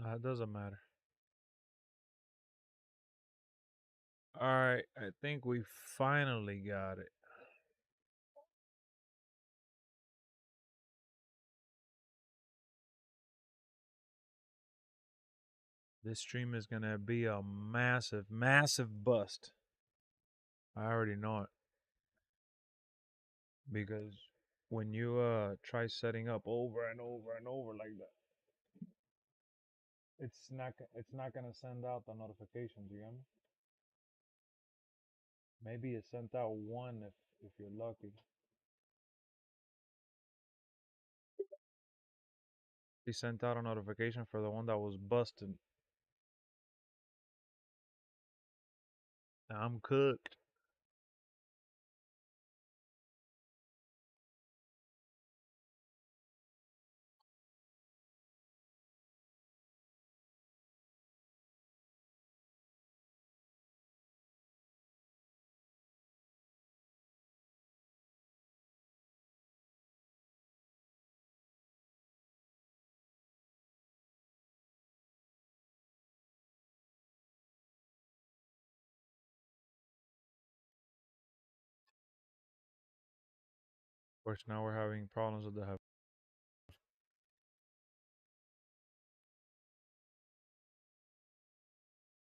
It doesn't matter. Alright, I think we finally got it. This stream is gonna be a massive, massive bust. I already know it. Because when you try setting up over and over and over like that, it's not gonna send out the notifications, you get me? Maybe it sent out one if you're lucky. He sent out a notification for the one that was busted. I'm cooked. Of course, now we're having problems with the hub.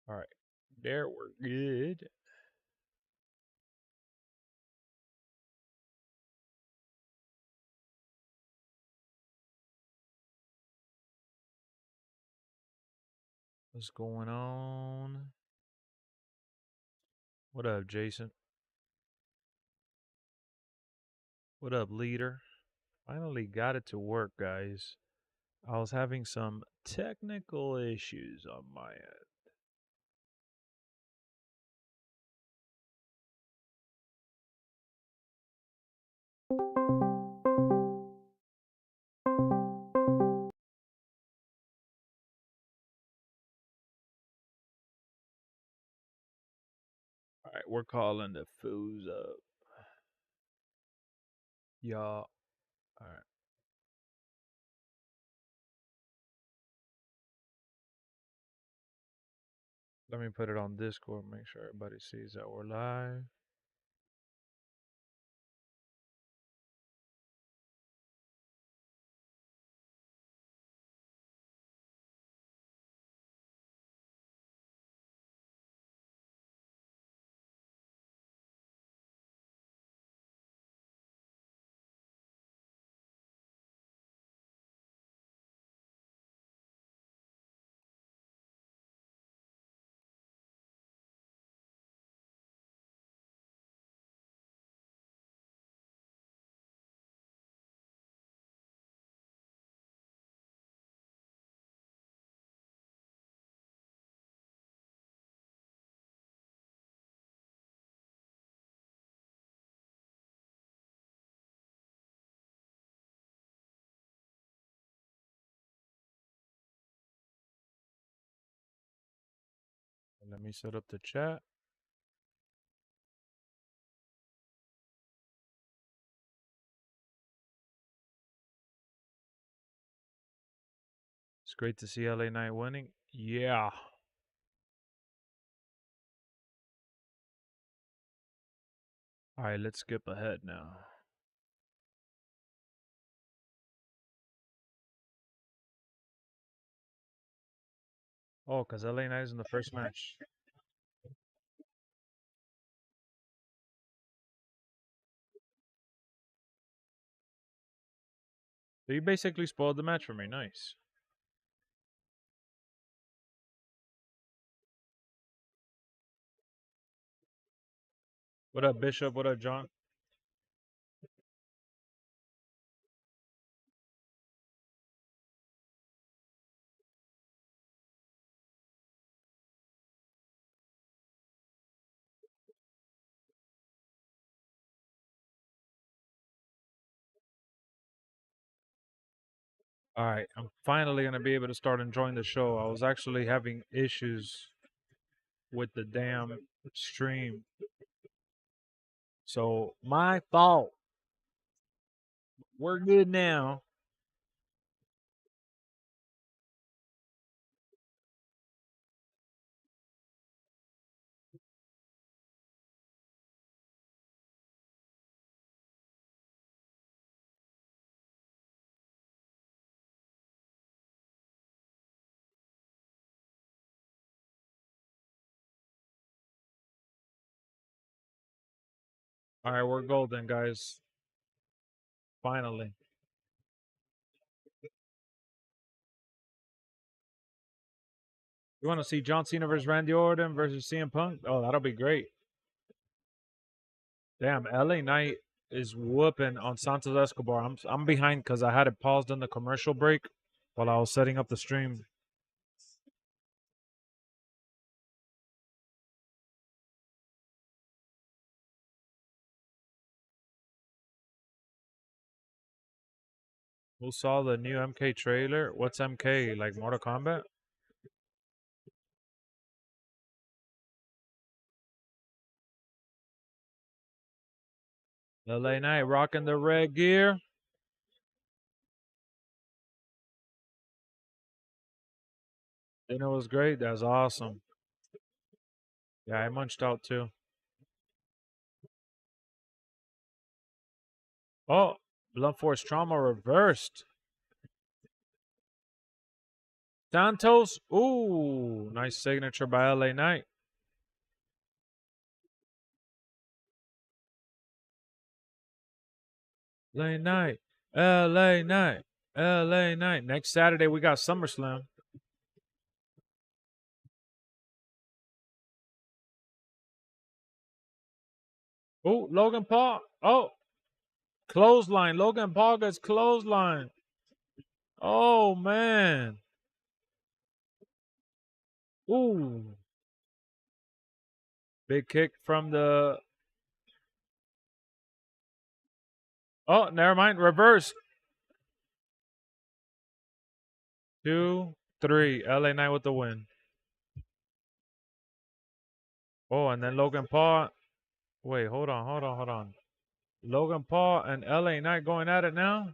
All right, there we're good. What's going on? What up, Jason? What up, leader? Finally got it to work, guys. I was having some technical issues on my end. All right, we're calling the foos up. Y'all. All right. Let me put it on Discord, make sure everybody sees that we're live. Let me set up the chat. It's great to see LA Knight winning. Yeah. All right, let's skip ahead now. Oh, because LA Knight is in the first match. So you basically spoiled the match for me. Nice. What up, Bishop? What up, John? All right, I'm finally going to be able to start enjoying the show. I was actually having issues with the damn stream. So, my fault. We're good now. All right, we're golden, guys. Finally. You want to see John Cena versus Randy Orton versus CM Punk? Oh, that'll be great. Damn, LA Knight is whooping on Santos Escobar. I'm behind because I had it paused in the commercial break while I was setting up the stream. Who saw the new MK trailer? What's MK? Like Mortal Kombat? LA Knight rocking the red gear. Dinner was great. That's awesome. Yeah, I munched out too. Oh, blunt force trauma reversed. Santos. Ooh, nice signature by LA Knight. LA Knight. LA Knight. LA Knight. Next Saturday we got SummerSlam. Oh, Logan Paul. Oh, clothesline. Logan Paul gets clothesline. Oh man. Ooh. Big kick from the. Oh, never mind. Reverse. 2, 3. LA Knight with the win. Oh, and then Logan Paul. Wait, hold on. Logan Paul and LA Knight going at it now.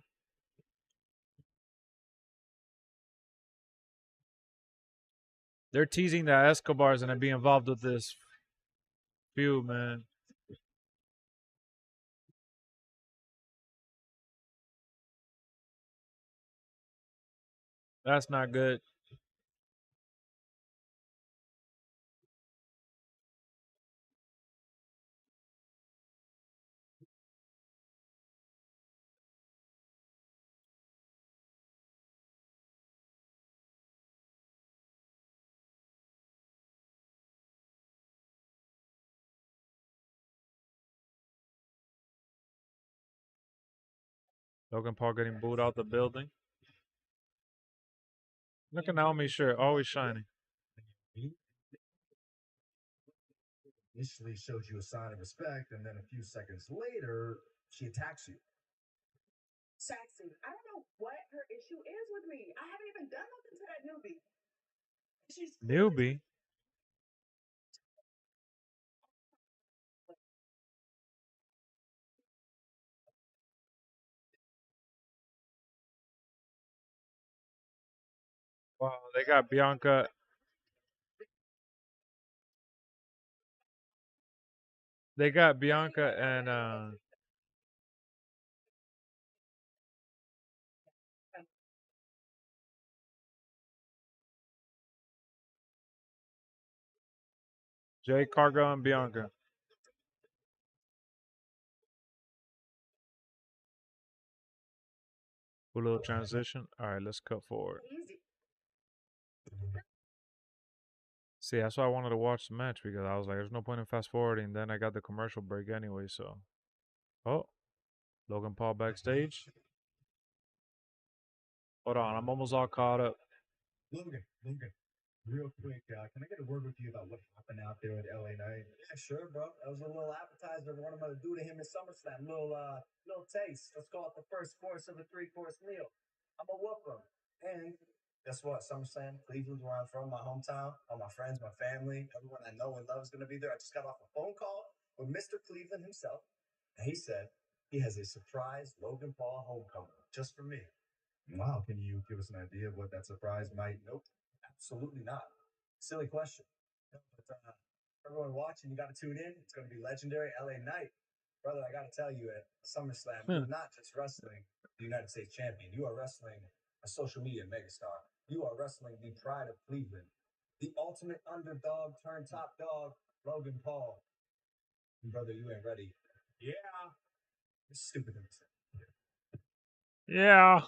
They're teasing that Escobar's gonna be involved with this feud, man. That's not good. Logan Paul getting booed out the building. Look at Naomi's shirt, always shining. Initially shows you a sign of respect, and then a few seconds later, she attacks you. Saxon, I don't know what her issue is with me. I haven't even done nothing to that newbie. She's Newbie. Wow, they got Bianca. They got Bianca and Jay Cargo and Bianca. A little transition. All right, let's cut forward. easy. See, that's why I wanted to watch the match because I was like, there's no point in fast forwarding. Then I got the commercial break anyway, so. Oh, Logan Paul backstage. Hold on, I'm almost all caught up. Logan, real quick, can I get a word with you about what happened out there at LA Night? Yeah, sure, bro. That was a little appetizer of what I'm gonna do to him in SummerSlam. Little taste. Let's call it the first course of a three-course meal. I'm a whooper. And guess what? SummerSlam, Cleveland's where I'm from, my hometown. All my friends, my family, everyone I know and love is gonna be there. I just got off a phone call with Mr. Cleveland himself, and he said he has a surprise Logan Paul homecoming just for me. Wow, can you give us an idea of what that surprise might? Nope, absolutely not. Silly question. But everyone watching, you got to tune in. It's going to be legendary LA Night. Brother, I got to tell you, at SummerSlam, you're not just wrestling the United States champion. You are wrestling a social media megastar. You are wrestling the pride of Cleveland, the ultimate underdog turned top dog, Logan Paul. And brother, you ain't ready. Yeah. It's stupid. Yeah.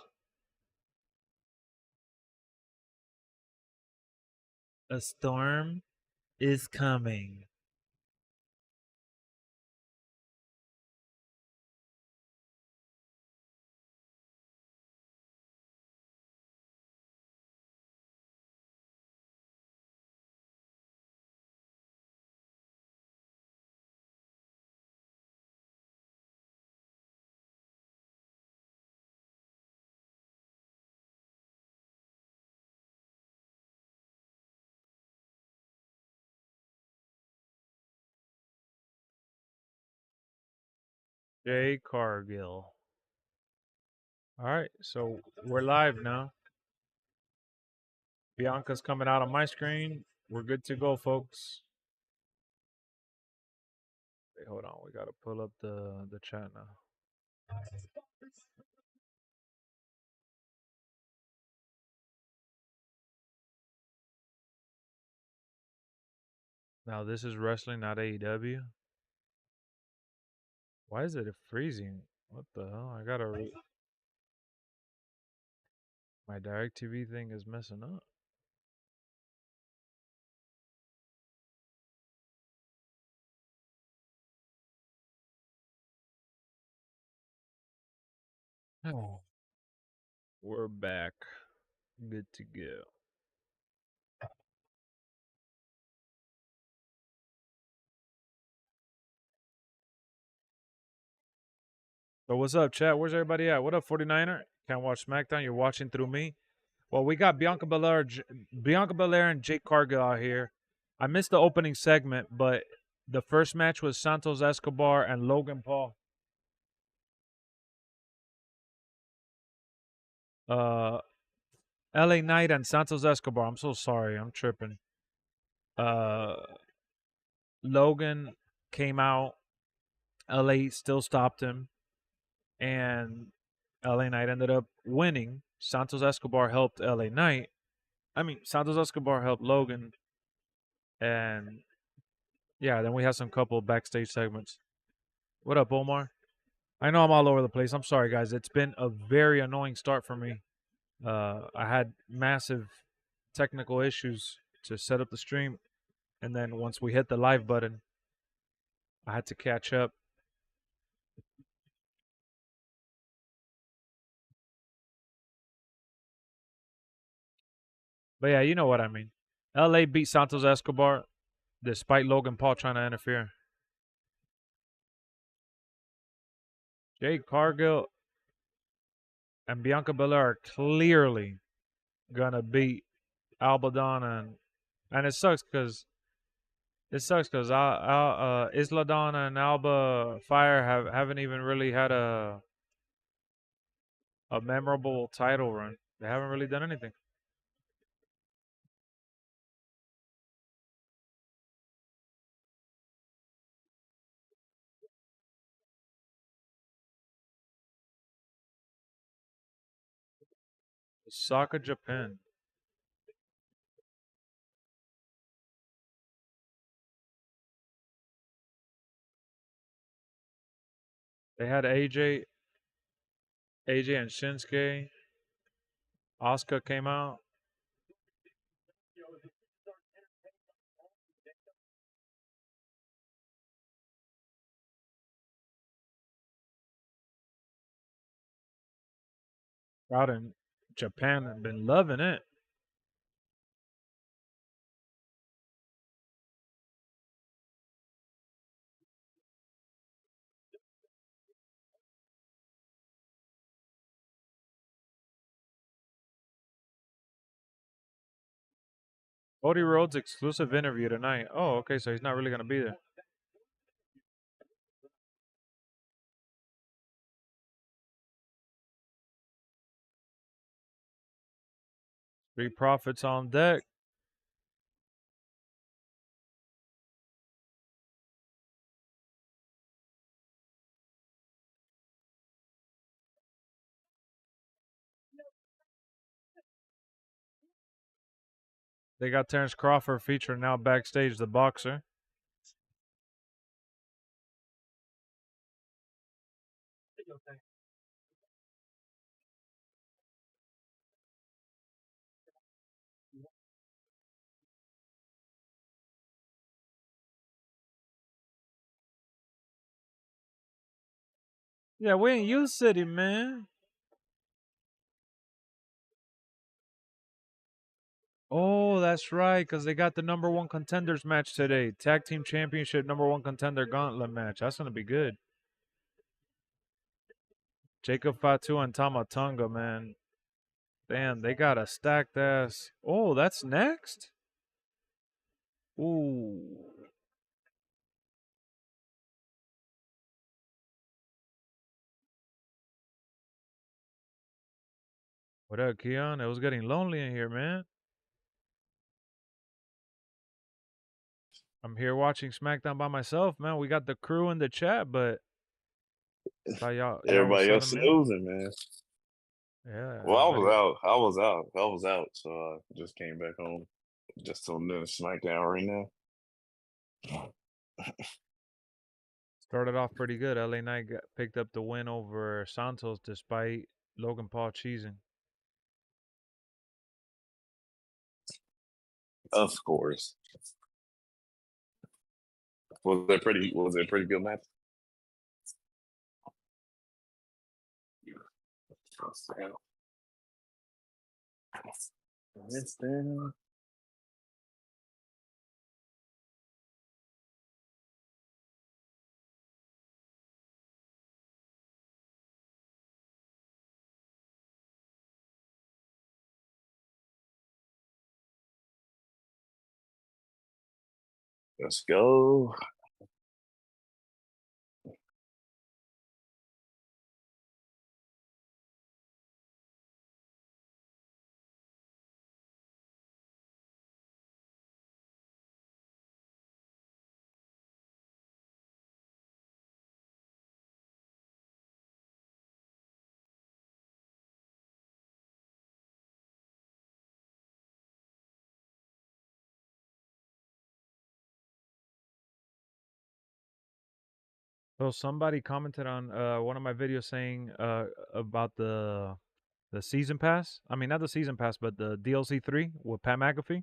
A storm is coming. Jay Cargill. All right, so we're live now. Bianca's coming out on my screen. We're good to go, folks. Wait, hold on. We got to pull up the chat now. Now, this is wrestling, not AEW. Why is it freezing? What the hell? I got to. My DirecTV thing is messing up. Oh. We're back. Good to go. So what's up, chat? Where's everybody at? What up, 49er? Can't watch SmackDown. You're watching through me. Well, we got Bianca Belair and Jake Cargill out here. I missed the opening segment, but the first match was Santos Escobar and Logan Paul. Uh, LA Knight and Santos Escobar. I'm so sorry. I'm tripping. Uh, Logan came out. LA still stopped him, and LA Knight ended up winning. Santos Escobar helped LA Knight. Santos Escobar helped Logan, and yeah, then we had some couple backstage segments. What up, Omar? I know I'm all over the place. I'm sorry, guys. It's been a very annoying start for me. I had massive technical issues to set up the stream, and then once we hit the live button, I had to catch up. But yeah, you know what I mean. LA beat Santos Escobar despite Logan Paul trying to interfere. Jade Cargill and Bianca Belair are clearly gonna beat Albadon, and it sucks because Isla Dawn and Alba Fire haven't even really had a memorable title run. They haven't really done anything. Osaka, Japan. They had AJ and Shinsuke. Asuka came out. Crowd in Japan have been loving it. Cody Rhodes exclusive interview tonight. Oh, okay, so he's not really gonna be there. Street Profits on deck. They got Terrence Crawford featured now backstage, the boxer. Yeah, we in U City, man. Oh, that's right, because they got the #1 contenders match today. Tag Team Championship #1 contender gauntlet match. That's going to be good. Jacob Fatu and Tamatonga, man. Damn, they got a stacked ass. Oh, that's next? Ooh. What up, Keon? It was getting lonely in here, man. I'm here watching SmackDown by myself, man. We got the crew in the chat, but thought y'all was Everybody else settling in. snoozing, man. Yeah. Well, I everybody- was out. So I just came back home. Just tuned in to SmackDown right now. Started off pretty good. LA Knight picked up the win over Santos despite Logan Paul cheesing. Of course. Was it a pretty good match? Let's go. So somebody commented on one of my videos saying about the season pass. I mean, not the season pass, but the DLC 3 with Pat McAfee.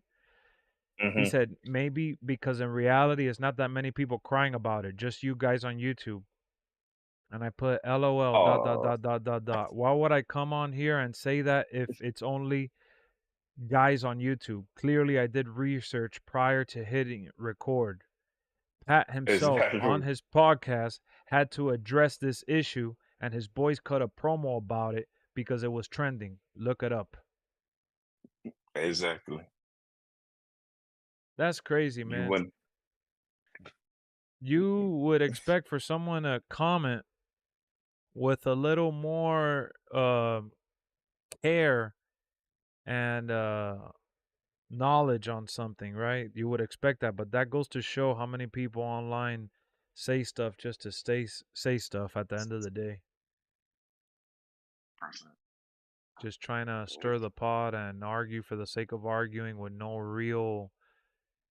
He said maybe because in reality, it's not that many people crying about it, just you guys on YouTube. And I put LOL dot. Why would I come on here and say that if it's only guys on YouTube? Clearly, I did research prior to hitting record. Pat himself on his podcast had to address this issue, and his boys cut a promo about it because it was trending. Look it up. Exactly. That's crazy, man. You would expect for someone to comment with a little more care and knowledge on something, right? You would expect that, but that goes to show how many people online say stuff just to say stuff at the end of the day. Just trying to stir the pot and argue for the sake of arguing with no real,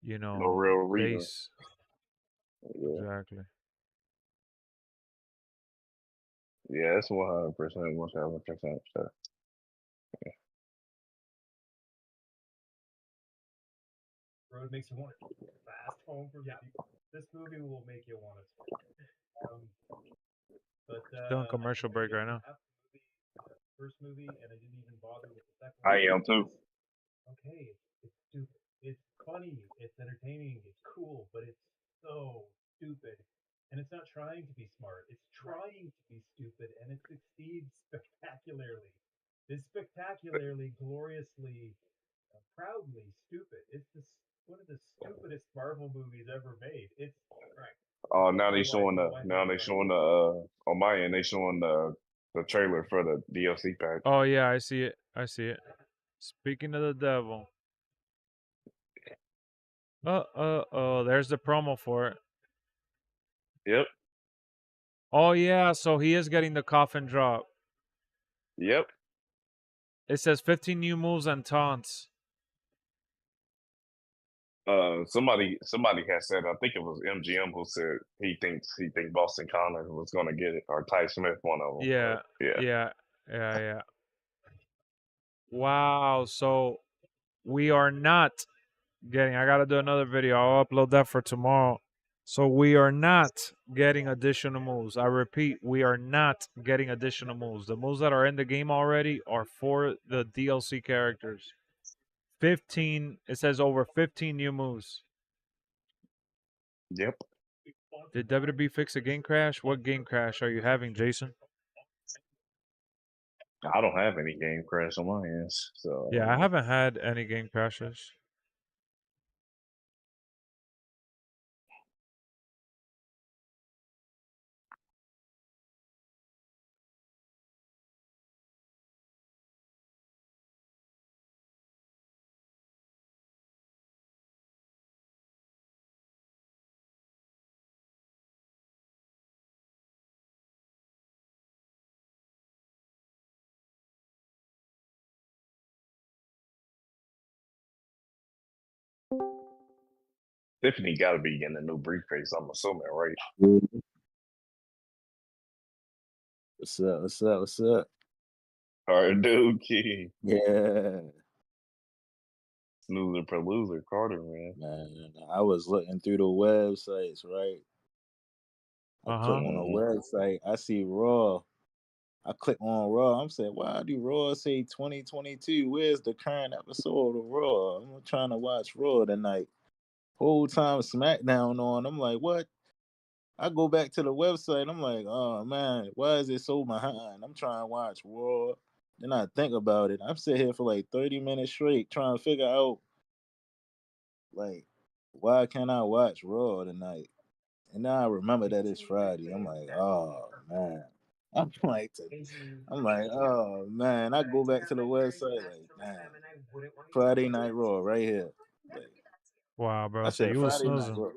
no real reason. base. Yeah. Exactly. Yeah, it's 100%, 100%. Sure. Yeah. Road makes you want it. Fast home for this movie will make you want it. Doing commercial break right now. First movie, and I didn't even bother with the second I am too. Okay, it's stupid. It's funny. It's entertaining. It's cool, but it's so stupid. And it's not trying to be smart. It's trying to be stupid, and it succeeds spectacularly. It's spectacularly, gloriously, proudly stupid. It's one of the stupidest Marvel movies ever made. It's right. Oh, now they showing on my end they showing the trailer for the DLC pack. Oh yeah, I see it. Speaking of the devil. There's the promo for it. Yep. Oh yeah, so he is getting the coffin drop. Yep. It says 15 new moves and taunts. Somebody had said, I think it was MGM who said he thinks Boston Connor was gonna get it, or Ty Smith, one of them. Yeah, yeah. Wow. So we are not getting. I gotta do another video. I'll upload that for tomorrow. So we are not getting additional moves. I repeat, we are not getting additional moves. The moves that are in the game already are for the DLC characters. 15. It says over 15 new moves. Yep. Did WWE fix a game crash? What game crash are you having, Jason? I don't have any game crash on my hands, so Yeah, I haven't had any game crashes. Tiffany got to be getting a new briefcase. I'm assuming, right? What's up? What's up? What's up? All right, dude, key. Yeah, Snoozer per loser, Carter, man. man. I was looking through the websites, right? I click on a website. I see Raw. I click on Raw. I'm saying, why do Raw say 2022? Where's the current episode of Raw? I'm trying to watch Raw tonight. Whole time SmackDown on. I'm like, what? I go back to the website. I'm like, oh man, why is it so behind? I'm trying to watch Raw. Then I think about it. I'm sitting here for like 30 minutes straight trying to figure out, like, why can't I watch Raw tonight? And now I remember that it's Friday. I'm like, oh man. I'm like, oh man. I go back to the website like, man, Friday Night Raw right here. Like, Wow, bro. I So said you was Friday Night snoozing. Raw.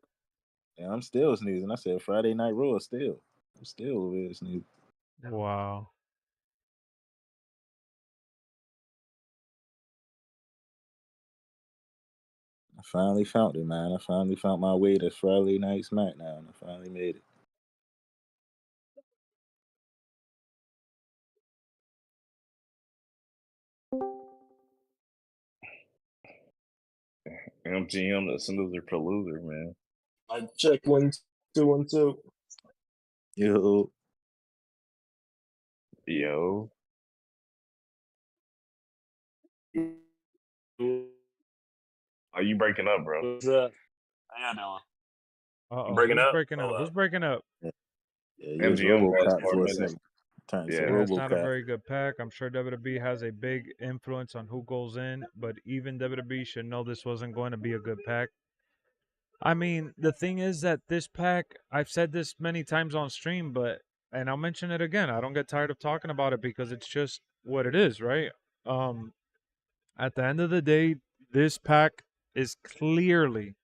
Yeah, I'm still sneezing. I said Friday Night Raw still. I'm still over here sneezing. Wow. I finally found it, man. I finally found my way to Friday Night SmackDown. I finally made it. MGM, the snoozer per loser, man. I check 1 2 1 2. Yo. Yo. Are you breaking up, bro? What's up? How y'all doing? Uh-oh. Breaking Who's up? breaking up? Hold Who's up. breaking up? Yeah, you was MGM RoboCop has for a minutes. second. Turned to Yeah. Yeah, it's not a RoboCop. very good pack. I'm sure WWE has a big influence on who goes in, but even WWE should know this wasn't going to be a good pack. I mean, the thing is that this pack, I've said this many times on stream, and I'll mention it again. I don't get tired of talking about it because it's just what it is, right? At the end of the day, this pack is clearly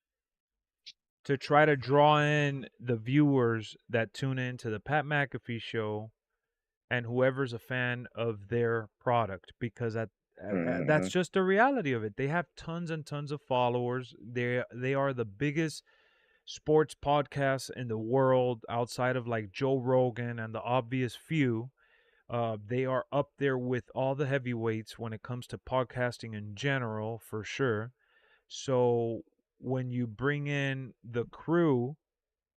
to try to draw in the viewers that tune in to the Pat McAfee show and whoever's a fan of their product, because that's just the reality of it. They have tons and tons of followers. They are the biggest sports podcasts in the world outside of like Joe Rogan and the obvious few. They are up there with all the heavyweights when it comes to podcasting in general, for sure. So when you bring in the crew,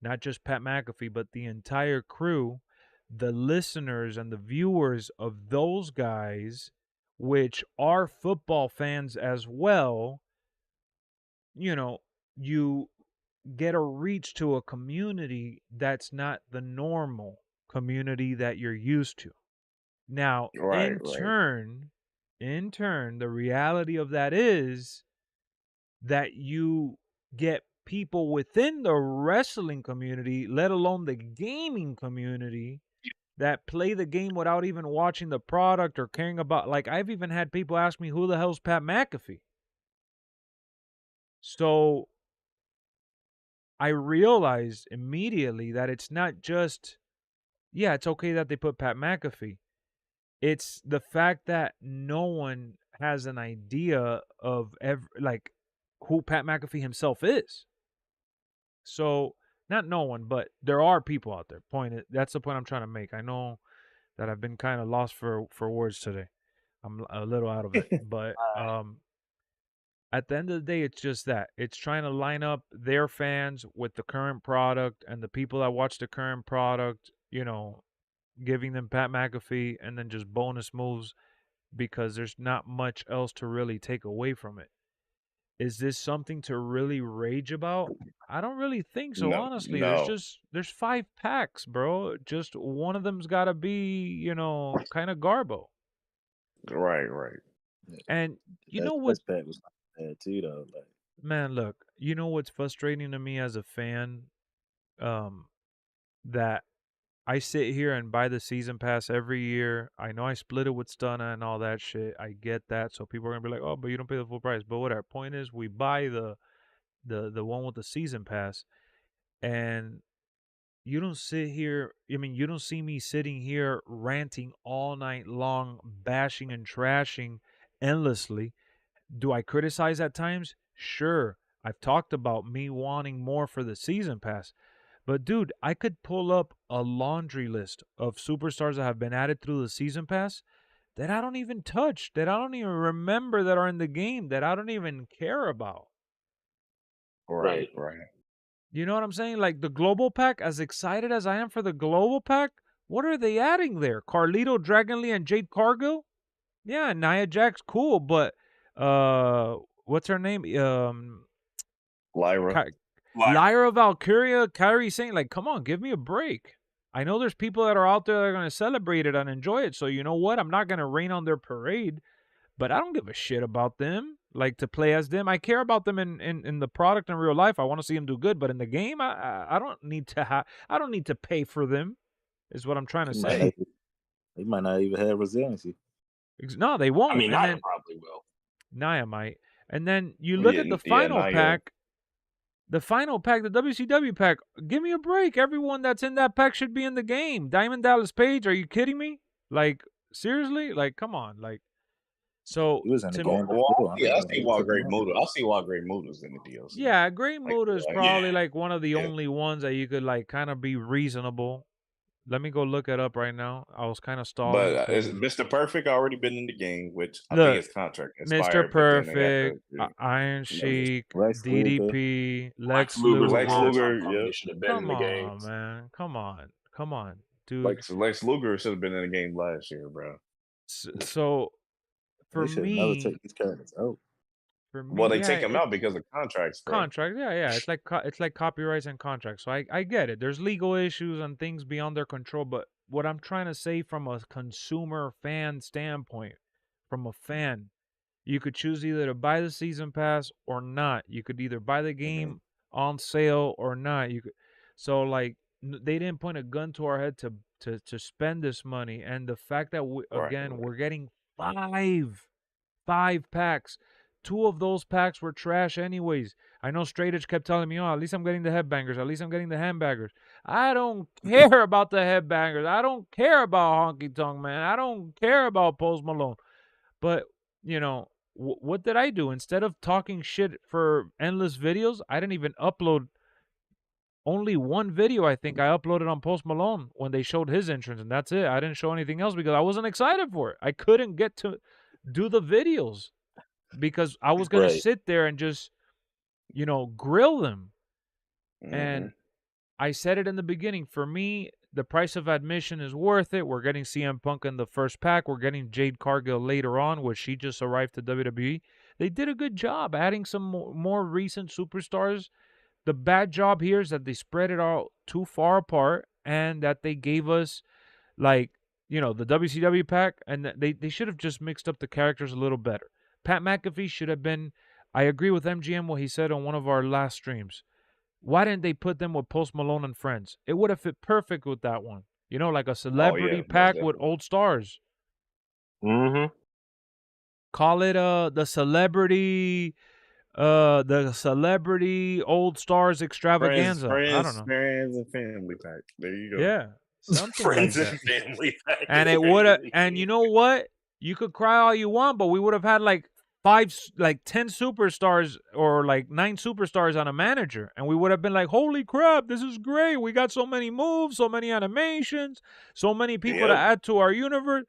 not just Pat McAfee, but the entire crew, the listeners and the viewers of those guys, which are football fans as well, you get a reach to a community that's not the normal community that you're used to. Now, Right. in turn, the reality of that is that you get people within the wrestling community, let alone the gaming community, that play the game without even watching the product or caring about. Like, I've even had people ask me, who the hell's Pat McAfee? So I realized immediately that it's not just, yeah, it's okay that they put Pat McAfee. It's the fact that no one has an idea of who Pat McAfee himself is. So, not no one, but there are people out there. That's the point I'm trying to make. I know that I've been kind of lost for words today. I'm a little out of it, but at the end of the day, it's just that. It's trying to line up their fans with the current product and the people that watch the current product, giving them Pat McAfee and then just bonus moves because there's not much else to really take away from it. Is this something to really rage about? I don't really think so, honestly. No. There's 5 packs, bro. Just one of them's got to be, kind of garbo. Right. And you know what? Pack was bad too, though. Like, man, look, you know what's frustrating to me as a fan? That I sit here and buy the season pass every year. I know I split it with Stunna and all that shit. I get that. So people are gonna be like, "Oh, but you don't pay the full price." But whatever. Point is, we buy the one with the season pass, and you don't sit here. I mean, you don't see me sitting here ranting all night long, bashing and trashing endlessly. Do I criticize at times? Sure. I've talked about me wanting more for the season pass. But dude, I could pull up a laundry list of superstars that have been added through the season pass that I don't even touch, that I don't even remember that are in the game, that I don't even care about. Right. You know what I'm saying? Like the global pack, as excited as I am for the global pack, what are they adding there? Carlito, Dragon Lee, and Jade Cargill? Yeah, Nia Jax, cool, but what's her name? Lyra Valkyria, Kairi Sane, like, come on, give me a break. I know there's people that are out there that are going to celebrate it and enjoy it. So you know what? I'm not going to rain on their parade, but I don't give a shit about them. Like to play as them. I care about them in the product in real life. I want to see them do good, but in the game, I don't need to I don't need to pay for them. Is what I'm trying to say. They might not even have resiliency. No, they won't. I mean, Nia probably will. Nia might. And then you look at the final pack. The final pack, the WCW pack, give me a break. Everyone that's in that pack should be in the game. Diamond Dallas Page, are you kidding me? Like, seriously? Like, come on. Like, so. He was in the game. I see why Great Muta. I see why Great Muta's in the DLC. Yeah, Great Muta is probably like one of the only ones that you could like kind of be reasonable. Let me go look it up right now. I was kind of stalling. But Mr. Perfect already been in the game, which I think his contract expired. Mr. Perfect, Iron Sheik, DDP, Lex Luger should have been in the game. Come on, man. Come on, dude. Lex Luger should have been in the game last year, bro. So for me, never take these characters out. Well, they take them out because of contracts. Bro. Contracts, yeah. It's like copyrights and contracts. So I get it. There's legal issues and things beyond their control. But what I'm trying to say from a consumer fan standpoint, from a fan, you could choose either to buy the season pass or not. You could either buy the game on sale or not. So like they didn't point a gun to our head to spend this money, and the fact that we're getting 5 packs. 2 of those packs were trash anyways. I know Straight Edge kept telling me, oh, at least I'm getting the headbangers. At least I'm getting the handbaggers. I don't care about the headbangers. I don't care about Honky Tonk Man. I don't care about Post Malone. But, what did I do? Instead of talking shit for endless videos, I didn't even upload only one video, I think. I uploaded on Post Malone when they showed his entrance, and that's it. I didn't show anything else because I wasn't excited for it. I couldn't get to do the videos. Because I was going to sit there and just, grill them. And I said it in the beginning. For me, the price of admission is worth it. We're getting CM Punk in the first pack. We're getting Jade Cargill later on, where she just arrived to WWE. They did a good job adding some more recent superstars. The bad job here is that they spread it all too far apart and that they gave us, the WCW pack. And they should have just mixed up the characters a little better. Pat McAfee should have been, I agree with MGM what he said on one of our last streams. Why didn't they put them with Post Malone and friends? It would have fit perfect with that one. Like a celebrity pack with old stars. Mm-hmm. Call it the celebrity old stars extravaganza. I don't know. Friends and family pack. There you go. Yeah. Something Friends like and family pack. And it would have, and you know what? You could cry all you want, but we would have had like 10 superstars or like 9 superstars on a manager, and we would have been like, holy crap, this is great. We got so many moves, so many animations, so many people to add to our universe.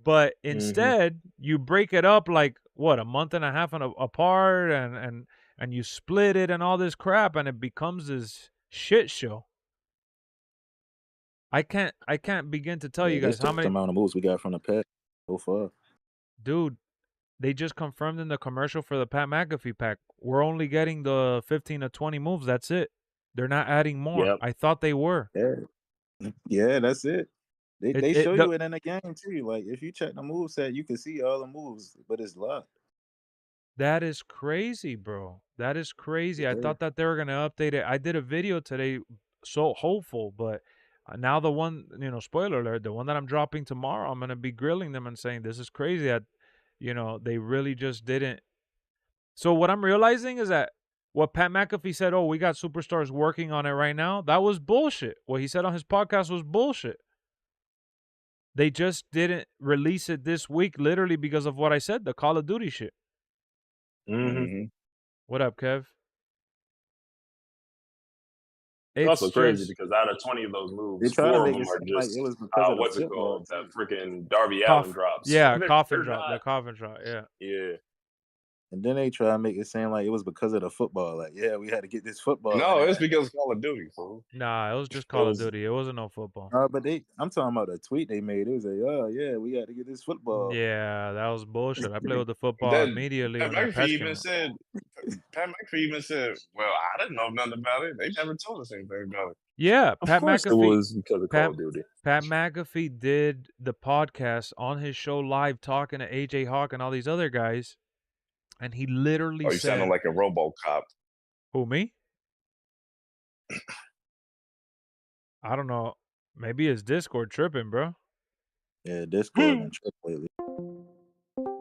But instead, you break it up like what, a month and a half apart, and you split it and all this crap, and it becomes this shit show. I can't begin to tell you guys how many amount of moves we got from the past so far. Dude, they just confirmed in the commercial for the Pat McAfee pack, we're only getting the 15 to 20 moves. That's it. They're not adding more. Yep. I thought they were. Yeah, that's it. They show the- you it in the game too. Like if you check the move set, you can see all the moves, but it's locked. That is crazy, bro. That is crazy. I Yeah. thought that they were going to update it. I did a video today, so hopeful, but now the one, spoiler alert, the one that I'm dropping tomorrow, I'm going to be grilling them and saying, this is crazy that, they really just didn't. So what I'm realizing is that what Pat McAfee said, oh, we got superstars working on it right now, that was bullshit. What he said on his podcast was bullshit. They just didn't release it this week, literally because of what I said, the Call of Duty shit. What up, Kev? It's also crazy because out of 20 of those moves, 4 of them are just, like it was because of what's the it called? football. That freaking Darby Allin drops. Yeah, coffin They're drop. not- The coffin drop, yeah. Yeah. And then they try to make it seem like it was because of the football. Like, yeah, we had to get this football. No, it's because of Call of Duty, fool. Nah, it was just Call of Duty. It wasn't no football. But I'm talking about the tweet they made. It was like, oh yeah, we had to get this football. Yeah, that was bullshit. I played with the football immediately. Pat when that patch McAfee came even out. said, well, I didn't know nothing about it. They never told us anything about it. Yeah, Of course it was because of Call of Duty. Pat McAfee did the podcast on his show live talking to AJ Hawk and all these other guys, and he literally you said, sounded like a RoboCop. Who, me? I don't know. Maybe his Discord tripping, bro. Yeah, Discord and trip lately.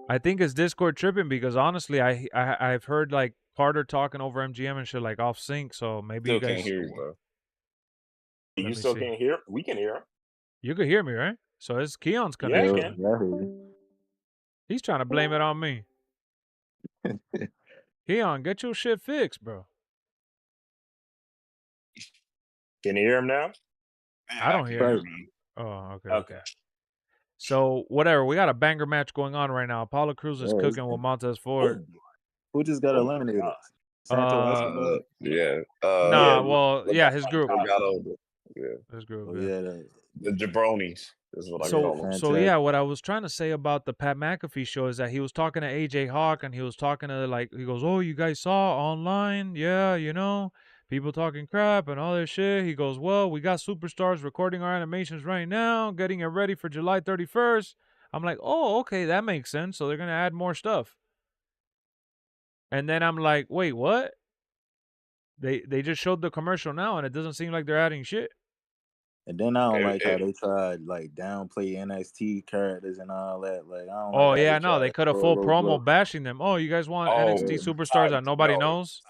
I think his Discord tripping because honestly, I've heard like Carter talking over MGM and shit like off sync, so maybe you guys can't hear you, bro. You still can't hear? We can hear him. You can hear me, right? So it's Keon's Yeah, connection. I can. He's trying to blame it on me. Keon, get your shit fixed, bro. Can you hear him now? I don't hear him. Oh, okay. So whatever, we got a banger match going on right now. Apollo Crews is cooking with Montez Ford. Who just got eliminated? Santo Escobar? Yeah. His group. Yeah. His group. The jabronis is what I call them. So yeah, what I was trying to say about the Pat McAfee show is that he was talking to AJ Hawk and he was talking to he goes, oh, you guys saw online? Yeah, people talking crap and all this shit. He goes, well, we got superstars recording our animations right now, getting it ready for July 31st. I'm like, oh, okay, that makes sense. So they're going to add more stuff. And then I'm like, wait, what? They just showed the commercial now and it doesn't seem like they're adding shit. And then I don't like how they tried downplay NXT characters and all that. Like I don't. They cut a full promo bashing them. Oh, you guys want NXT superstars that nobody knows?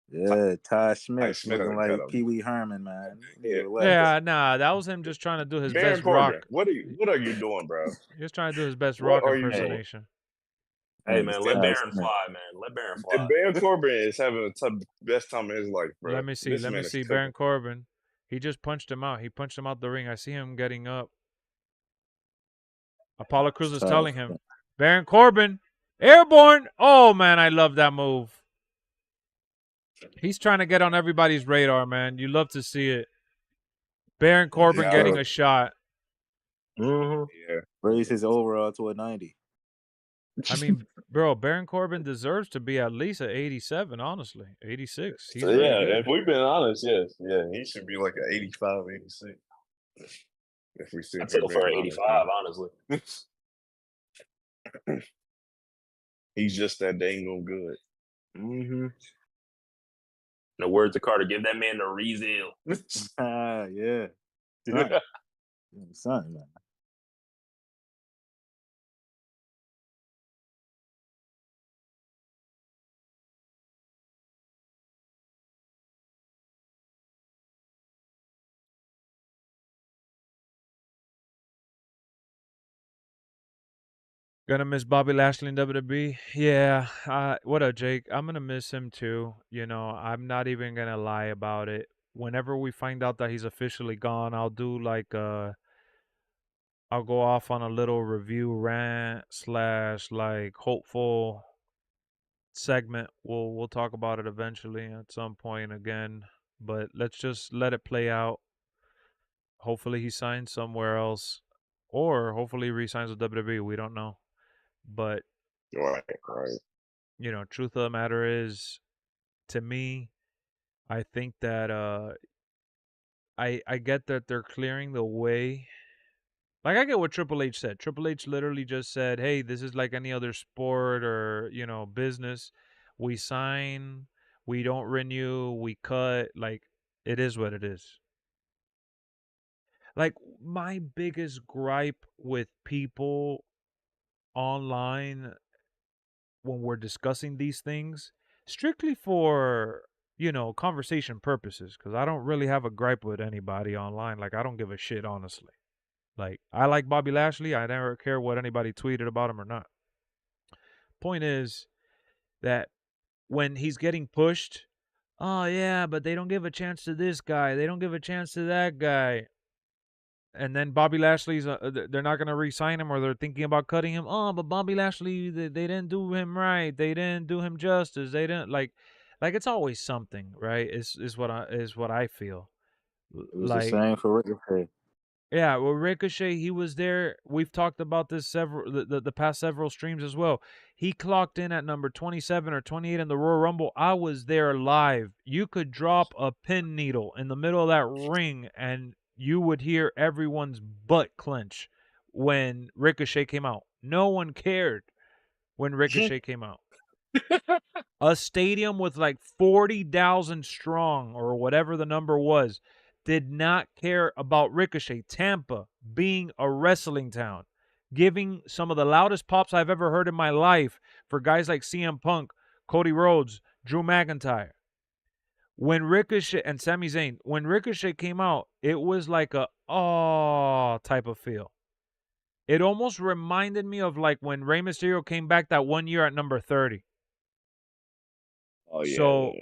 Yeah, Ty Schmidt looking like Pee Wee Herman, man. Yeah, that was him just trying to do his best Corbin, rock. What are you doing, bro? He was trying to do his best rock impersonation. Hey man, let Baron fly, man. Let Baron fly. Baron Corbin is having the best time of his life, bro. Let me see. Baron Corbin. He just punched him out. He punched him out the ring. I see him getting up. Apollo Crews is telling him, Baron Corbin, airborne. Oh, man, I love that move. He's trying to get on everybody's radar, man. You love to see it. Baron Corbin getting a shot. Mm-hmm. Yeah. Raise his overall to a 90. I mean, bro, Baron Corbin deserves to be at least an 87, honestly. 86. He's really good. If we've been honest, yes. Yeah, he should be like an 85, 86. If we see I'd settle for an 85, honestly. He's just that dang good. Mm-hmm. In the words of Carter, give that man the rezeal. Yeah. Something, man. Gonna miss Bobby Lashley in WWE. Yeah. What up, Jake? I'm gonna miss him too. You know, I'm not even gonna lie about it. Whenever we find out that he's officially gone, I'll do like I'll go off on a little review rant / like hopeful segment. We'll talk about it eventually at some point again. But let's just let it play out. Hopefully he signs somewhere else. Or hopefully he resigns with WWE. We don't know. But Right. you know, truth of the matter is, to me, I think that I get that they're clearing the way. Like, I get what Triple H said. Triple H literally just said, "Hey, this is like any other sport or, you know, business. We sign, we don't renew, we cut. Like, it is what it is." Like, my biggest gripe with people online when we're discussing these things, strictly for, you know, conversation purposes, because I don't really have a gripe with anybody online. Like, I don't give a shit, honestly. Like, I like Bobby Lashley. I never care what anybody tweeted about him or not. Point is that when he's getting pushed, oh yeah, but they don't give a chance to this guy. They don't give a chance to that guy. And then Bobby Lashley's, they're not going to re-sign him, or they're thinking about cutting him. Oh, but Bobby Lashley, they didn't do him right. They didn't do him justice. They didn't like it's always something, right? Is what I feel. It was the Like, same for Ricochet. yeah, well, Ricochet, he was there. We've talked about this the past several streams as well. He clocked in at number 27 or 28 in the Royal Rumble. I was there live. You could drop a pin needle in the middle of that ring and you would hear everyone's butt clench when Ricochet came out. No one cared when Ricochet came out. A stadium with like 40,000 strong or whatever the number was did not care about Ricochet. Tampa being a wrestling town, giving some of the loudest pops I've ever heard in my life for guys like CM Punk, Cody Rhodes, Drew McIntyre. When Ricochet and Sami Zayn, when Ricochet came out, it was like a oh type of feel. It almost reminded me of like when Rey Mysterio came back that one year at number 30. Oh yeah. So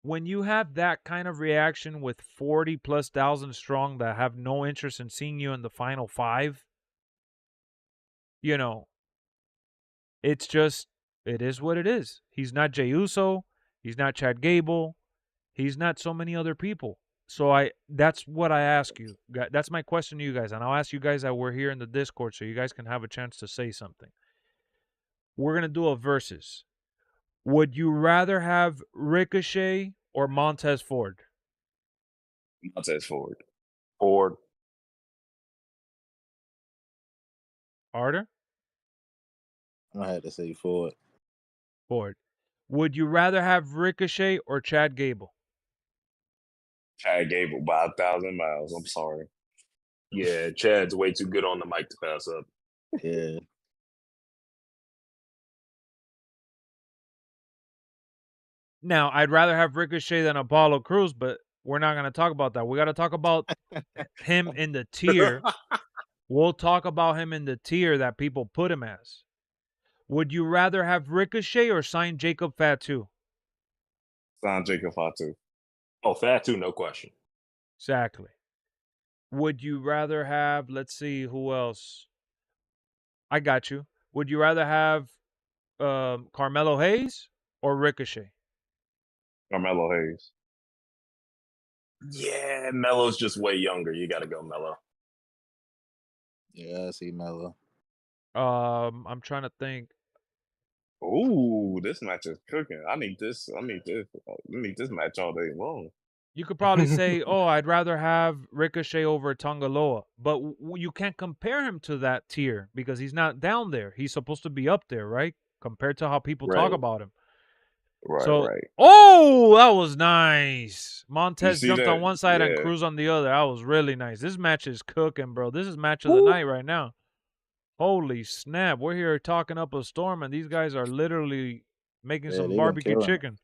when you have that kind of reaction with 40+ thousand strong that have no interest in seeing you in the final 5, you know, it's just, it is what it is. He's not Jey Uso. He's not Chad Gable. He's not so many other people. So that's what I ask you. That's my question to you guys. And I'll ask you guys that were here in the Discord so you guys can have a chance to say something. We're going to do a versus. Would you rather have Ricochet or Montez Ford? Montez Ford. Arter? I had to say Ford. Would you rather have Ricochet or Chad Gable? Chad Gable by 1,000 miles. I'm sorry. Yeah, Chad's way too good on the mic to pass up. Yeah. Now, I'd rather have Ricochet than Apollo Crews, but we're not going to talk about that. We got to talk about him in the tier. We'll talk about him in the tier that people put him as. Would you rather have Ricochet or sign Jacob Fatu? Sign Jacob Fatu. Oh, Fatu, no question. Exactly. Would you rather have, let's see, who else? I got you. Would you rather have Carmelo Hayes or Ricochet? Carmelo Hayes. Yeah, Melo's just way younger. You got to go Melo. Yeah, I see Melo. I'm trying to think. Ooh, this match is cooking. I need this match all day long. You could probably say, oh, I'd rather have Ricochet over Tongaloa. But you can't compare him to that tier because he's not down there. He's supposed to be up there, right? Compared to how people talk about him. Right. Oh, that was nice. Montez jumped that? on one side and Yeah. Cruz on the other. That was really nice. This match is cooking, bro. This is match of the night right now. Holy snap. We're here talking up a storm, and these guys are literally making some barbecue chicken.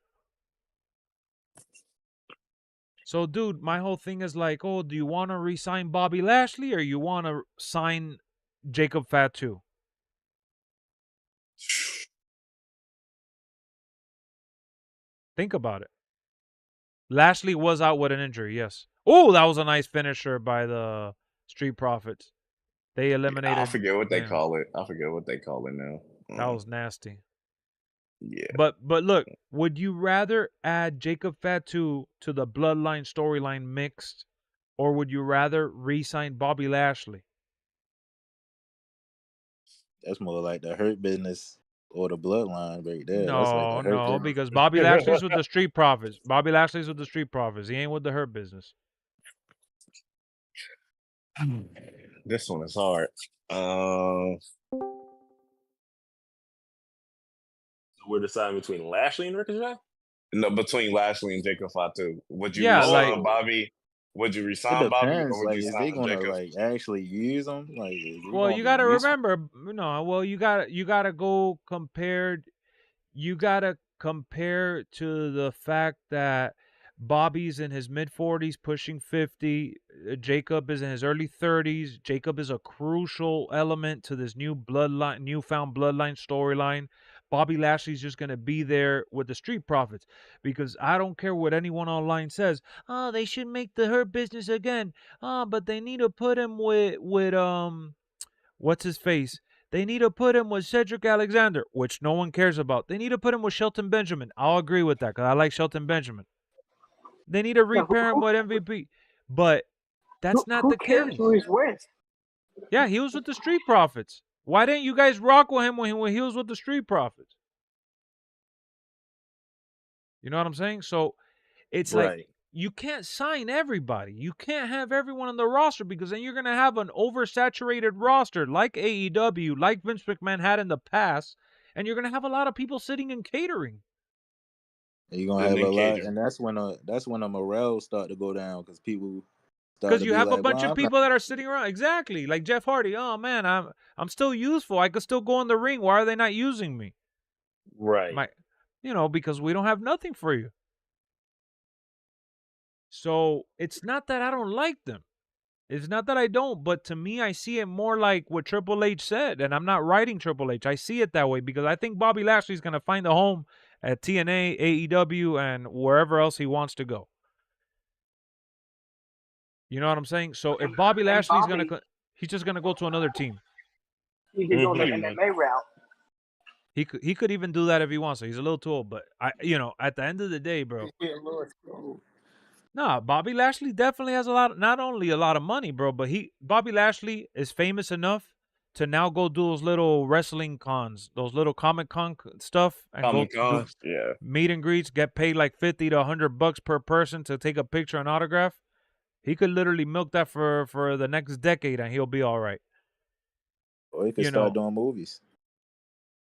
So, dude, my whole thing is like, oh, do you want to re-sign Bobby Lashley or you want to sign Jacob Fatu? Think about it. Lashley was out with an injury, yes. Oh, that was a nice finisher by the Street Profits. They eliminated. I forget what they call it. I forget what they call it now. That was nasty. Yeah. But look, would you rather add Jacob Fatu to the Bloodline storyline mixed, or would you rather re-sign Bobby Lashley? That's more like the Hurt Business or the Bloodline right there. No, That's like the Hurt Business. because Bobby Lashley's with the Street Profits. Bobby Lashley's with the Street Profits. He ain't with the Hurt Business. This one is hard. We're deciding between Lashley and Ricochet? No, between Lashley and Jacob Fatu. Would you Yeah, resign like- Bobby? Would you It resign Bobby, or depends. would Like, you is they sign gonna Jacob? like actually use them? Like, Well, you got to remember, you got to go compared. You got to compare to the fact that Bobby's in his mid-40s, pushing 50. Jacob is in his early 30s. Jacob is a crucial element to this newfound bloodline storyline. Bobby Lashley's just going to be there with the Street Profits, because I don't care what anyone online says. Oh, they should make the Hurt Business again. Oh, but they need to put him with what's his face? They need to put him with Cedric Alexander, which no one cares about. They need to put him with Shelton Benjamin. I'll agree with that because I like Shelton Benjamin. They need to repair him with MVP. But that's not the case. Who he's with? Yeah, he was with the Street Profits. Why didn't you guys rock with him when he was with the Street Profits? You know what I'm saying? So it's like you can't sign everybody. You can't have everyone on the roster, because then you're going to have an oversaturated roster like AEW, like Vince McMahon had in the past, and you're going to have a lot of people sitting in catering. You're gonna have a lot, and that's when the morale start to go down, because people. Because you have a bunch of people that are sitting around. Exactly. Like Jeff Hardy. Oh, man, I'm still useful. I could still go in the ring. Why are they not using me? Right. Because we don't have nothing for you. So it's not that I don't like them. It's not that I don't. But to me, I see it more like what Triple H said. And I'm not writing Triple H. I see it that way because I think Bobby Lashley's going to find a home at TNA, AEW, and wherever else he wants to go. You know what I'm saying? So if Bobby Lashley's going to, he's just going to go to another team. He could go the MMA route. He could even do that if he wants to. He's a little too old, but at the end of the day, bro. No, Bobby Lashley definitely has not only a lot of money, bro, but Bobby Lashley is famous enough to now go do those little wrestling cons, those little Comic-Con stuff, and go meet and greets, get paid like $50 to $100 per person to take a picture and autograph. He could literally milk that for the next decade, and he'll be all right. Or he could start doing movies.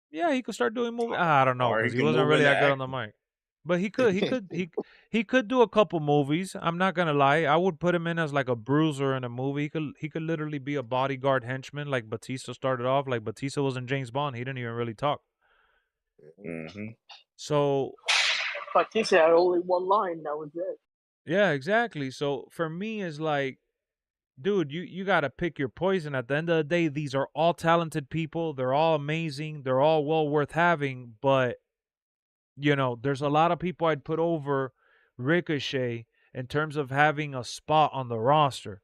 Yeah, he could start doing movies. I don't know, because he wasn't really that good on the mic. But he could do a couple movies. I'm not gonna lie. I would put him in as like a bruiser in a movie. He could literally be a bodyguard henchman, like Batista started off. Like Batista was in James Bond. He didn't even really talk. Mm-hmm. So Batista had only one line. That was it. Yeah, exactly. So for me, it's like, dude, you got to pick your poison. At the end of the day, these are all talented people. They're all amazing. They're all well worth having. But, there's a lot of people I'd put over Ricochet in terms of having a spot on the roster.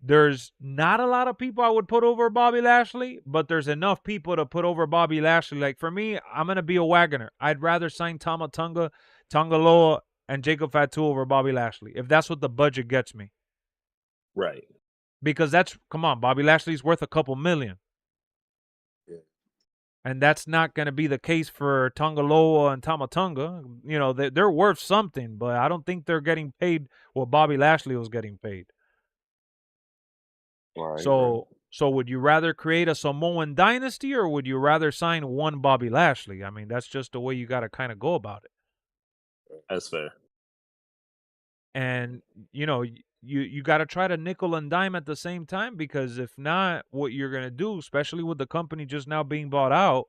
There's not a lot of people I would put over Bobby Lashley, but there's enough people to put over Bobby Lashley. Like, for me, I'm going to be a Wagoner. I'd rather sign Tama Tonga, Tongaloa, and Jacob Fatu over Bobby Lashley, if that's what the budget gets me. Right. Because come on, Bobby Lashley's worth a couple million. Yeah. And that's not going to be the case for Tongaloa and Tama Tonga. They're worth something, but I don't think they're getting paid what Bobby Lashley was getting paid. Right. So would you rather create a Samoan dynasty, or would you rather sign one Bobby Lashley? I mean, that's just the way you got to kind of go about it. That's fair. And, you got to try to nickel and dime at the same time, because if not, what you're going to do, especially with the company just now being bought out,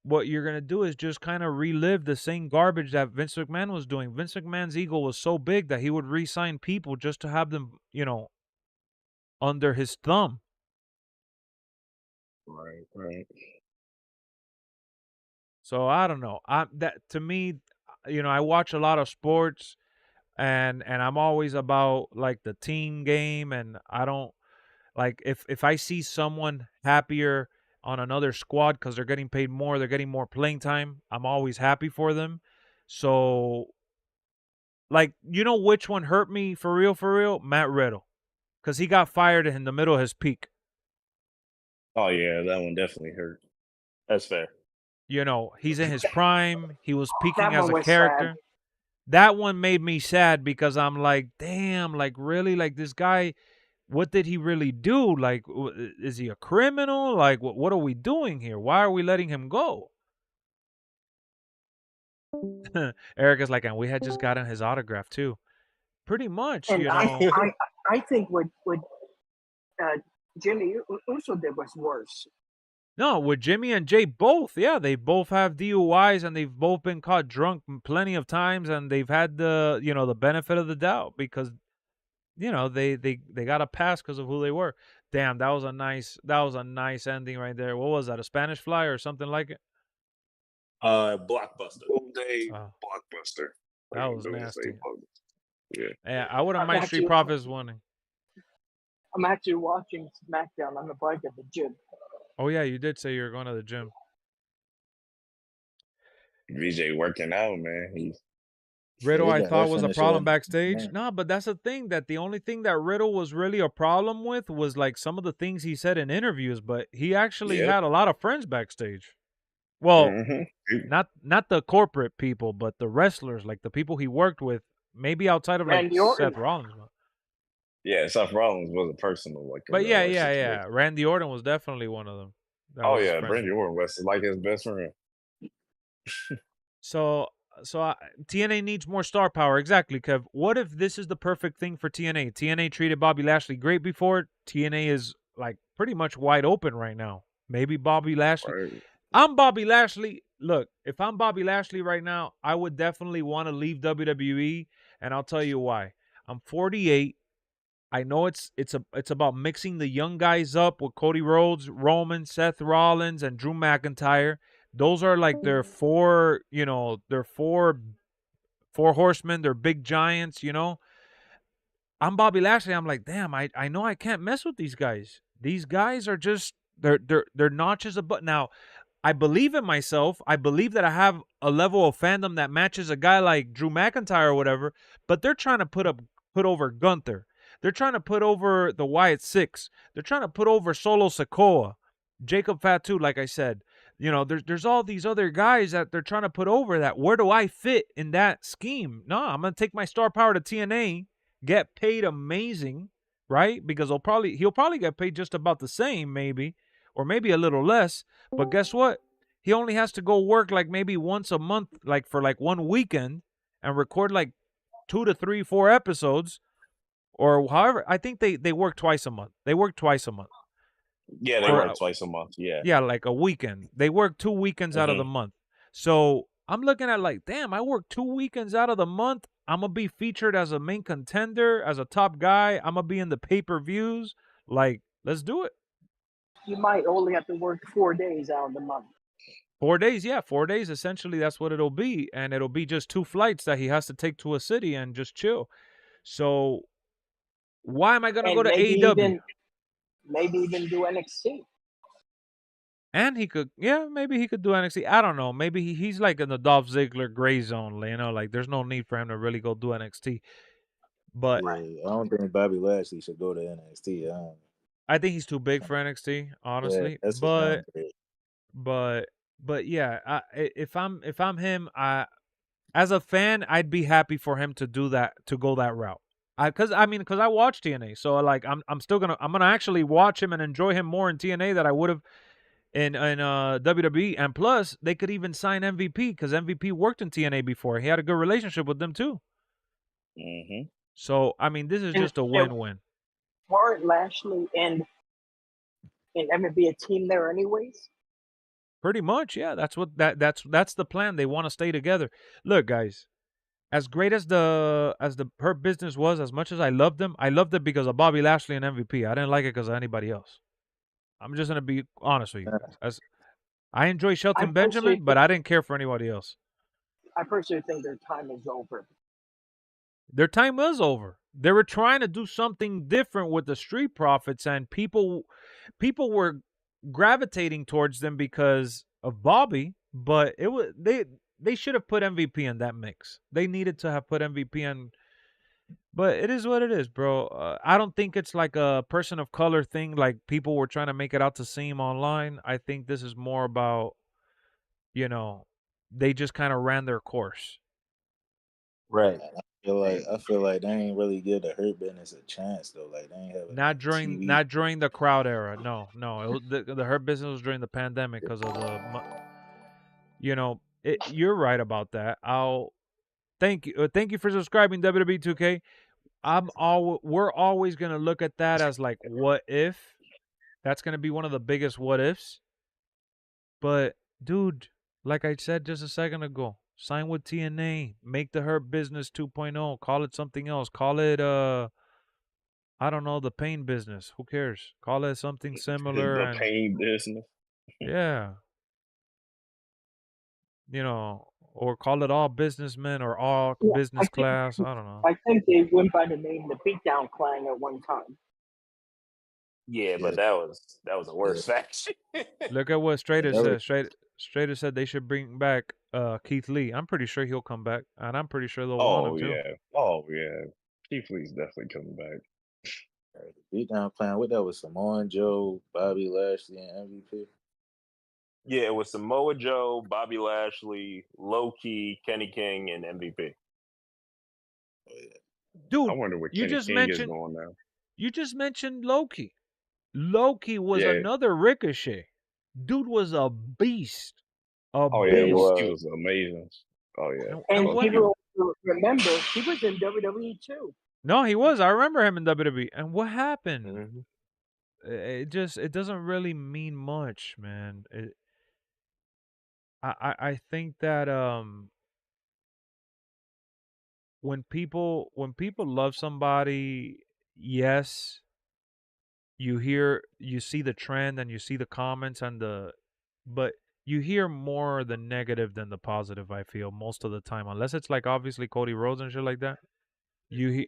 what you're going to do is just kind of relive the same garbage that Vince McMahon was doing. Vince McMahon's ego was so big that he would re-sign people just to have them, under his thumb. Right. So I don't know. That to me, I watch a lot of sports, and I'm always about like the team game, and I don't like if I see someone happier on another squad because they're getting paid more, they're getting more playing time. I'm always happy for them. So, like, which one hurt me for real? For real, Matt Riddle, because he got fired in the middle of his peak. Oh yeah, that one definitely hurt. That's fair. He's in his prime. He was peaking That as one a was character. sad. That one made me sad because I'm like, damn, like really, like this guy, what did he really do? Like, is he a criminal? Like, what are we doing here? Why are we letting him go? Eric is like, and we had just gotten his autograph too. Pretty much, And I think what Jimmy Uso did was worse. No, with Jimmy and Jay both, yeah, they both have DUIs and they've both been caught drunk plenty of times, and they've had the benefit of the doubt because they got a pass because of who they were. Damn, that was a nice ending right there. What was that? A Spanish Fly or something like it? Blockbuster. Doomsday Oh, Blockbuster. that Like was Doomsday nasty. Yeah. Yeah, I wouldn't I'm mind Street actually- Profits winning. I'm actually watching SmackDown on the bike at the gym. Oh yeah, you did say you were going to the gym. VJ working out, man. He's Riddle, He I been thought, was effing a the problem show. backstage. Yeah. No, but that's the thing, that the only thing that Riddle was really a problem with was like some of the things he said in interviews, but he actually Yep. had a lot of friends backstage. Well, Mhm. not the corporate people, but the wrestlers, like the people he worked with, maybe outside of like Randy Orton. Seth Rollins. Yeah, Seth Rollins was a personal like. But yeah. situation. Randy Orton was definitely one of them. That Oh was his yeah, friend. Randy Orton was like his best friend. So TNA needs more star power. Exactly, Kev. What if this is the perfect thing for TNA? TNA treated Bobby Lashley great before. TNA is like pretty much wide open right now. Maybe Bobby Lashley. Right. I'm Bobby Lashley. Look, if I'm Bobby Lashley right now, I would definitely want to leave WWE, and I'll tell you why. I'm 48. I know it's about mixing the young guys up with Cody Rhodes, Roman, Seth Rollins, and Drew McIntyre. Those are like their four horsemen. They're big giants, I'm Bobby Lashley. I'm like, damn, I know I can't mess with these guys. These guys are just they're notches above. Now, I believe in myself. I believe that I have a level of fandom that matches a guy like Drew McIntyre or whatever, but they're trying to put over Gunther. They're trying to put over the Wyatt Six. They're trying to put over Solo Sikoa, Jacob Fatu, like I said. There's all these other guys that they're trying to put over that. Where do I fit in that scheme? No, I'm going to take my star power to TNA, get paid amazing, right? Because he'll probably get paid just about the same, maybe, or maybe a little less. But guess what? He only has to go work like maybe once a month, like for like one weekend, and record like 2 to 3, 4 episodes, or however. I think they work twice a month. They work twice a month. Yeah, they work twice a month. Yeah. Yeah, like a weekend. They work 2 weekends out of the month. So I'm looking at like, damn, I work 2 weekends out of the month. I'm going to be featured as a main contender, as a top guy. I'm going to be in the pay-per-views. Like, let's do it. You might only have to work 4 days out of the month. 4 days, yeah. 4 days, essentially, that's what it'll be. And it'll be just 2 flights that he has to take to a city and just chill. So why am I going to go to AEW? Maybe even do NXT. And he could, maybe he could do NXT. I don't know. Maybe he's like in the Dolph Ziggler gray zone, like there's no need for him to really go do NXT. But yeah, I don't think Bobby Lashley should go to NXT. I think he's too big for NXT, honestly. Yeah, that's but yeah, if I'm him, as a fan, I'd be happy for him to do that, to go that route. Because I watch TNA, so like I'm gonna actually watch him and enjoy him more in TNA than I would have in WWE. And plus, they could even sign MVP because MVP worked in TNA before. He had a good relationship with them too. Mm-hmm. So this is just a win-win. Weren't Lashley and MVP a team there anyways? Pretty much, yeah. That's that's the plan. They want to stay together. Look, guys. As great as her business was, as much as I loved it because of Bobby Lashley and MVP. I didn't like it because of anybody else. I'm just gonna be honest with you guys. I enjoy Shelton Benjamin, but I didn't care for anybody else. I personally think their time is over. Their time was over. They were trying to do something different with the Street Profits, and people were gravitating towards them because of Bobby. But it was they should have put MVP in that mix. They needed to have put MVP in. But it is what it is, bro. I don't think it's like a person of color thing, like people were trying to make it out to seem online. I think this is more about, they just kind of ran their course. Right. I feel like they ain't really give the Hurt Business a chance though. Like they ain't have not during the crowd era. No. The Hurt Business was during the pandemic because of the, you're right about that. Thank you for subscribing, WWE 2K. We're always gonna look at that as like, what if? That's gonna be one of the biggest what ifs. But dude, like I said just a second ago, sign with TNA, make the Hurt Business 2.0, call it something else, call it I don't know, the Pain Business. Who cares? Call it something similar. The Pain Business. Yeah. Or call it All Businessmen or All Business Class. I don't know. I think they went by the name the Beatdown Clan at one time. Yeah, but that was a worse faction. Look at what Strader said. Strader said they should bring back Keith Lee. I'm pretty sure he'll come back, and I'm pretty sure they'll want him too. Oh yeah, Keith Lee's definitely coming back. Beatdown Clan. What that was? Samoa Joe, Bobby Lashley, and MVP. Yeah, it was Samoa Joe, Bobby Lashley, Low Key, Kenny King, and MVP. Oh, yeah. Dude, I wonder where Kenny King is going now. You just mentioned Loki. Loki was another Ricochet. Dude was a beast. Yeah, he was amazing. Oh yeah. And people remember he was in WWE too. No, he was. I remember him in WWE. And what happened? Mm-hmm. It doesn't really mean much, man. I think that when people love somebody, yes, you see the trend and you see the comments but you hear more the negative than the positive. I feel most of the time, unless it's like obviously Cody Rhodes and shit like that. You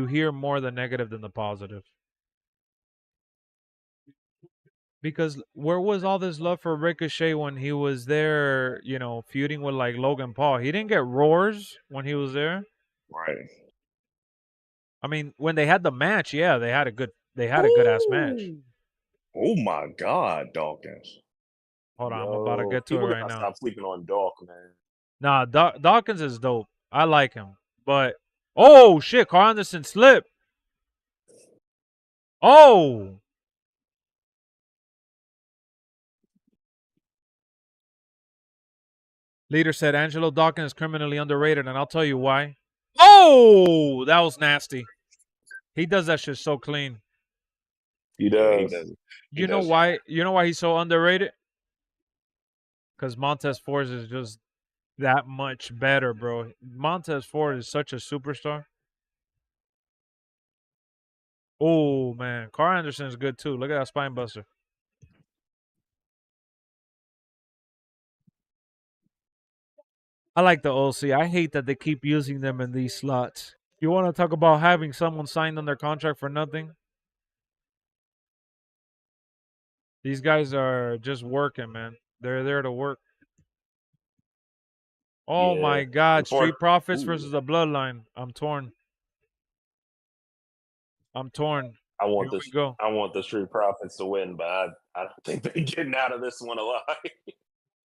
hear more the negative than the positive. Because where was all this love for Ricochet when he was there, feuding with like Logan Paul? He didn't get roars when he was there. Right. I mean, when they had the match, yeah, they had a good ass match. Oh my God, Dawkins. Hold on, I'm about to get to it right now. Stop sleeping on Dawkins, man. Nah, Dawkins is dope. I like him. But oh shit, Carl Anderson slipped. Oh. Leader said Angelo Dawkins is criminally underrated, and I'll tell you why. Oh, that was nasty. He does that shit so clean. He does. You know why he's so underrated? Because Montez Ford is just that much better, bro. Montez Ford is such a superstar. Oh man, Carl Anderson is good too. Look at that spine buster. I like the OC. I hate that they keep using them in these slots. You want to talk about having someone signed on their contract for nothing? These guys are just working, man. They're there to work. Oh my God! Street Profits versus the Bloodline. I'm torn. I want the Street Profits to win, but I don't think they're getting out of this one alive.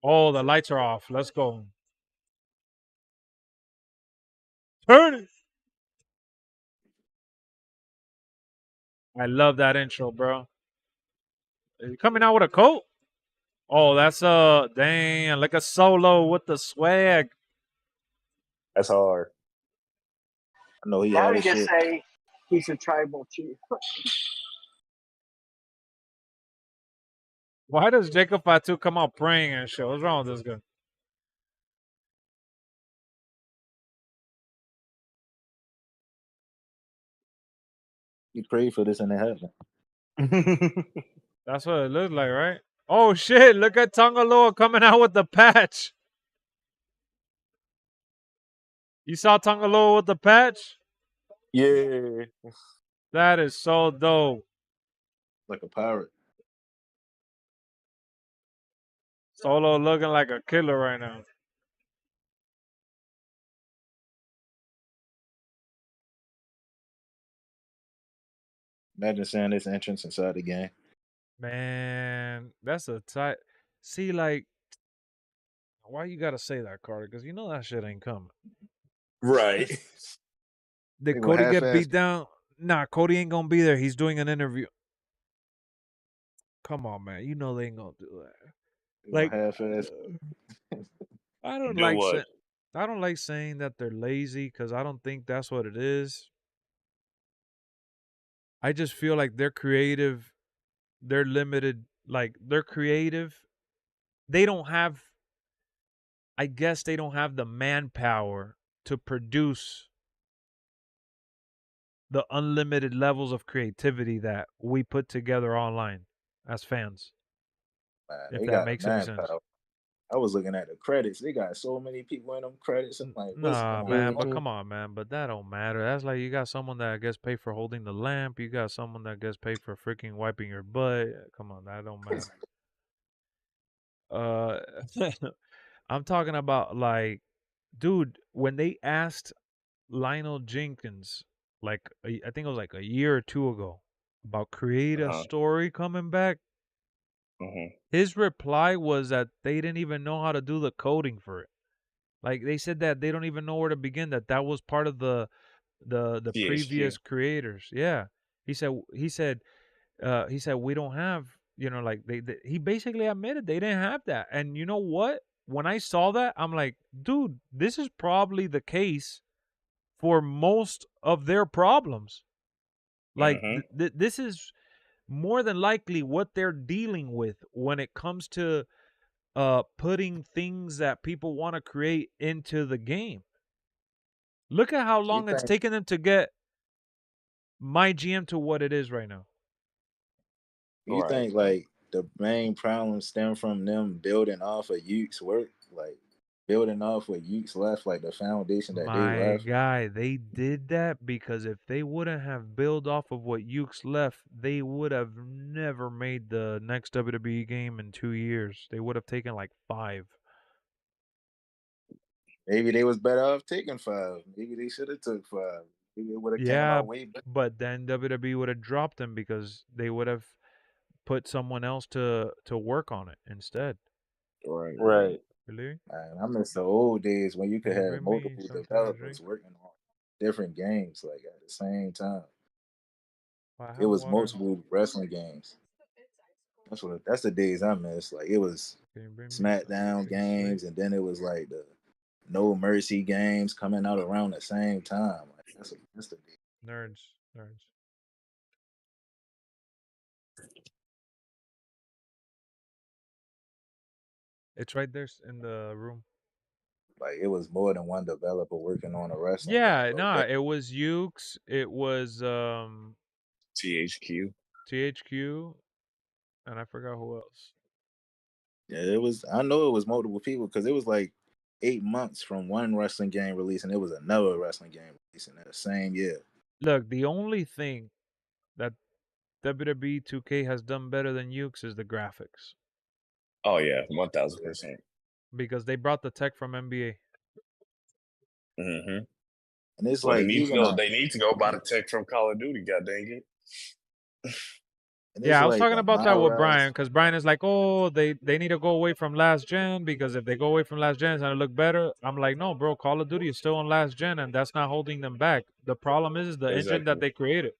Oh, the lights are off. Let's go. Turn it. I love that intro, bro. Are you coming out with a coat? Oh, that's damn, like a solo with the swag. That's hard. I know he now had you shit. just say he's a tribal chief. Why does Jacob Fatu come out praying and shit? What's wrong with this guy? He prayed for this and it happened. That's what it looked like, right? Oh shit! Look at Tongaloa coming out with the patch. You saw Tongaloa with the patch? Yeah. That is so dope. Like a pirate. Solo looking like a killer right now. Imagine saying this entrance inside the game. Man, that's a tight. See, like, why you gotta say that, Carter? Because you know that shit ain't coming. Right. Did Cody get beat down? Nah, Cody ain't gonna be there. He's doing an interview. Come on, man. You know they ain't gonna do that. Like, I don't like saying that they're lazy because I don't think that's what it is. I just feel like they're creative. They're limited. Like, they're creative. They don't have, I guess they don't have the manpower to produce the unlimited levels of creativity that we put together online as fans. Man, if that makes any sense. I was looking at the credits. They got so many people in them credits. I'm like, what's nah, man, but come on, man. But that don't matter. That's like you got someone that gets paid for holding the lamp. You got someone that gets paid for freaking wiping your butt. Come on, that don't matter. I'm talking about like, dude, when they asked Lionel Jenkins, like I think it was like a year or two ago, about create a story coming back. His reply was that they didn't even know how to do the coding for it. Like they said that they don't even know where to begin. That was part of the previous creators. Yeah, he said we don't have, like he basically admitted they didn't have that. And you know what? When I saw that, I'm like, dude, this is probably the case for most of their problems. Like this is more than likely what they're dealing with when it comes to putting things that people want to create into the game. Look at how long it's taken them to get my GM to what it is right now. You think like the main problem stem from them building off of Yuke's work, like building off what Yuke's left, like the foundation that they left? My guy, they did that because if they wouldn't have built off of what Yuke's left, they would have never made the next WWE game in 2 years. They would have taken like 5. Maybe they was better off taking 5. Maybe they should have took 5. Maybe it would have came out way better. But then WWE would have dropped them because they would have put someone else to work on it instead. Right. Really? Man, I miss the old days when you could have multiple developers working on different games like at the same time. It was multiple wrestling games. That's the days I miss. Like it was SmackDown games, and then it was like the No Mercy games coming out around the same time. Like that's the day. Nerds. It's right there in the room. Like it was more than one developer working on a wrestling. Yeah, no, it was Ukes. It was THQ, and I forgot who else. Yeah, it was. I know it was multiple people because it was like 8 months from one wrestling game release, and it was another wrestling game releasing in the same year. Look, the only thing that WWE 2K has done better than Ukes is the graphics. Oh yeah, 1000%. Because they brought the tech from NBA. And it's like they need to go buy the tech from Call of Duty. God dang it. Yeah, I was talking about that with Brian because Brian is like, oh, they need to go away from last gen because if they go away from last gen, it's gonna look better. I'm like, no, bro, Call of Duty is still on last gen, and that's not holding them back. The problem is the engine that they created.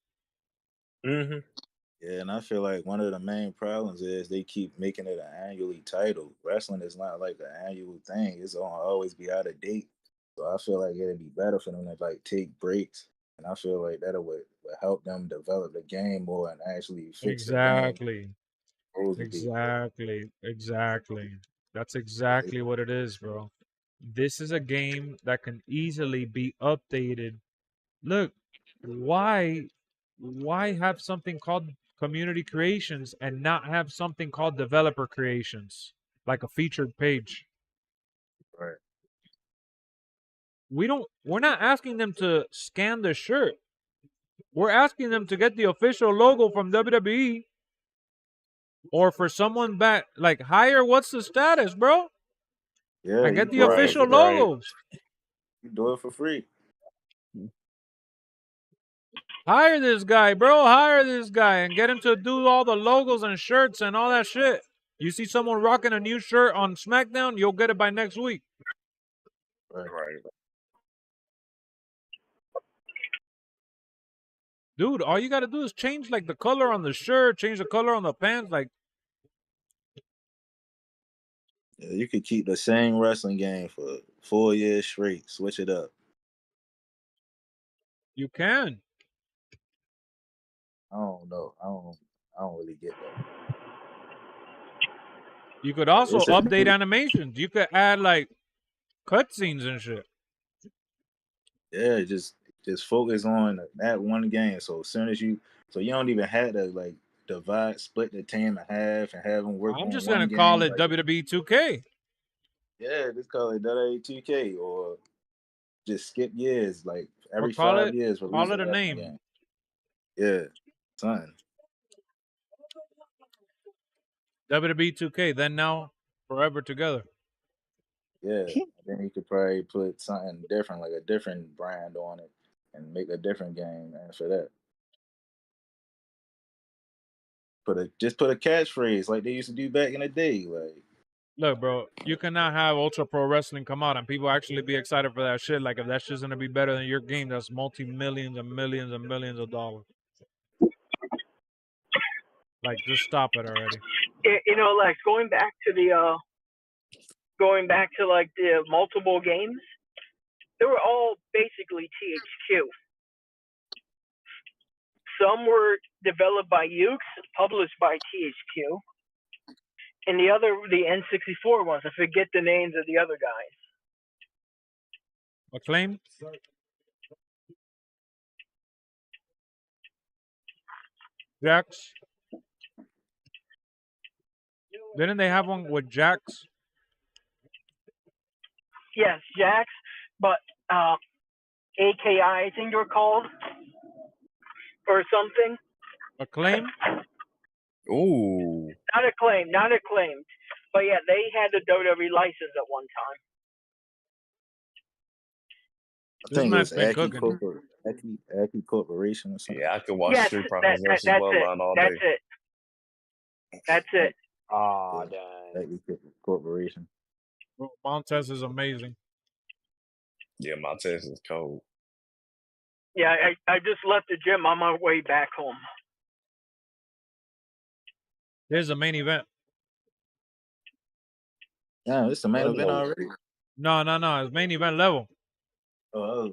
Yeah, and I feel like one of the main problems is they keep making it an annually title. Wrestling is not like an annual thing; it's gonna always be out of date. So I feel like it'd be better for them to like take breaks, and I feel like that would help them develop the game more and actually fix the game. Exactly. That's exactly what it is, bro. This is a game that can easily be updated. Look, why have something called community creations and not have something called developer creations, like a featured page. Right. We're not asking them to scan the shirt. We're asking them to get the official logo from WWE, or for someone back, like, hire what's the status, bro? Yeah, And get the you do it official for free. logos. You do it for free. Hire this guy, bro. Hire this guy and get him to do all the logos and shirts and all that shit. You see someone rocking a new shirt on SmackDown, you'll get it by next week. Right. Dude, all you gotta do is change like the color on the shirt, change the color on the pants. Like, yeah, you could keep the same wrestling game for 4 years straight. Switch it up. you can. I don't know. I don't really get that. You could also update animations. You could add like cutscenes and shit. Yeah, just focus on that one game. So as soon as you don't even have to like split the team in half and have them work on one game. I'm just gonna call it like, WWE 2K. Yeah, just call it WWE 2K or just skip years, like every call 5 it- years. call it a name. Game. Yeah, son. WWE 2K. Then now, forever together. Yeah, then you could probably put something different, like a different brand on it, and make a different game after that. Just put a catchphrase like they used to do back in the day, like. Look, bro, you cannot have Ultra Pro Wrestling come out and people actually be excited for that shit. Like, if that shit's gonna be better than your game, that's multi-millions and millions and millions of dollars. Like, just stop it already. You know, Lex, going back to like the multiple games, they were all basically THQ. Some were developed by Ukes, published by THQ, and the N64 ones, I forget the names of the other guys. Acclaim? Jax? Didn't they have one with Jax? Yes, Jax, but AKI, I think they're called, or something. Acclaim? Ooh. Not acclaimed. But yeah, they had the WWE license at one time. I think it was Aki Corporation or something. Yeah, I could watch Street Profits versus Bloodline all day. That's it. Ah, dang. Aki Corporation. Bro, Montez is amazing. Yeah, Montez is cold. Yeah, I just left the gym on my way back home. Here's the main event. Yeah, it's the main event already. No, it's main event level. Oh,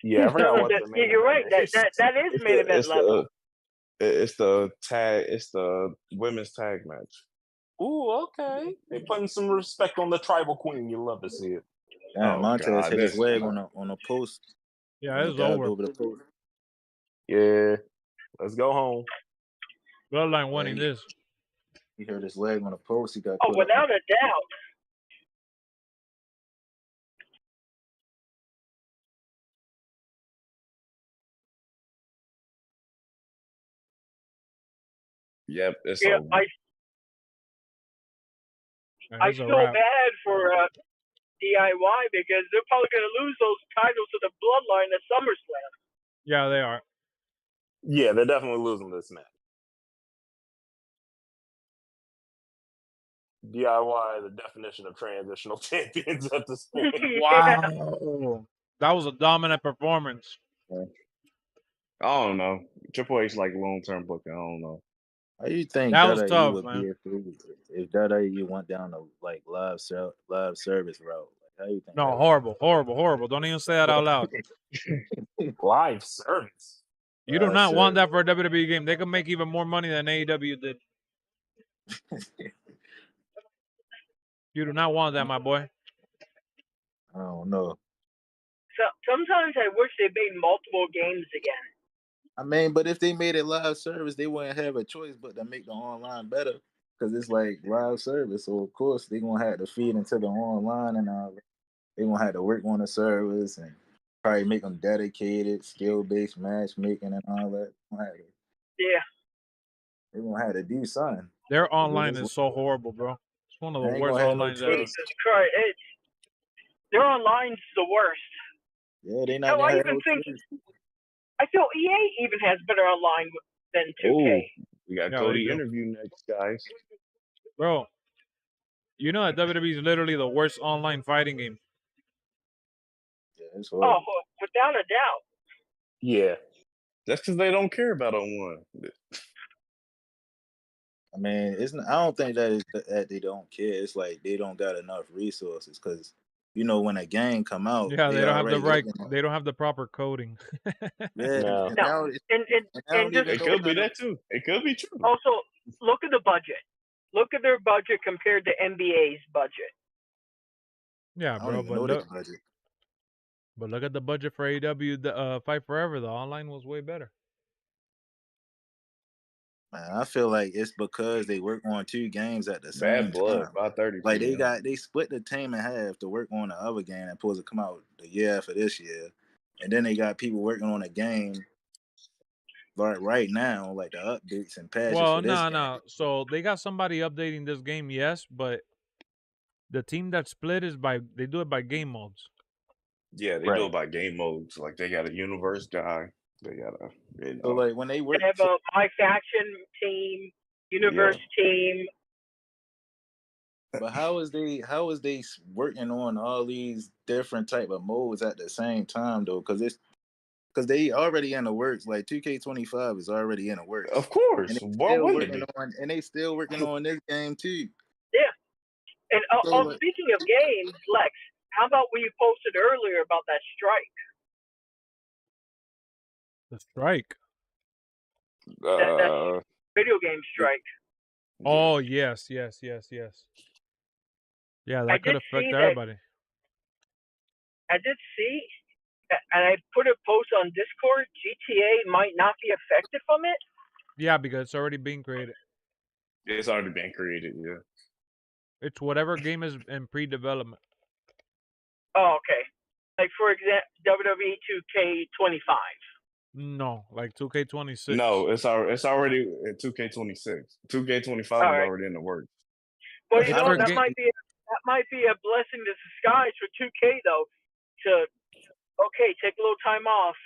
yeah, I forgot what the main You're right. event is. That is main event level. It's the women's tag match. Ooh, okay. They putting some respect on the tribal queen. You love to see it. Yeah, Montez hit his leg on a post. Yeah, it's over. Over the post. Yeah, let's go home. Bloodline winning this. He hurt his leg on a post. He got. Oh, without a doubt. Yep, it's yeah, over. I feel bad for DIY because they're probably going to lose those titles to the Bloodline at SummerSlam. Yeah, they are. Yeah, they're definitely losing this match. DIY, the definition of transitional champions at this point. Wow. That was a dominant performance. I don't know. Triple H like long-term booking. I don't know. How you think that was tough, would man? Be if WWE went down the like live service route? Like, how you think? No, horrible. Don't even say that out loud. Live service. You do not want that for a WWE game. They can make even more money than AEW did. You do not want that, my boy. I don't know. So sometimes I wish they made multiple games again. I mean, but if they made it live service, they wouldn't have a choice but to make the online better because it's like live service. So of course they gonna have to feed into the online and all that. They gonna have to work on the service and probably make them dedicated, skill based matchmaking and all that. Yeah. They gonna have to do something. Their online is so horrible, bro. It's one of the They ain't worst gonna have no onlines ever. choice. Jesus Christ, their online's the worst. Yeah, they not Hell, gonna I have even no think choice. I feel EA even has better online than 2K. Oh, we got Yeah, Cody they do. interview next, guys. Bro, you know that WWE is literally the worst online fighting game. Yeah, it's Oh, horrible. without a doubt. Yeah. That's because they don't care about online. I mean, it's not, I don't think that is that they don't care. It's like they don't got enough resources because you know when a game come out, Yeah, they they don't have the already right. working on it. They don't have the proper coding. Yeah, No. and No, and I don't just even It know could be how to. that too. It could be true. also look at the budget. Look at their budget compared to NBA's budget. Yeah, I don't bro. even But know their look, budget. look at the budget for AEW Fight Forever. The online was way better. Man, I feel like it's because they work on two games at the same Bad blood, time. 5:30 Like p.m. they split the team in half to work on the other game that's supposed to come out the year after this year, and then they got people working on a game right now, like the updates and patches Well, for this game. no. So they got somebody updating this game, yes, but the team that split is they do it by game modes. Yeah, they do it by game modes. Like they got a universe guy. They got a. So like when they work, They have a My Faction team, Universe team. but how is they working on all these different type of modes at the same time though? Because they already in the works. Like 2K25 is already in the works. Of course. And Why wouldn't it be? they still working on this game too. Yeah. And So, speaking of games, Lex, how about what you posted earlier about that strike? The strike. That video game strike. Oh yes. Yeah, that could affect everybody. I did see, and I put a post on Discord. GTA might not be affected from it. Yeah, because it's already being created. It's already been created. Yeah. It's whatever game is in pre-development. Oh, okay. Like for example, WWE 2K25. No, like 2K26. No, it's already at 2K26. 2K25 is already in the works. Well, you know that might be a blessing in disguise for 2K though. To take a little time off.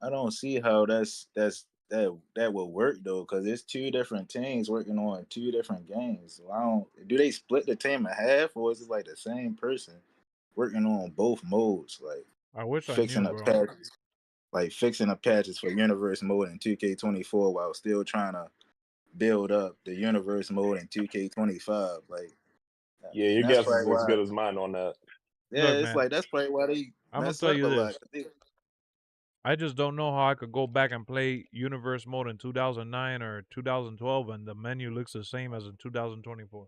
I don't see how that will work though, because it's two different teams working on two different games. So do they split the team in half, or is it like the same person working on both modes? Like I wish fixing I knew, the patches, like fixing the patches for Universe mode in 2K24 while still trying to build up the Universe mode in 2K25. Like, yeah, your guess is as good as mine on that. Yeah, Look, it's man, like that's probably why they I'm gonna mess tell up you a this. lot. I just don't know how I could go back and play Universe mode in 2009 or 2012 and the menu looks the same as in 2024.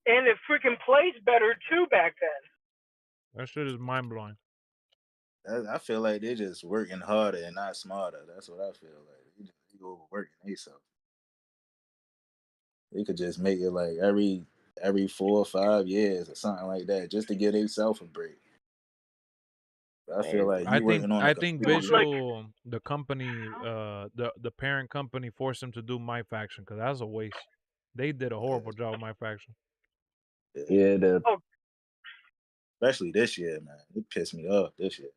And it freaking plays better too back then. That shit is mind blowing. I feel like they're just working harder and not smarter. That's what I feel like. They overworking themselves. They could just make it like every 4 or 5 years or something like that, just to give themselves a break. But I feel like I think Visual, the company, the parent company, forced them to do My Faction because that's a waste. They did a horrible job with My Faction. Yeah, they did. Especially this year, man. It pissed me off this year.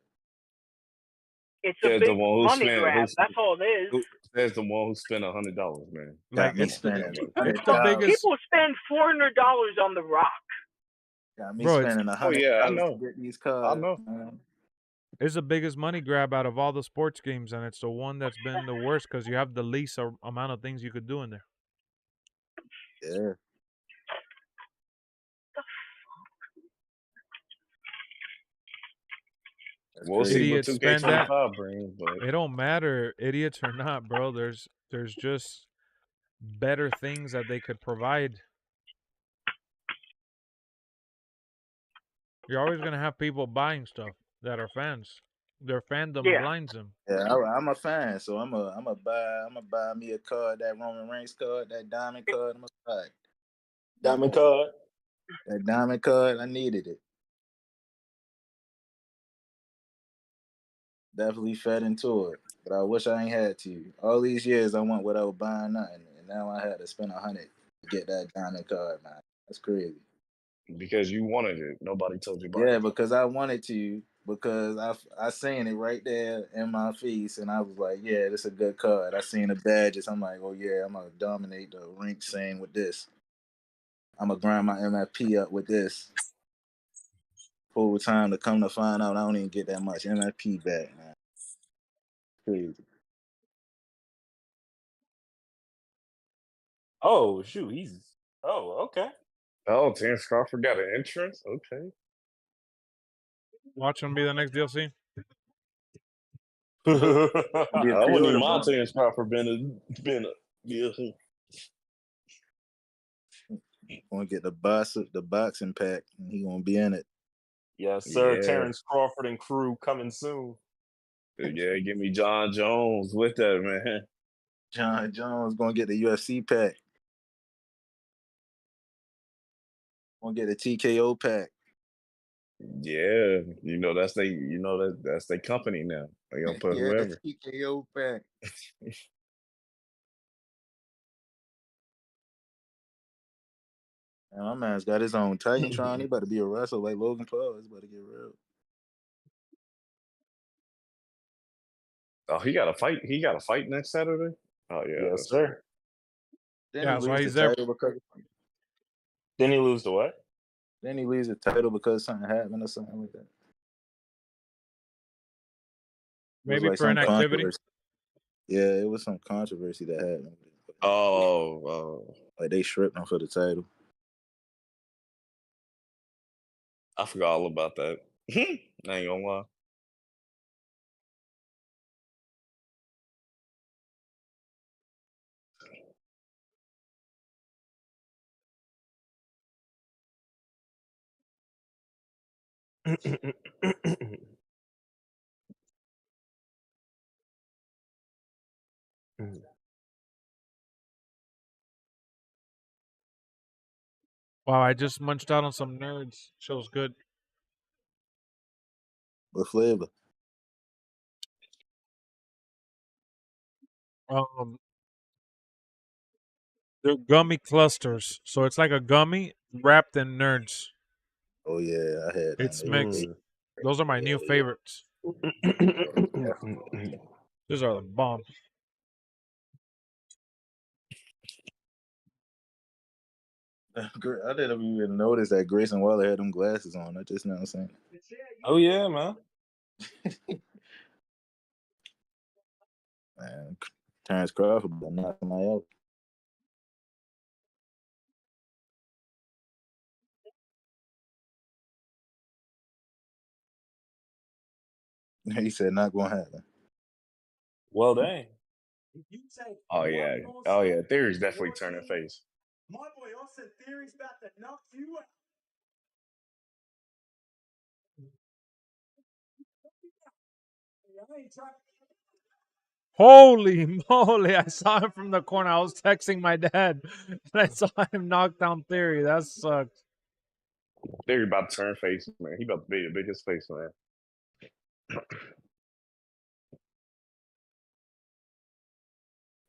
It's a big money grab. That's all it is. There's the one who spent $100, man. Got me spending. It's the biggest. People spend $400 on The Rock. Got me Bro, spending $100 to get these cards. I know. Man. It's the biggest money grab out of all the sports games, and it's the one that's been the worst because you have the least amount of things you could do in there. Yeah. We'll see what Idiots spend that. 2K25 brings, but It don't matter, idiots or not, bro. There's just better things that they could provide. You're always gonna have people buying stuff that are fans. Their fandom Yeah. blinds them. Yeah, I'm a fan, so I'm a buy me a card, that Roman Reigns card, that diamond card. I'm a buy it. Diamond card. That diamond card, I needed it. Definitely fed into it, but I wish I ain't had to. All these years I went without buying nothing, and now I had to spend $100 to get that diamond card, man. That's crazy. Because you wanted it. Nobody told you about Yeah, it. because I wanted to, because I seen it right there in my face, and I was like, yeah, this is a good card. I seen the badges. I'm like, oh yeah, I'm gonna dominate the rink scene with this. I'm gonna grind my MFP up with this. Full time to come to find out, I don't even get that much MFP back, man. Crazy. Oh shoot, he's. Oh, okay. Oh, Terrence Crawford got an entrance? Okay. Watch him be the next DLC. Be a I wouldn't pre-order even mind bonus. Terrence Crawford being a DLC. Gonna get the boxing pack, and he gonna be in it. Yes, sir. Yeah. Terrence Crawford and crew coming soon. Yeah, give me John Jones with that, man. John Jones gonna get the UFC pack. Gonna get the TKO pack. Yeah, that's that's their company now. They gonna put Yeah, whoever. TKO pack. And my man's got his own Titantron. He about to be a wrestler like Logan Paul. He's about to get real. Oh, he got a fight. He got a fight next Saturday. Oh yeah, Yes, that's sir. Then Yeah, he that's why leaves the he's there. title because. Then he lose to what? Then he leaves the title because something happened or something like that. It was Maybe like for some inactivity. controversy. Yeah, it was some controversy that happened. Oh, Like they stripped him for the title. I forgot all about that. I ain't gonna lie. Wow, I just munched out on some nerds. Show's good. What flavor? They're gummy clusters, so it's like a gummy wrapped in nerds. Oh yeah, I had them. It's They were mixed. great. Those are my new Yeah, favorites. yeah. These are the bomb. I didn't even notice that Grayson Waller had them glasses on. I just now seen it. Oh yeah, man. Man, Terrence Crawford, but not somebody else. He said not gonna happen. Well, dang. Oh yeah. Theory's definitely turning face. My boy Austin Theory's about to knock you out. Holy moly! I saw him from the corner. I was texting my dad, and I saw him knock down Theory. That sucked. Theory about to turn face, man. He about to be the biggest face, man.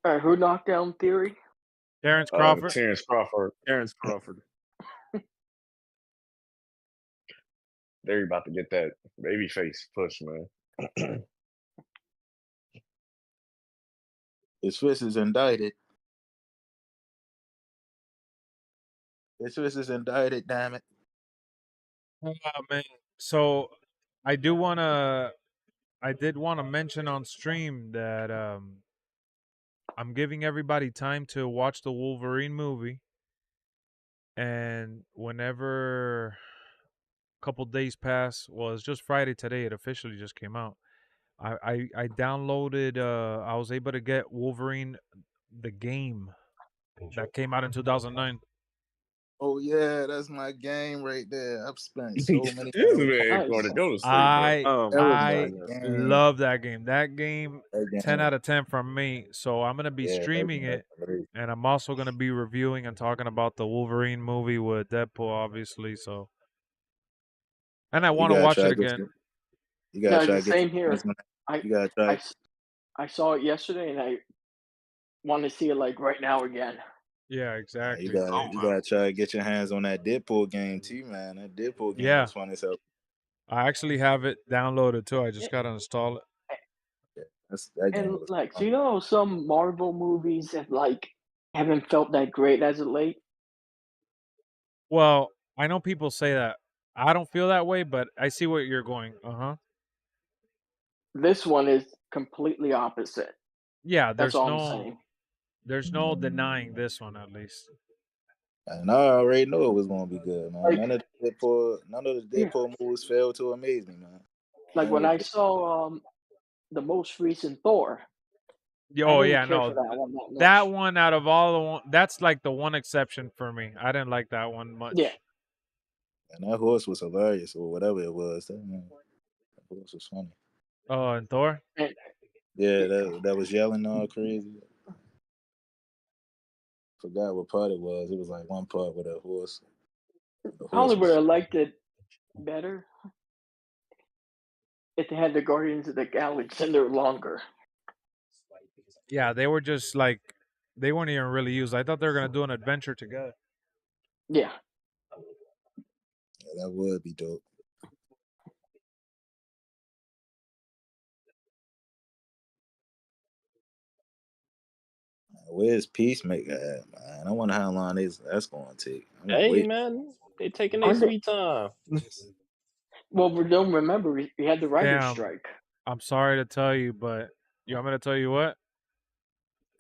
All right, who knocked down Theory? Terrence Crawford. Terrence Crawford. Terrence Crawford. Theory about to get that baby face push, man. His fist is indicted. His fist is indicted. Damn it. Oh man. So I did want to mention on stream that I'm giving everybody time to watch the Wolverine movie, and whenever a couple days pass, well, it's just Friday today. It officially just came out. I downloaded. I was able to get Wolverine, the game that came out in 2009. Oh yeah, that's my game right there. I've spent so many This hours. man Nice. going to go to sleep, bro. Oh That my was my I goodness. game. love that game. That game, That 10 game. out of 10 from me. So I'm gonna be Yeah, streaming that's it, amazing. and I'm also gonna be reviewing and talking about the Wolverine movie with Deadpool, obviously. So, and I You want to gotta watch try it to get again. you No, gotta it's try the to get same your here. hands on that. I You gotta I try. s- I saw it yesterday, and I want to see it like right now again. Yeah, You exactly. gotta try to get your hands on that Deadpool game too, man. That Deadpool game Yeah, was fun as hell. I actually have it downloaded too. I just gotta install it. That game And was Lex, fun. you know, some Marvel movies have haven't felt that great as of late. Well, I know people say that. I don't feel that way, but I see where you're going. Uh-huh. This one is completely opposite. Yeah, That's all I'm saying. there's no denying this one at least. And I already knew it was gonna be good, man. Like, None of the yeah, Deadpool movies failed to amaze me, man. like None of when the I saw the most recent Thor, I Oh didn't yeah, care no, for that one that that much. one out of all the one, that's like the one exception for me. I didn't like that one much. Yeah, And that horse was hilarious, or whatever it was. That horse was funny. Oh, and Thor. and Yeah, that was yelling all crazy. Forgot what part it was. It was like one part with a horse. The I horse only would was. have liked it better if they had the Guardians of the Galaxy and they're longer. Yeah, they were just like they weren't even really used. I thought they were gonna do an adventure together. Yeah, Yeah, that would be dope. Where's Peacemaker at, man? I wonder how long that's going to take. I'm gonna Hey wait. man, they taking their aren't they? sweet time. Well, we don't remember we had the writer's Damn, strike. I'm sorry to tell you, but you want me to tell you what?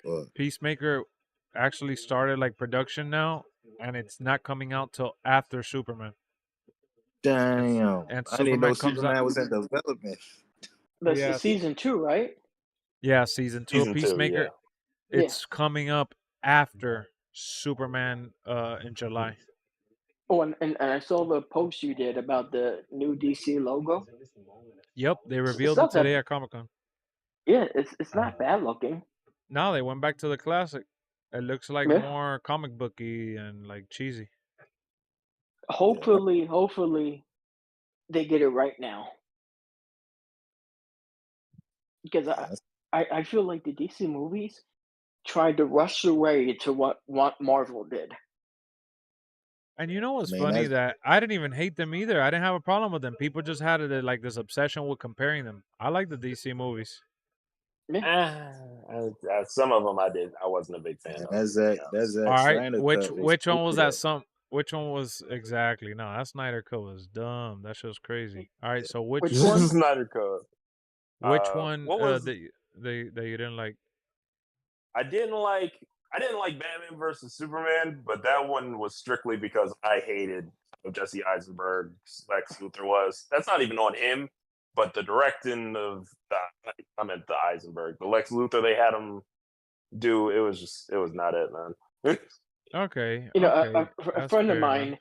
But Peacemaker actually started like production now, and it's not coming out till after Superman. damn, And I didn't know Superman comes out. Superman was in development. That's the Yes. season 2, right? Yeah, season 2 of Season 2, Peacemaker. yeah. Yeah. It's coming up after Superman in July. Oh, and I saw the post you did about the new DC logo. Yep, they It's revealed it not that. today at Comic-Con. Yeah, it's not bad looking. No, they went back to the classic. It looks like Yeah. more comic booky and like cheesy. Hopefully they get it right now. Because I feel like the DC movies tried to rush their way to what Marvel did. And you know what's I mean, funny? that's That I didn't even hate them either. I didn't have a problem with them. People just had like this obsession with comparing them. I like the DC movies. Yeah. Some of them I did. I wasn't a big fan man, of. that's To be that honest. All right, Snyder which cut was which one was stupid. that? Which one was exactly? No, that Snyder cut was dumb. That shit was crazy. All right, so Which This one? is not a code. which one What was that you didn't like? I didn't like Batman versus Superman, but that one was strictly because I hated how Jesse Eisenberg's Lex Luthor was. That's not even on him, but the directing of I meant the Eisenberg, the Lex Luthor they had him do. It was not it, man. Okay, You know, okay, a that's friend of fair enough. mine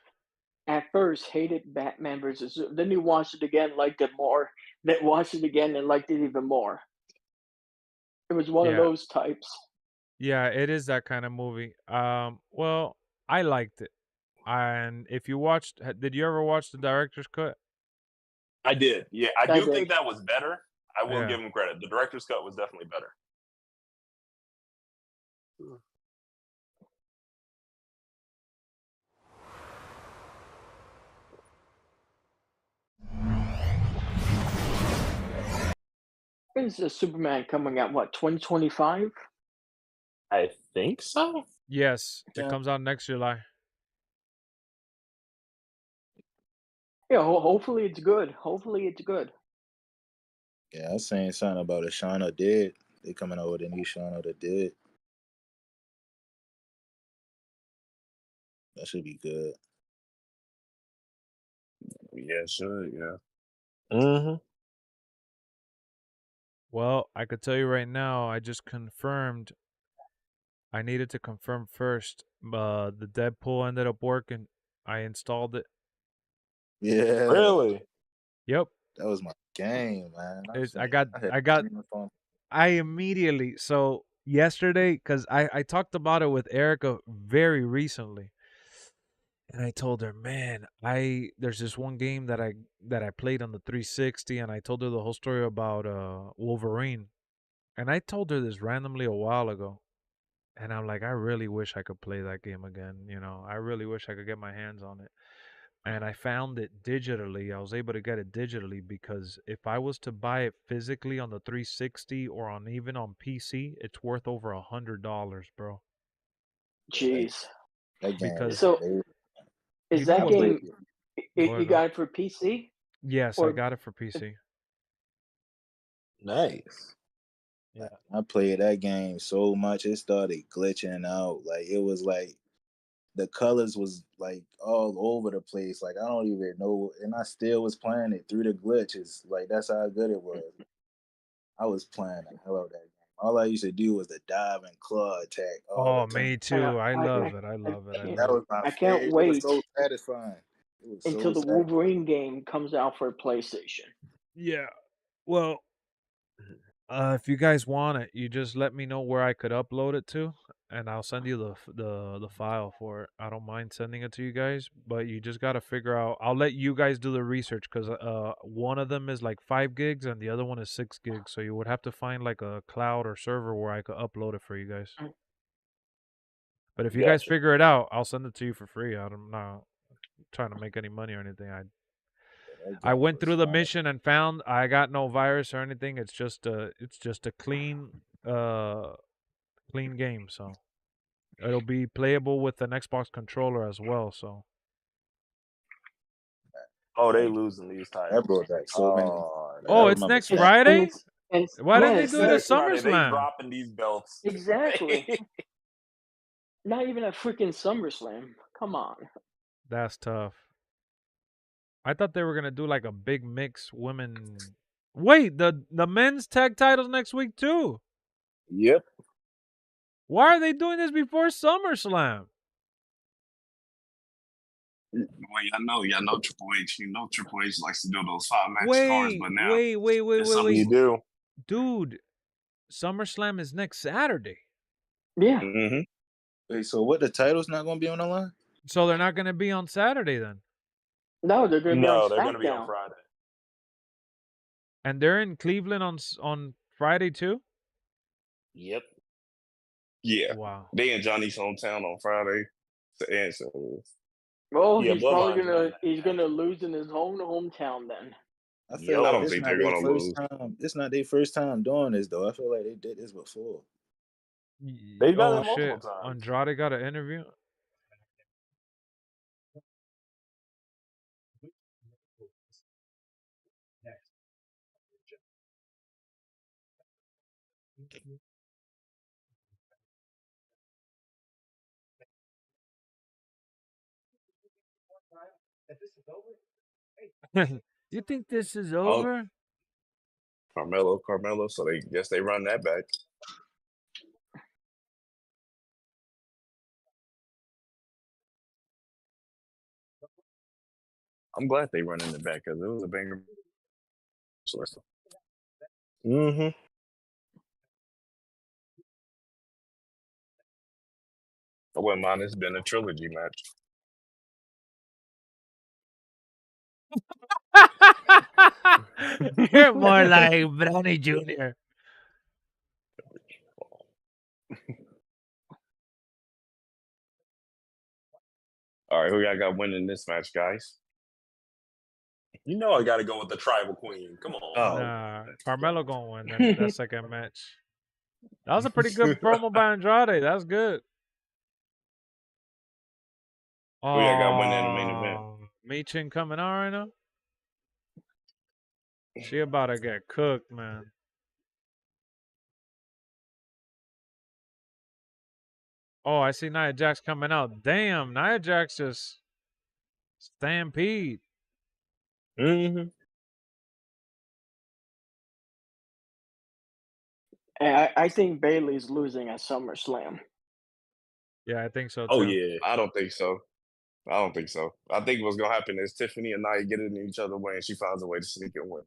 at first hated Batman versus. Then he watched it again, liked it more. Then watched it again and liked it even more. It was one of Yeah, those types. yeah, it is that kind of movie. Well, I liked it. And if you watched, did you ever watch the director's cut? I did. Yeah, I I do did. think that was better. I will Yeah. give him credit. The director's cut was definitely better. Is a Superman coming out what 2025? I think so. Yes, it Yeah. comes out next July. Yeah, hopefully it's good. Hopefully it's good. Yeah, I was saying something about a Shaun of the Dead. They coming out with a new Shaun of the Dead. That should be good. Yeah, sure. Yeah. Mm-hmm. Well, I could tell you right now, I just confirmed I needed to confirm first. The Deadpool ended up working. I installed it. Yeah. Really? Yep. That was my game, man. I immediately, so yesterday, because I talked about it with Erica very recently, and I told her, man, there's this one game that I played on the 360, and I told her the whole story about Wolverine, and I told her this randomly a while ago, and I'm like, I really wish I could play that game again. You know, I really wish I could get my hands on it. And I found it digitally. I was able to get it digitally because if I was to buy it physically on the 360 or on even on PC, it's worth over $100, bro. Jeez. That game. Because So is you know that what game? Go ahead, You got it for PC? Yes, I got it for PC. Nice. Yeah. I played that game so much it started glitching out. Like it was like the colors was like all over the place. Like I don't even know, and I still was playing it through the glitches. Like that's how good it was. I was playing the hell out of that game. All I used to do was the dive and claw attack all the time. Me too. I love it. I love it. That was my I can't favorite. wait. It was so satisfying. It was until so the Wolverine game comes out for PlayStation. Yeah. Well, if you guys want it, you just let me know where I could upload it to, and I'll send you the file for it. I don't mind sending it to you guys, but you just gotta figure out. I'll let you guys do the research because one of them is like 5 gigs and the other one is 6 gigs. So you would have to find like a cloud or server where I could upload it for you guys. But if you guys figure it out, I'll send it to you for free. I'm not trying to make any money or anything. I went through the mission and found I got no virus or anything. It's just a clean clean game, so it'll be playable with an Xbox controller as well. So Oh, they losing these titles. That brought back so many. Oh, it's next Friday? Why didn't they do it at Friday, they SummerSlam? dropping these belts. Exactly. Not even a freaking SummerSlam. Come on. That's tough. I thought they were gonna do like a big mix women. Wait, the men's tag titles next week too. Yep. Why are they doing this before SummerSlam? Well, y'all know Triple H. You know Triple H likes to do those 5-match cards, but now Wait. You do, Dude, SummerSlam is next Saturday. Yeah. Mm-hmm. Wait, so what? The title's not going to be on the line? So they're not going to be on Saturday then? No, they're going to be on SmackDown. They're going to be on Friday. And they're in Cleveland on Friday too? Yep. Yeah. Wow. They in Johnny's hometown on Friday. Well, he's probably gonna lose in his hometown then. I feel like I don't think they're gonna lose. It's not their first time doing this though. I feel like they did this before. They've done it multiple times. Andrade got an interview. You think this is over? Carmelo. So they guess they run that back. I'm glad they running it back because it was a banger. Mm-hmm. I wouldn't mind. It's been a trilogy match. You're more like Brownie Jr. All right, who y'all got winning this match, guys? You know I got to go with the Tribal Queen. Come on. Nah, Carmelo gonna win that second match. That was a pretty good promo by Andrade. That's good. Who y'all got winning the main event? Michin coming out right now. She about to get cooked, man. Oh, I see Nia Jax coming out. Damn, Nia Jax just stampede. Mm-hmm. I think Bayley's losing at SummerSlam. Yeah, I think so Oh too. yeah. I don't think so. I don't think so. I think what's gonna happen is Tiffany and Nia get in each other way, and she finds a way to sneak and win.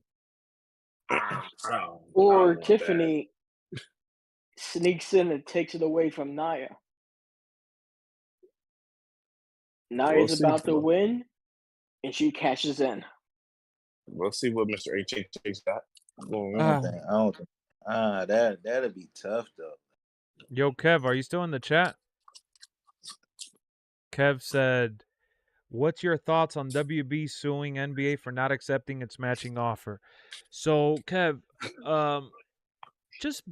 I don't Or want that. Tiffany sneaks in and takes it away from Nia. Nia's see. about to win, and she cashes in. We'll see what Mr. HHH got. I don't think. That'd be tough though. Yo, Kev, are you still in the chat? Kev said, "What's your thoughts on WB suing NBA for not accepting its matching offer?" So, Kev, just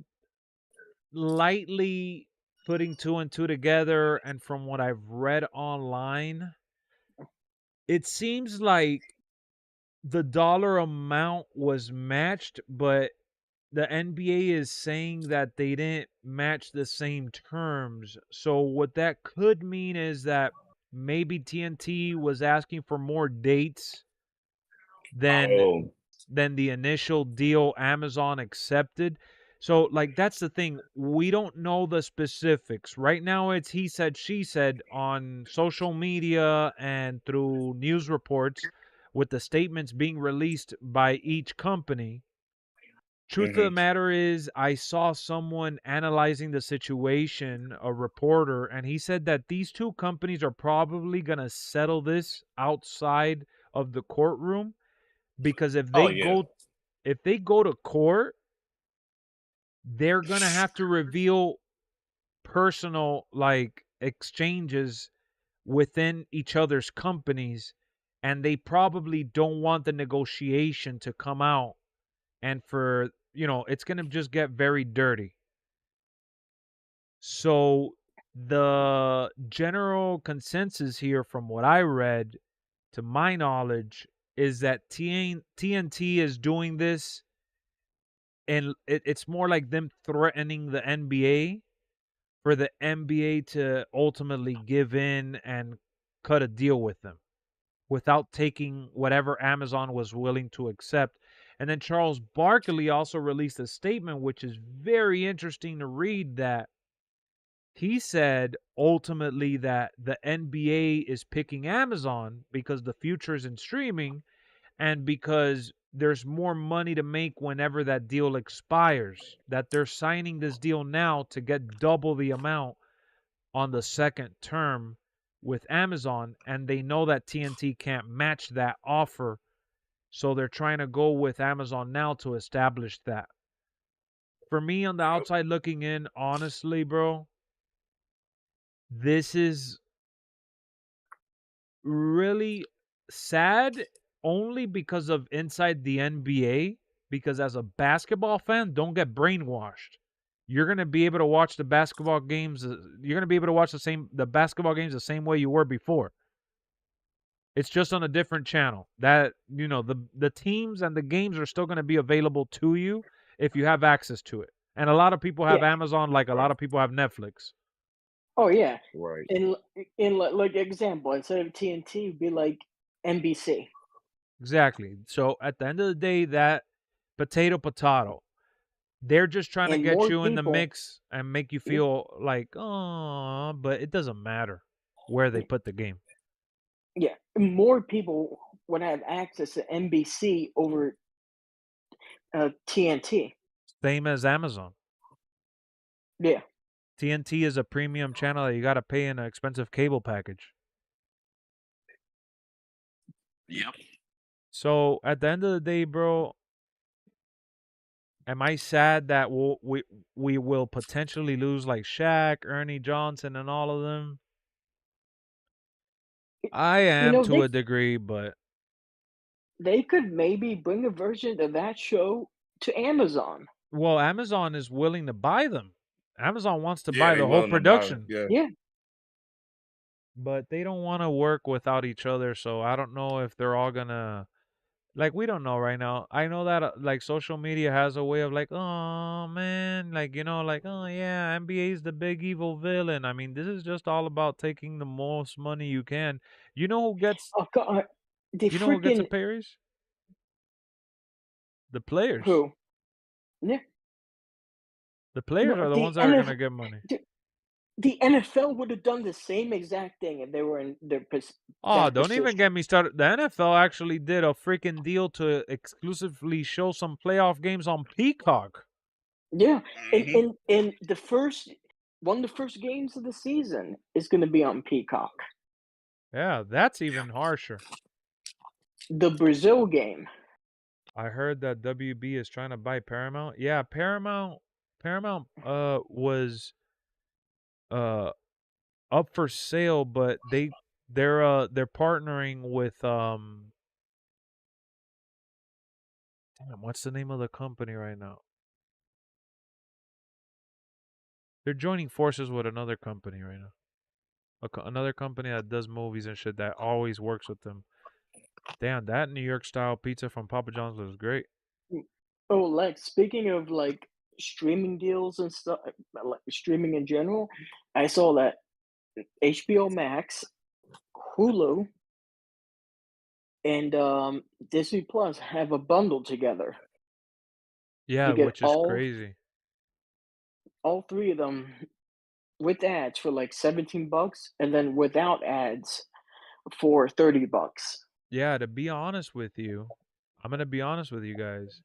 lightly putting 2 and 2 together, and from what I've read online, it seems like the dollar amount was matched, but the NBA is saying that they didn't match the same terms. So what that could mean is that maybe TNT was asking for more dates than Oh, the initial deal Amazon accepted. So like that's the thing. We don't know the specifics. Right now it's he said, she said on social media and through news reports with the statements being released by each company. Truth of the matter is, I saw someone analyzing the situation, a reporter, and he said that these two companies are probably going to settle this outside of the courtroom, because if they go to court, they're going to have to reveal personal like exchanges within each other's companies, and they probably don't want the negotiation to come out, and for it's going to just get very dirty. So the general consensus here, from what I read, to my knowledge, is that TNT is doing this, and it's more like them threatening the NBA for the NBA to ultimately give in and cut a deal with them without taking whatever Amazon was willing to accept. And then Charles Barkley also released a statement, which is very interesting to read, that he said ultimately that the NBA is picking Amazon because the future is in streaming, and because there's more money to make whenever that deal expires, that they're signing this deal now to get double the amount on the second term with Amazon, and they know that TNT can't match that offer, so they're trying to go with Amazon now to establish that. For me, on the outside looking in, honestly, bro, this is really sad only because of inside the NBA, because as a basketball fan, don't get brainwashed. You're going to be able to watch the basketball games. You're going to be able to watch the basketball games the same way you were before. It's just on a different channel. That, the teams and the games are still going to be available to you if you have access to it. And a lot of people have Amazon, like a lot of people have Netflix. Oh yeah. right. In like example, instead of TNT, it'd be like NBC. Exactly. So at the end of the day, that potato. They're just trying to And get more you in the people- mix and make you feel like, oh, but it doesn't matter where they put the game. Yeah, more people would have access to NBC over TNT. Same as Amazon. Yeah. TNT is a premium channel that you got to pay in an expensive cable package. Yep. So at the end of the day, bro, am I sad that we will potentially lose like Shaq, Ernie Johnson, and all of them? I am to a degree, but they could maybe bring a version of that show to Amazon. Well, Amazon is willing to buy them. Amazon wants to buy the whole production. Yeah. But they don't want to work without each other, so I don't know if they're all gonna, like, we don't know right now. I know that like social media has a way of like, oh man, like, like, oh yeah, NBA is the big evil villain. I mean, this is just all about taking the most money you can. You know who gets Oh God, you know who gets a pay raise? The players. Who? Yeah. The players are the ones that are gonna get money. The NFL would have done the same exact thing if they were in their Oh, don't even get me started. The NFL actually did a freaking deal to exclusively show some playoff games on Peacock. Yeah, Mhm. and one of the first games of the season is going to be on Peacock. Yeah, that's even harsher. The Brazil game. I heard that WB is trying to buy Paramount. Yeah, Paramount was up for sale, but they're partnering with damn, what's the name of the company right now? They're joining forces with another company right now. Another company that does movies and shit that always works with them. Damn, that New York style pizza from Papa John's looks great. Oh, Lex, speaking of like streaming deals and stuff, like streaming in general, I saw that HBO Max, Hulu, and Disney Plus have a bundle together. Yeah, You get which is crazy. all three of them with ads for like $17, and then without ads for $30. Yeah, to be honest with you, I'm gonna be honest with you guys.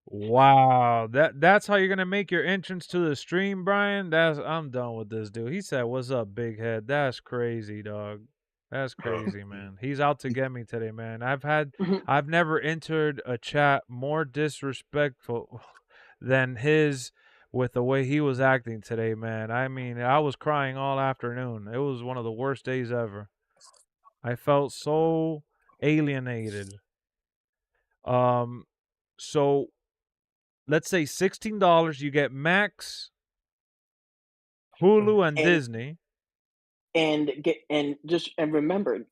Wow, that's how you're gonna make your entrance to the stream, Brian. I'm done with this dude. He said, "What's up, big head?" That's crazy, dog. That's crazy, man. He's out to get me today, man. I've never entered a chat more disrespectful than his with the way he was acting today, man. I mean, I was crying all afternoon. It was one of the worst days ever. I felt so alienated. So let's say $16, you get Max, Hulu, and Disney. And remember,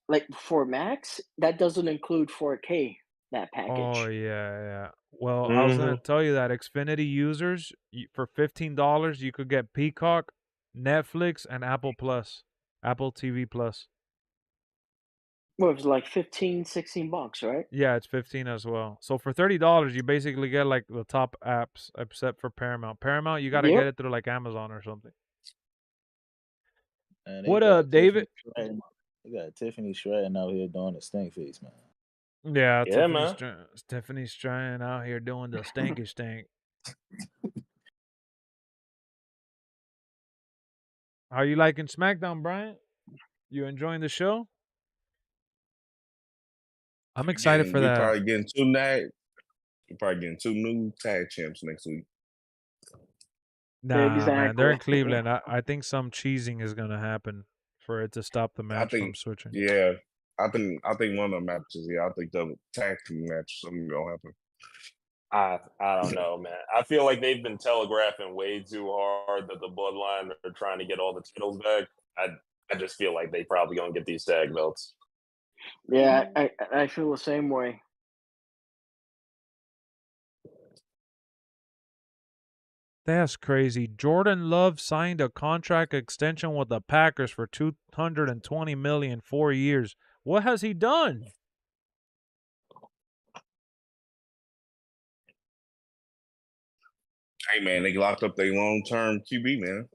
like for Max, that doesn't include 4K, that package. Oh yeah. Well, I was gonna tell you that Xfinity users for $15 you could get Peacock, Netflix, and Apple TV Plus. Well, it was like $15-16, right? Yeah, it's 15 as well. So for $30, you basically get like the top apps, except for Paramount. Paramount, you gotta get it through like Amazon or something. And what up, David? They got Tiffany Stratton out here doing the stink face, man. Yeah, Tiffany's trying out here doing the stanky stank. How you liking SmackDown, Brian? You enjoying the show? I'm excited for that. We're probably getting two new tag champs next week. Nah, man, they're in Cleveland. I think some cheesing is gonna happen for it to stop the match from switching. Yeah, I think one of the matches. Yeah, I think the tag team match something gonna happen. I don't know, man. I feel like they've been telegraphing way too hard that the Bloodline are trying to get all the titles back. I just feel like they probably gonna get these tag belts. Yeah, I feel the same way. That's crazy. Jordan Love signed a contract extension with the Packers for $220 million 4 years. What has he done? Hey man, they locked up their long-term QB, man.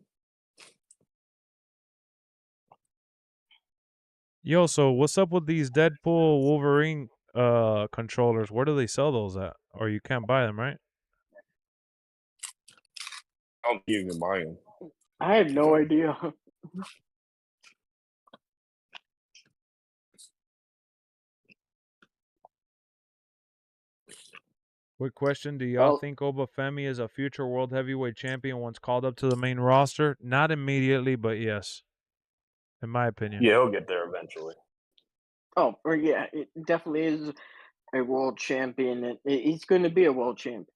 Yo, so what's up with these Deadpool Wolverine controllers? Where do they sell those at? Or you can't buy them, right? I don't think you can buy them. I have no idea. Quick question. Do y'all think Obafemi is a future world heavyweight champion once called up to the main roster? Not immediately, but yes. In my opinion. Yeah, he'll get there eventually. Oh, yeah, it definitely is a world champion. He's going to be a world champion.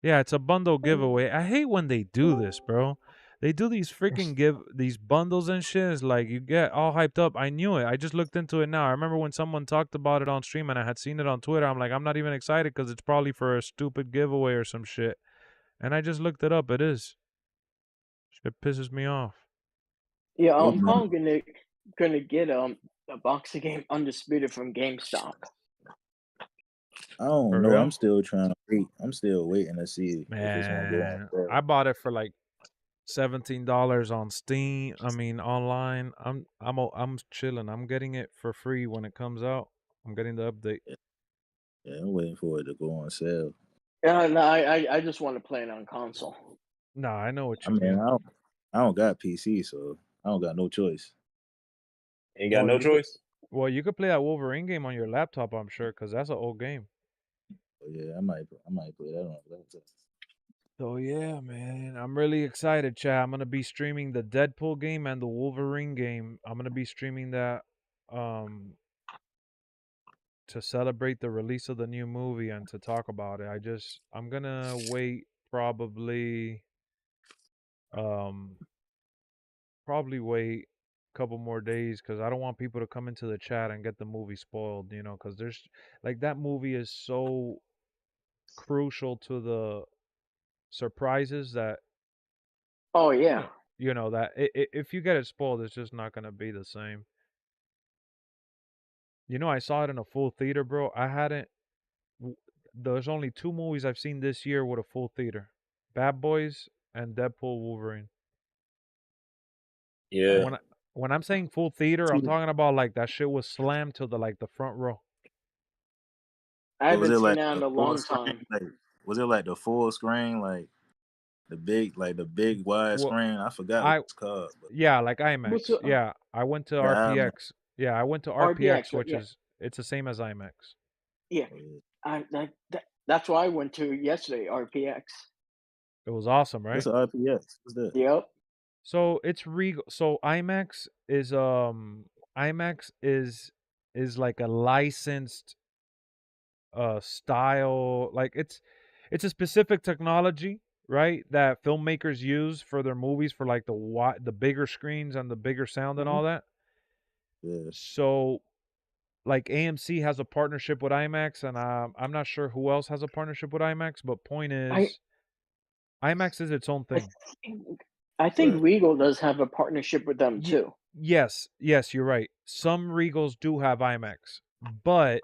Yeah, it's a bundle giveaway. I hate when they do this, bro. They do these freaking these bundles and shit. It's like you get all hyped up. I knew it. I just looked into it now. I remember when someone talked about it on stream and I had seen it on Twitter. I'm like, I'm not even excited because it's probably for a stupid giveaway or some shit. And I just looked it up. It is. It pisses me off. Yeah, They I'm been- probably gonna get a boxing game Undisputed from GameStop. I don't For know. real? I'm still trying to wait. I'm still waiting to see if it's gonna go on Man, sale. I bought it for like $17 on Steam. I mean, online. I'm chilling. I'm getting it for free when it comes out. I'm getting the update. Yeah, I'm waiting for it to go on sale. Yeah, no, I just want to play it on console. Nah, I know what I you mean, mean. I don't got PC, so I don't got no choice. Ain't got Well, no you could- choice. Well, you could play that Wolverine game on your laptop, I'm sure, because that's an old game. But yeah, I might play that on laptop. So yeah, man, I'm really excited, chat. I'm gonna be streaming the Deadpool game and the Wolverine game. I'm gonna be streaming that to celebrate the release of the new movie and to talk about it. I'm gonna wait probably wait a couple more days because I don't want people to come into the chat and get the movie spoiled, because there's like that movie is so crucial to the surprises that Oh yeah, that if you get it spoiled, it's just not gonna be the same. I saw it in a full theater, bro. There's only 2 movies I've seen this year with a full theater: Bad Boys and Deadpool Wolverine. Yeah. And when I'm saying full theater, I'm talking about like that shit was slammed to the front row. I Was haven't it seen like that in the a full long screen? time. Like, was it like the full screen, like the big wide Well, screen? I forgot I what it's called. But yeah, like IMAX. What's the Yeah, I went to the IMAX. RPX. Yeah, I went to RPX? RPX, Right, which yeah, is it's the same as IMAX. yeah. That's why I went to yesterday. RPX. It was awesome, right? What's the RPX? What's that? Yep. So it's Regal. So IMAX is like a licensed style. Like it's a specific technology, right? That filmmakers use for their movies for like the bigger screens and the bigger sound and Mhm. all that. Yeah. So like AMC has a partnership with IMAX, and I'm not sure who else has a partnership with IMAX. But point is, IMAX is its own thing. I think Right. Regal does have a partnership with them too. Yes, you're right. Some Regals do have IMAX, but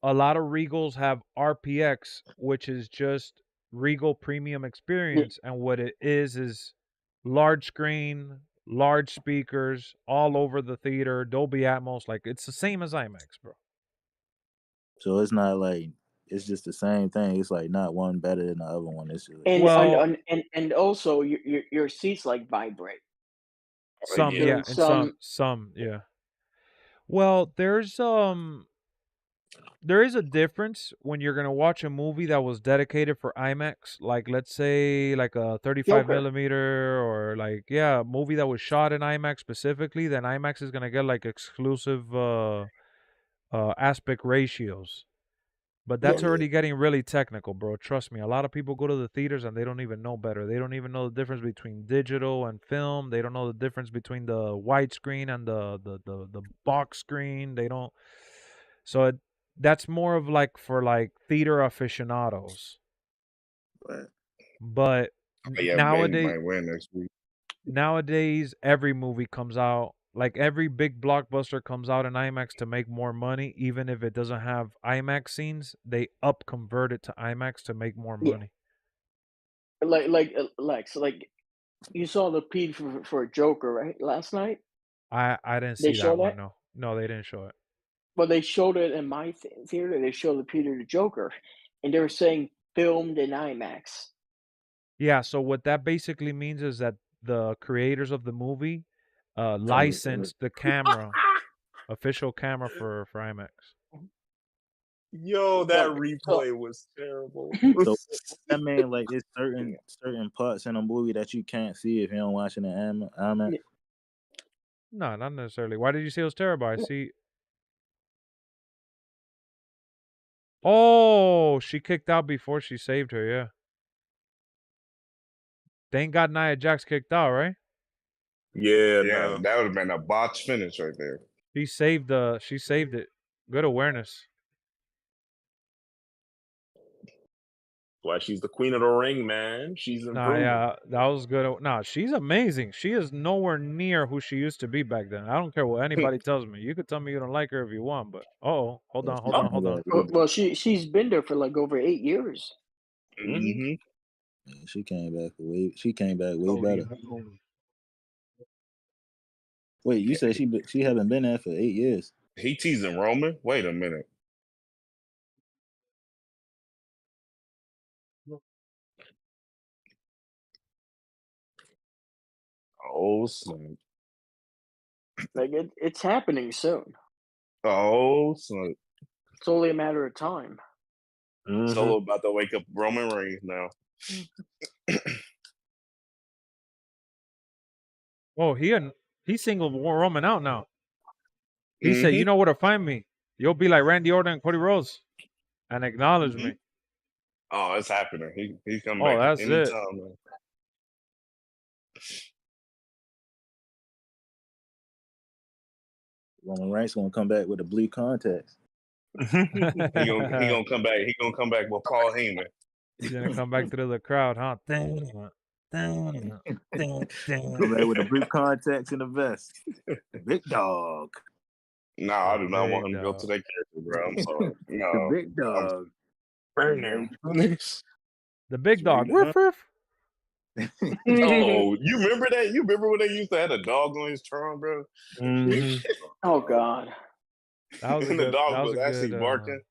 a lot of Regals have RPX, which is just Regal Premium Experience, and what it is large screen, large speakers all over the theater, Dolby Atmos. Like it's the same as IMAX, bro. So it's not like it's just the same thing. It's like not one better than the other one. It's just And Well, and also your seats like vibrate. some, So yeah, in and some some, yeah. Well, there is a difference when you're gonna watch a movie that was dedicated for IMAX, like let's say like a 35 Joker. millimeter or like a movie that was shot in IMAX specifically. Then IMAX is gonna get like exclusive aspect ratios. But Yeah. that's already getting really technical, bro. Trust me. A lot of people go to the theaters and they don't even know better. They don't even know the difference between digital and film. They don't know the difference between the widescreen and the box screen. They don't. So that's more of like for like theater aficionados. right. But Yeah, Bane might win next week. nowadays every movie comes out, like every big blockbuster comes out in IMAX to make more money. Even if it doesn't have IMAX scenes, they convert it to IMAX to make more Yeah. money. Like Lex, like you saw the peed for Joker, right? Last night I didn't they see showed that one. that. No, they didn't show it. Well, they showed it in my theater. They showed the Peter the Joker, and they were saying filmed in IMAX. Yeah, so what that basically means is that the creators of the movie licensed the camera, official camera for IMAX. Yo, that So- replay was terrible. So I mean, like it's certain parts in a movie that you can't see if you don't watch it in IMAX. No, not necessarily. Why did you say it was terrible? I see. Oh, she kicked out before she saved her. Yeah. Thank God Nia Jax kicked out, right? Yeah, Yeah, no. that would have been a botch finish right there. She saved it. Good awareness. Why she's the queen of the ring, man. She's Nah, improving. yeah, that was good. Nah, she's amazing. She is nowhere near who she used to be back then. I don't care what anybody tells me. You could tell me you don't like her if you want, but hold on. Well, she's been there for like over 8 years. Mm-hmm. Yeah, she came back way better. Wait, you said she haven't been there for 8 years? He teasing Roman? Wait a minute. Oh, snap. Like it's happening soon. Oh, snap. It's only a matter of time. Solo about to wake up Roman Reigns now. Oh, he singled Roman out now. He said, "You know where to find me. You'll be like Randy Orton and Cody Rhodes, and acknowledge me." Oh, it's happening. He's coming Oh, back that's it. anytime, man. Roman Reigns gonna come back with the blue contacts. he gonna come back. He gonna come back with Paul Heyman. He's gonna come back through the crowd, huh? Come back with the blue contacts and the vest. Big dog. No, I do not want him to go to that character, bro. I'm sorry. No. The big dog. Burn him. The big dog. Woof woof. Oh, you remember that? You remember when they used to have a dog on his trunk, bro? Oh God. That was and the dog was actually barking.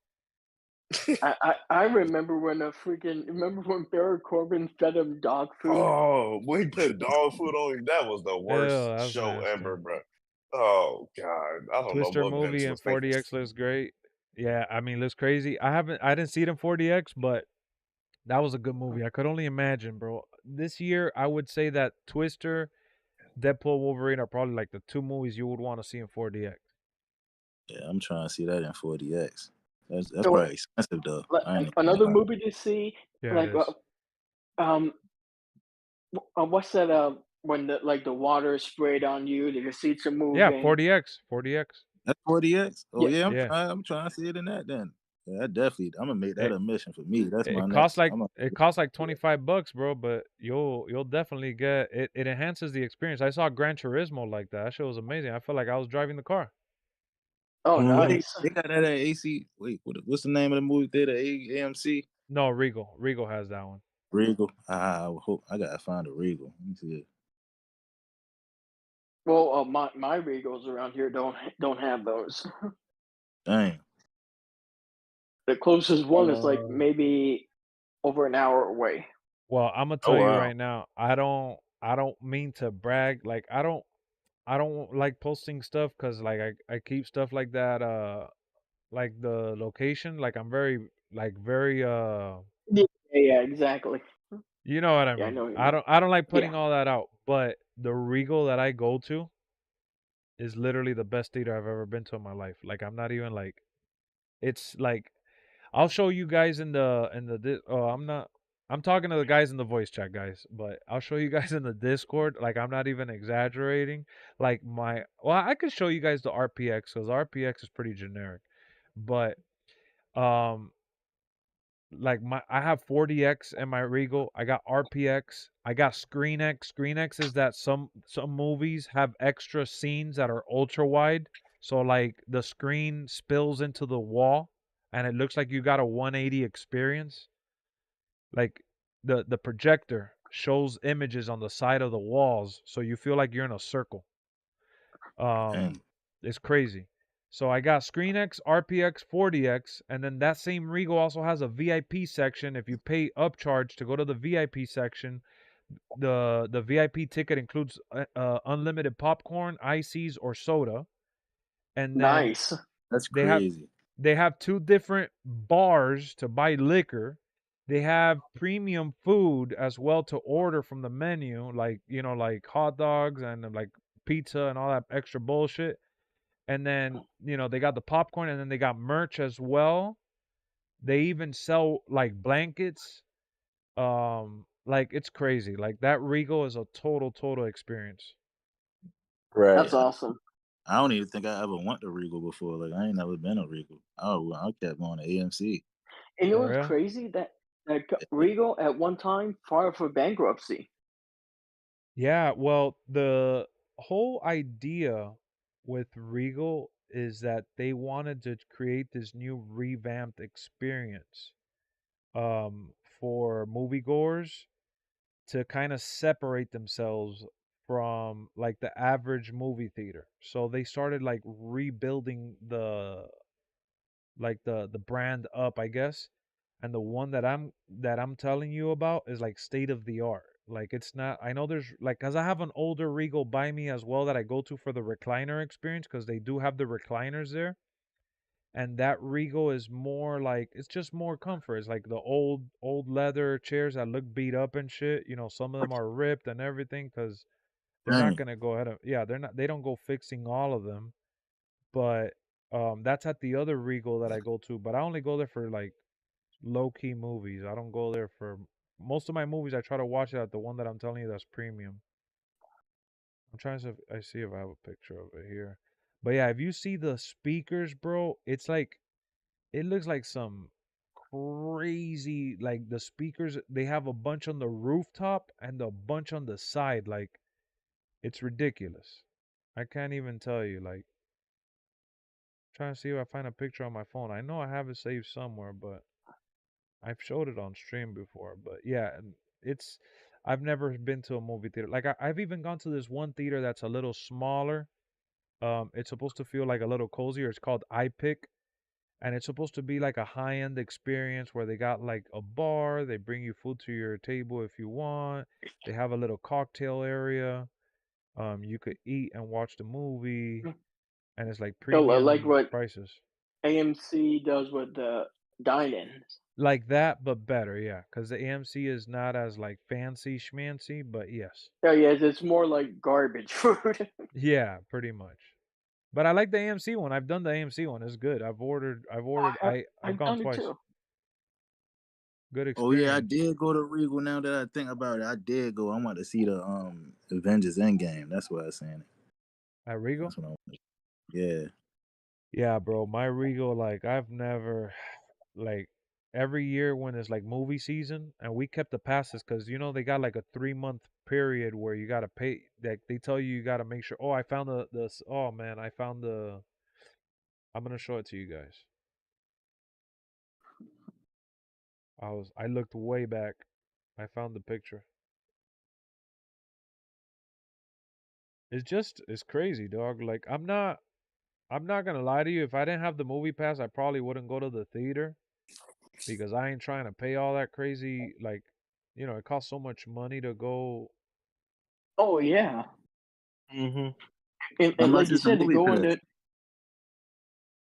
I remember when when Baron Corbin fed him dog food. Oh, when he put dog food on him, that was the worst show ever, bro. Oh God, I don't Twister know what movie and 40X looks great. Yeah, I mean, looks crazy. I didn't see it in 40X, but that was a good movie. I could only imagine, bro. This year, I would say that Twister, Deadpool, Wolverine are probably like the 2 movies you would want to see in 4DX. Yeah, I'm trying to see that in 40X. That's probably expensive though. Another movie to see, Yeah, like what's that? When the water is sprayed on you, the seats are moving. Yeah, 40X. That's 40X. Oh Yeah. I'm trying to see it in that then. Yeah, I'm gonna make that a mission for me. That's my it next. costs like $25, bro, but you'll definitely get it. It enhances the experience. I saw Gran Turismo like that. That shit was amazing. I felt like I was driving the car. Oh, nice. They got that at AC. Wait, what's the name of the movie theater? AMC? No, Regal. Regal has that one. Regal. I gotta find a Regal. Let me see it. Well, my Regals around here don't have those. Dang. The closest one is like maybe over an hour away. Well, I'm gonna tell you right now. I don't mean to brag. Like I don't like posting stuff because like I keep stuff like that. Like the location. Like I'm very Yeah, exactly. You know what I mean? I know what you I don't like putting Yeah. all that out, but the Regal that I go to is literally the best theater I've ever been to in my life. Like I'm not even like, it's like, I'll show you guys in the I'm talking to the guys in the voice chat, guys, but I'll show you guys in the Discord. Like I'm not even exaggerating. Like I could show you guys the RPX because RPX is pretty generic, but like I have 40X and my Regal. I got RPX. I got ScreenX. ScreenX is that some movies have extra scenes that are ultra wide. So like the screen spills into the wall and it looks like you got a 180 experience. Like the projector shows images on the side of the walls so you feel like you're in a circle. It's crazy. So I got ScreenX, RPX, 40X, and then that same Regal also has a VIP section. If you pay upcharge to go to the VIP section, the VIP ticket includes unlimited popcorn, ices, or soda. And then Nice. That's crazy. They have 2 different bars to buy liquor. They have premium food as well to order from the menu, like like hot dogs and like pizza and all that extra bullshit. And then, they got the popcorn and then they got merch as well. They even sell like blankets. Like it's crazy. Like that Regal is a total experience. Right. That's awesome. I don't even think I ever went to Regal before. Like I ain't never been to Regal. I kept going to AMC. And you know what's crazy? Regal at one time filed for bankruptcy. Yeah, well, the whole idea with Regal is that they wanted to create this new revamped experience for moviegoers to kind of separate themselves from like the average movie theater. So they started like rebuilding the brand up, I guess. And the one that I'm telling you about is like state of the art. Like it's not. I know there's like because I have an older Regal by me as well that I go to for the recliner experience because they do have the recliners there. And that Regal is more like it's just more comfort. It's like the old leather chairs that look beat up and shit. You know, some of them are ripped and everything because they're not Dang. gonna go ahead and yeah, they're not. They don't go fixing all of them, but that's at the other Regal that I go to. But I only go there for like low key movies. I don't go there for most of my movies. I try to watch it at the one that I'm telling you that's premium. I'm trying to I see if I have a picture of it here. But yeah, if you see the speakers, bro, it's like it looks like some crazy like the speakers they have a bunch on the rooftop and a bunch on the side like it's ridiculous. I can't even tell you like trying to see if I find a picture on my phone. I know I have it saved somewhere, but I've showed it on stream before, but yeah, it's. I've never been to a movie theater. Like I've even gone to this one theater that's a little smaller. It's supposed to feel like a little cozier. It's called iPick, and it's supposed to be like a high-end experience where they got like a bar. They bring you food to your table if you want. They have a little cocktail area. You could eat and watch the movie, and it's like So, like premium what prices. AMC does with the dine-ins. Like that, but better, yeah. Because the AMC is not as like fancy schmancy, but yes. Oh yes, it's more like garbage food. Yeah, pretty much. But I like the AMC one. I've done the AMC one. It's good. I've I've gone done it twice. too. Good Oh yeah, I experience. did go to Regal. Now that I think about it, I did go. I want to see the Avengers Endgame. That's what I was saying. At Regal? That's what I want. Yeah. Yeah, bro. My Regal, like I've never like every year when it's like movie season and we kept the passes because you know they got like a 3 month period where you gotta pay like they tell you gotta make sure oh I found oh man, I found the I'm gonna show it to you guys. I looked way back. I found the picture. It's crazy, dog. Like I'm not gonna lie to you. If I didn't have the movie pass, I probably wouldn't go to the theater because I ain't trying to pay all that crazy like it costs so much money to go Oh yeah, Mm-hmm. How and much like you is the said, to movie go pass? into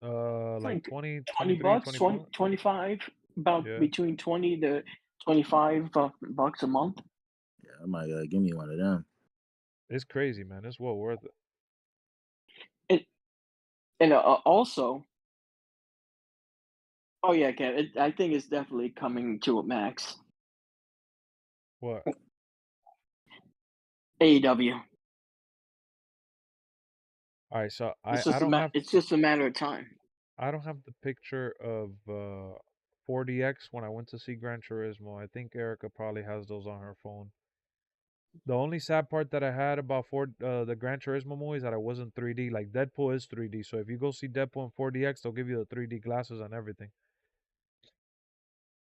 it's like like 20, 20 23, bucks, 20, 24. 25, about Yeah. between 20 to 25 bucks a month. Yeah, I might give me one of them. It's crazy, man. It's well worth it. And also, oh yeah, Ken, I think it's definitely coming to a max. What? AEW. All right, so It's just it's just a matter of time. I don't have the picture of 4DX when I went to see Gran Turismo. I think Erica probably has those on her phone. The only sad part that I had about the Gran Turismo movie is that I wasn't 3D. Like Deadpool is 3D, so if you go see Deadpool in 4DX, they'll give you the 3D glasses and everything.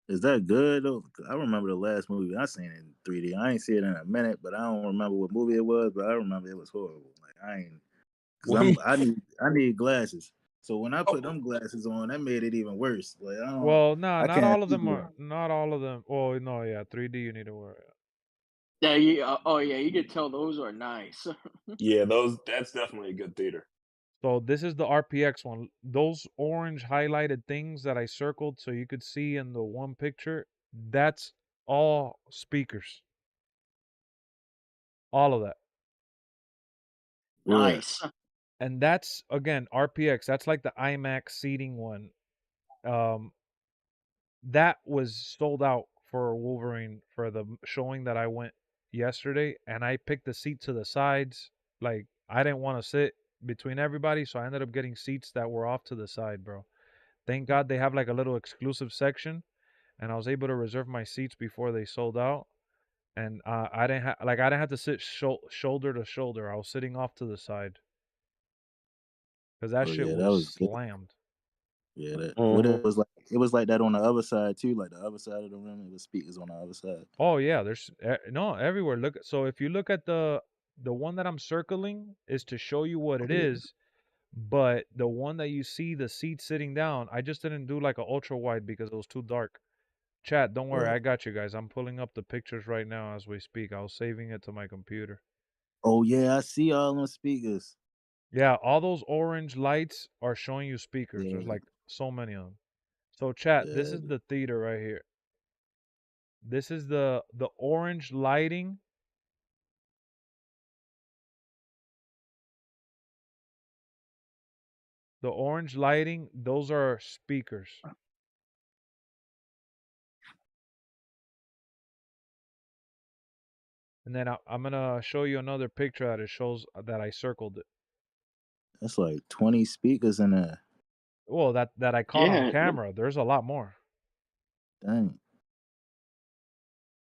Is that good though? 'Cause I remember the last movie I seen in 3D. I ain't see it in a minute, but I don't remember what movie it was. But I remember it was horrible. Like I ain't because I need glasses. So when I put them glasses on, that made it even worse. Like Well, nah, I not can't all of see them good. are. Not all of them. Oh no, yeah, 3D you need to wear. Yeah, oh yeah, you can tell those are nice. Yeah, that's definitely a good theater. So this is the RPX one. Those orange highlighted things that I circled so you could see in the one picture, that's all speakers. All of that. What? Nice. And that's again RPX. That's like the IMAX seating one. Um that was sold out for Wolverine for the showing that I went yesterday and I picked the seat to the sides. Like I didn't want to sit between everybody, so I ended up getting seats that were off to the side, bro. Thank God they have like a little exclusive section and I was able to reserve my seats before they sold out. And I didn't have to sit shoulder to shoulder. I was sitting off to the side because that Oh shit yeah, that was was good. slammed. Yeah, that what Mhm. it was like that on the other side too, like the other side of the room. It was speakers on the other side. Oh yeah, there's no everywhere. Look, so if you look at the one that I'm circling is to show you what it Yeah. is, but the one that you see the seat sitting down, I just didn't do like an ultra wide because it was too dark. Chat, don't worry, I got you guys. I'm pulling up the pictures right now as we speak. I was saving it to my computer. Oh yeah, I see all them speakers. Yeah, all those orange lights are showing you speakers. Yeah, There's like so many of them. So chat, this yeah. is the theater right here. This is the orange lighting. The orange lighting, those are speakers. And then I'm gonna show you another picture that it shows that I circled it. That's like 20 speakers in there. Well, that I caught on Yeah, camera. There's a lot more. Dang.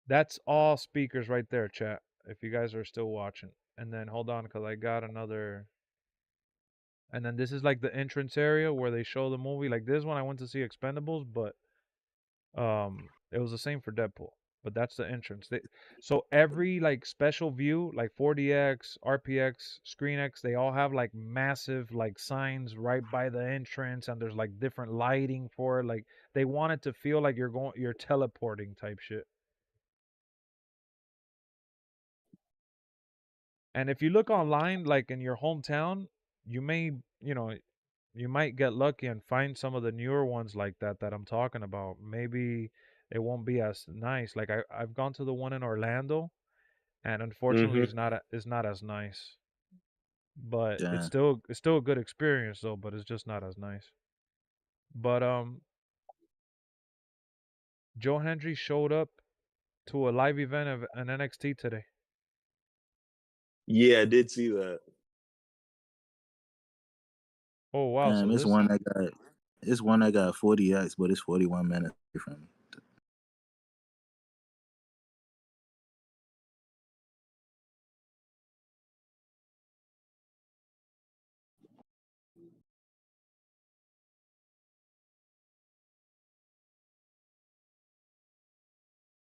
That's all speakers right there, chat. If you guys are still watching. And then hold on, cause I got another. And then this is like the entrance area where they show the movie. Like this one, I went to see Expendables, but it was the same for Deadpool. But that's the entrance. So every like special view, like 4DX, RPX, ScreenX, they all have like massive like signs right by the entrance, and there's like different lighting for it. Like they want it to feel like you're teleporting type shit. And if you look online, like in your hometown, you may, you might get lucky and find some of the newer ones like that I'm talking about. Maybe it won't be as nice. Like I've gone to the one in Orlando, and unfortunately, Mhm. it's not as nice. But Damn. it's still a good experience though. But it's just not as nice. But Joe Hendry showed up to a live event of an NXT today. Yeah, I did see that. Oh wow! So It's this one that got 40X, but it's 41 minutes from me.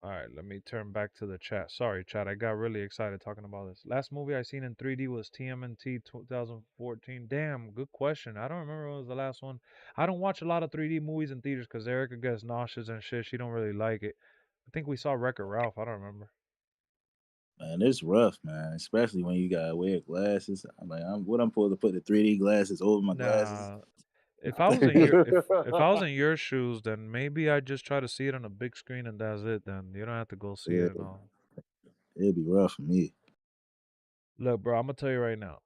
All right, let me turn back to the chat. Sorry, chat. I got really excited talking about this. Last movie I seen in 3D was TMNT 2014. Damn, good question. I don't remember what was the last one. I don't watch a lot of 3D movies in theaters because Erica gets nauseous and shit. She don't really like it. I think we saw Wreck-It Ralph. I don't remember. Man, it's rough, man. Especially when you gotta wear glasses. I'm like, I'm supposed to put the 3D glasses over my glasses? Nah, if I was in your if I was in your shoes, then maybe I'd just try to see it on a big screen and that's it. Then you don't have to go see Yeah, it and all. it'd be rough for me. Look, bro, I'm gonna tell you right now.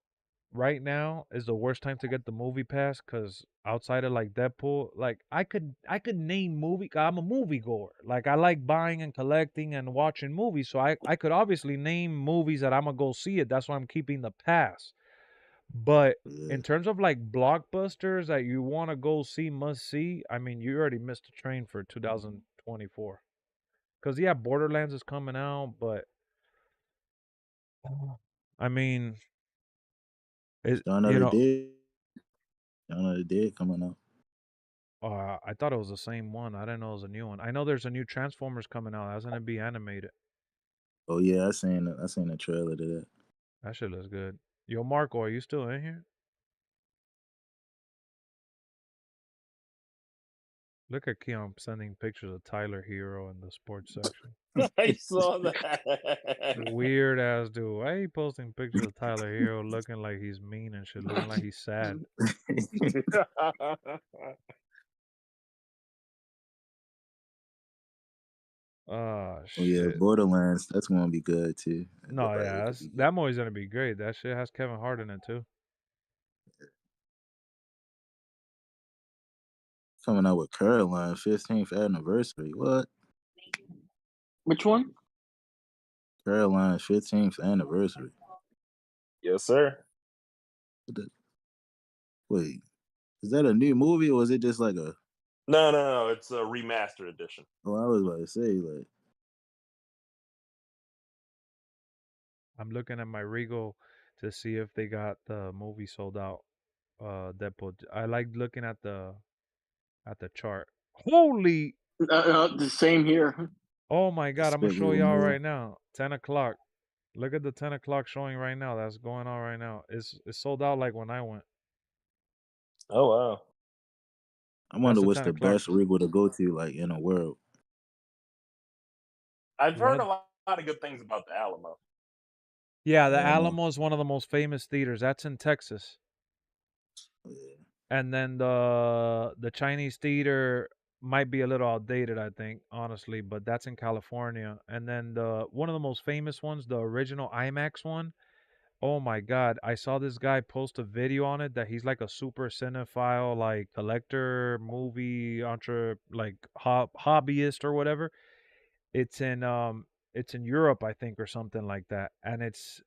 Right now is the worst time to get the movie pass because outside of like Deadpool, like I could name movie. I'm a movie goer. Like I like buying and collecting and watching movies, so I could obviously name movies that I'm gonna go see it. That's why I'm keeping the pass. But Yeah, in terms of like blockbusters that you want to go see, must see, I mean, you already missed a train for 2024. Because yeah, Borderlands is coming out, but I mean, it Dawn of you the know. Dead. Dawn of the Dead coming up. I thought it was the same one. I didn't know it was a new one. I know there's a new Transformers coming out. That's gonna be animated. Oh yeah, I seen the trailer to that. That shit looks good. Yo, Marco, are you still in here? Look at Keon sending pictures of Tyler Hero in the sports section. I saw that. Weird ass dude. Why he posting pictures of Tyler Hero looking like he's mean and shit, looking like he's sad? Oh Oh yeah, shit. Borderlands. That's gonna be good too. It No, look like it yeah, could be good. that movie's gonna be great. That shit has Kevin Hart in it too. Coming out with Caroline 15th anniversary. What? which one? Caroline 15th anniversary. Yes, sir. What the- Wait, is that a new movie or is it just like a No. It's a remastered edition. Oh, I was about to say, like, I'm looking at my Regal to see if they got the movie sold out. Deadpool. I like looking at the chart. Holy! The same here. Oh my God! I'm gonna spit show little y'all more. right now. 10 o'clock. Look at the 10 o'clock showing right now. That's going on right now. It's sold out like when I went. Oh wow. I wonder the what's 10 the o'clock. best Regal to go to, like, in the world. I've One heard of- a lot of good things about the Alamo. Yeah, the Alamo. Alamo is one of the most famous theaters. That's in Texas. Yeah. And then the Chinese theater might be a little outdated, I think, honestly, but that's in California. And then one of the most famous ones, the original IMAX one. Oh my God, I saw this guy post a video on it that he's like a super cinephile, like collector, movie like hobbyist or whatever. It's in Europe, I think, or something like that. And it's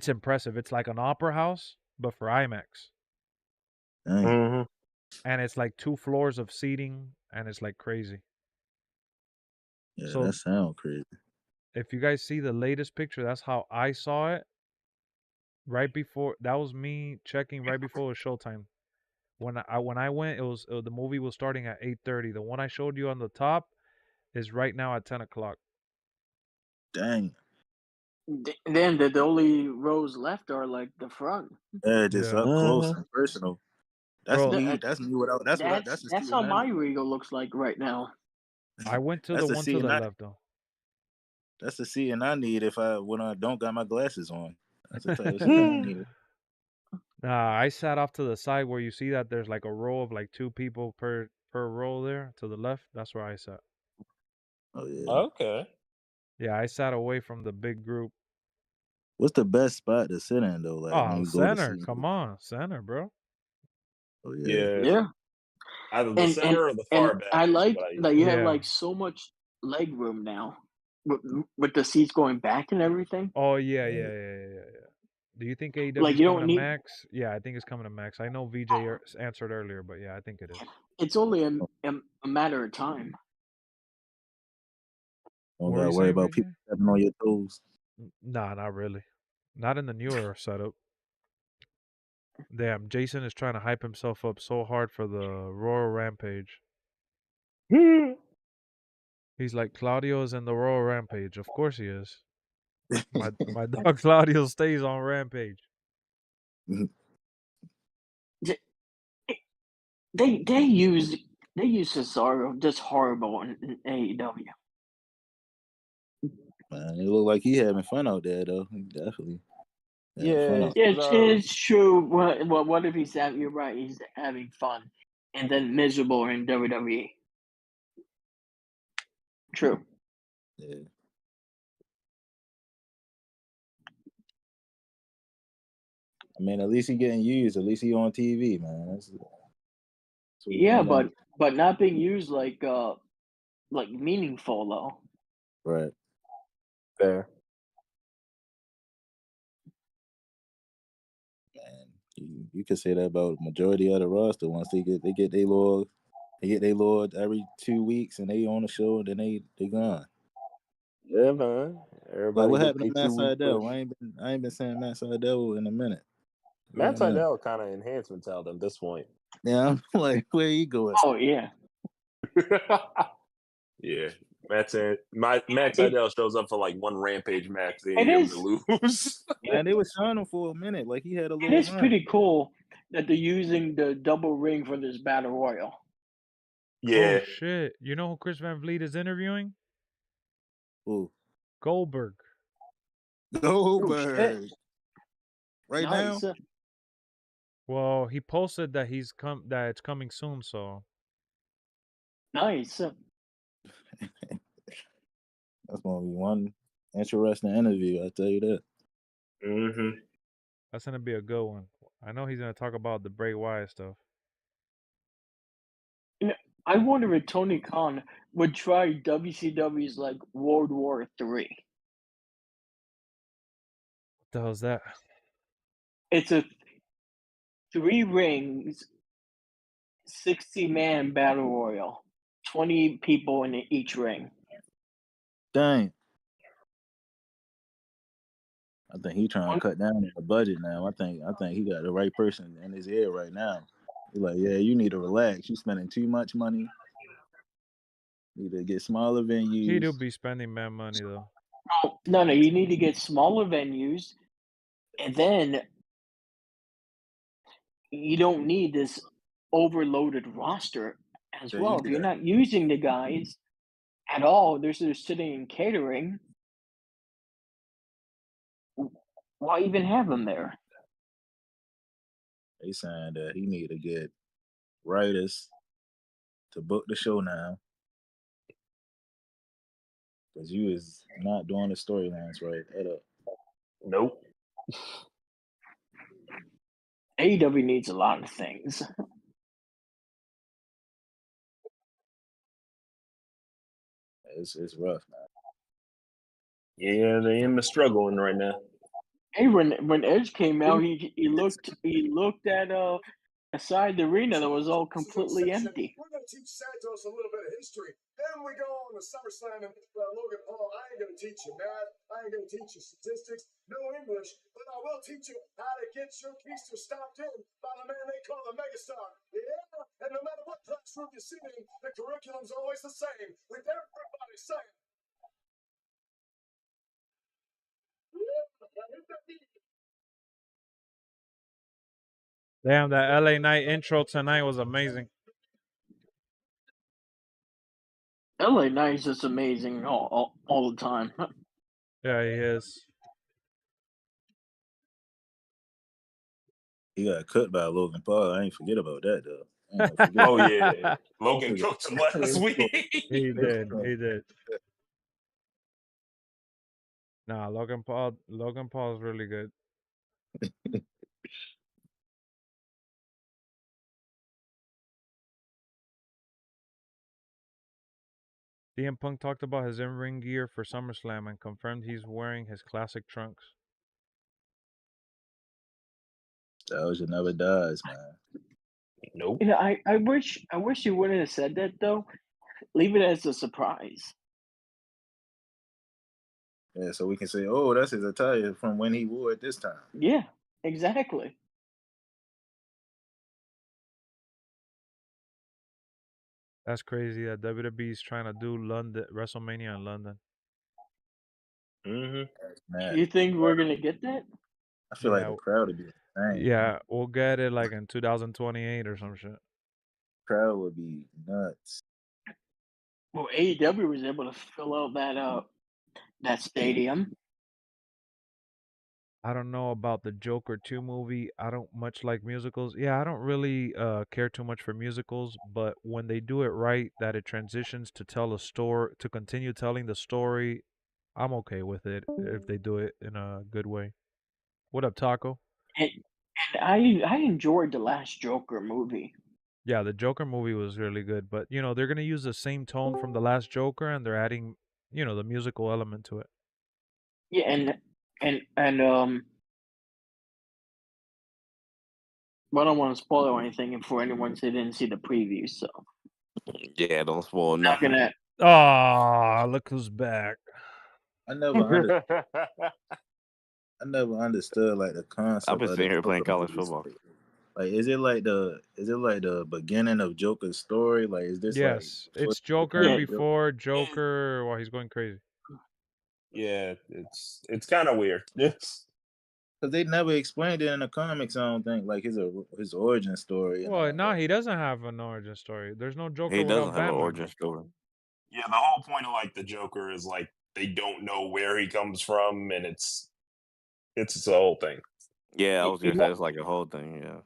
impressive. It's like an opera house, but for IMAX. Dang. Mm-hmm. And it's like 2 floors of seating, and it's like crazy. Yeah, So that sounds crazy. if you guys see the latest picture, that's how I saw it. Right before, that was me checking right before it was showtime. When I went, it was the movie was starting at 8:30. The one I showed you on the top is right now at 10 o'clock. Dang. Then the only rows left are like the front. Yeah, just Yeah. up close and personal. That's Bro, me. That's me without. That's what. That's the That's seating how I my need. Regal looks like right now. I went to That's the the one to seating the I. left though. That's the seating I need when I don't got my glasses on. That's the type of seating I need. Nah, I sat off to the side where you see that there's like a row of like 2 people per row there to the left. That's where I sat. Oh yeah. Okay. Yeah, I sat away from the big group. What's the best spot to sit in though? Like when Oh, you go to center. see. Come on, center, bro. Oh yeah. Yeah. Yeah, Either the and center or the far back I is like what I that usually you have Yeah. like so much leg room now, with the seats going back and everything. Oh yeah. Do you think AEW Like is you coming don't to need. Max? Yeah, I think it's coming to Max. I know VJ answered earlier, but yeah, I think it is. It's only a matter of time. Don't What were gotta you worry saying, about VJ? people stepping on your toes. Nah, not really. Not in the newer setup. Damn, Jason is trying to hype himself up so hard for the Royal Rampage. He's like, Claudio is in the Royal Rampage. Of course he is. My dog Claudio stays on Rampage. They use Cesaro just horrible in AEW. Man, it look like he having fun out there though. He definitely having fun Yeah. out. Yeah, it's true. What if he's having? You're right. He's having fun, and then miserable in WWE. True. Yeah. I mean, at least he getting used. At least he on TV, man. That's what we Yeah, want. but not being used like meaningful though. Right. Fair. Man, you could say that about majority of the roster. Once they get their lord every 2 weeks, and they on the show, then they gone. Yeah, man. Everybody Like what get happened to their Matt 2 week Sydal? push. I ain't been saying Matt Sydal in a minute. Matt Sydal kind of enhancement talent at this point. Yeah, I'm like, where you going? Oh yeah. Yeah. Matt Sydal shows up for like one Rampage match, then It he is. to lose. Man, they was showing him for a minute. Like he had a It little is run. pretty cool that they're using the double ring for this battle royal. Yeah. Oh shit! You know who Chris Van Vliet is interviewing? Ooh. Goldberg. Goldberg. Right Nice. now? Well, he posted that that it's coming soon. So Nice. That's gonna be one interesting interview, I tell you that. Mm-hmm. that's gonna be a good one. I know he's gonna talk about the Bray Wyatt stuff. I wonder if Tony Khan would try WCW's like World War III. What the hell's that? It's a 3 rings 60-man battle royal, 20 people in each ring. Dang. I think he trying to cut down on the budget now. I think he got the right person in his ear right now. He's like, yeah, you need to relax. You spending too much money. Need to get smaller venues. He do be spending mad money though. No, you need to get smaller venues, and then you don't need this overloaded roster as Yeah, well. you If you're got- not using the guys at all, they're sitting in catering. Why even have them there? They saying that he need to get writers to book the show now. Because you is not doing the storylines right at all. Nope. AEW needs a lot of things. It's rough, man. Yeah, they in the struggling right now. Hey, when Edge came out, he looked at aside the arena that was all completely empty. We're going to teach Santos a little bit of history. Then we go on to SummerSlam and Logan Paul. I ain't going to teach you math. I ain't going to teach you statistics. No English. But I will teach you how to get your keister stopped in by the man they call a megastar. Yeah, and no matter what classroom you sit in, the curriculum's always the same, with everybody saying. Damn, that LA Knight intro tonight was amazing. LA Knight is just amazing all the time. Yeah, he is. He got cut by Logan Paul. I ain't forget about that though. Oh yeah, Logan cooked him last week. He did. Nah, Logan Paul is really good. CM Punk talked about his in-ring gear for SummerSlam and confirmed he's wearing his classic trunks. Nostalgia never dies, man. Nope. You know, I wish you wouldn't have said that though. Leave it as a surprise. Yeah, so we can say, oh, that's his attire from when he wore it this time. Yeah, exactly. That's crazy that WWE is trying to do WrestleMania in London. Man, You think we're gonna get that? I feel like the crowd would be insane. Yeah, we'll get it like in 2028 or some shit. Crowd would be nuts. Well, AEW was able to fill out that stadium. I don't know about the Joker 2 movie. I don't much like musicals. Yeah, I don't really care too much for musicals, but when they do it right, that it transitions to tell a story, to continue telling the story, I'm okay with it if they do it in a good way. What up, Taco? And I enjoyed the last Joker movie. Yeah, the Joker movie was really good, but you know, they're going to use the same tone from the last Joker and they're adding, you know, the musical element to it. Yeah, and I don't want to spoil anything for anyone who didn't see the preview, so yeah, don't spoil not nothing. gonna. Ah, look who's back. I never understood like the concept. I've been of sitting the here playing Joker college movies. football. Like, is it like the beginning of Joker's story? Like, is this Yes, like it's Joker Yeah. before Joker while he's going crazy. Yeah, it's kind of weird. It's because they never explained it in the comics. I don't think like his origin story. Well, no, he doesn't have an origin story. There's no Joker He without doesn't have Batman. an origin story. yeah, the whole point of like the Joker is like they don't know where he comes from, and it's the whole thing. Yeah, I was gonna say it's like a whole thing. Yeah.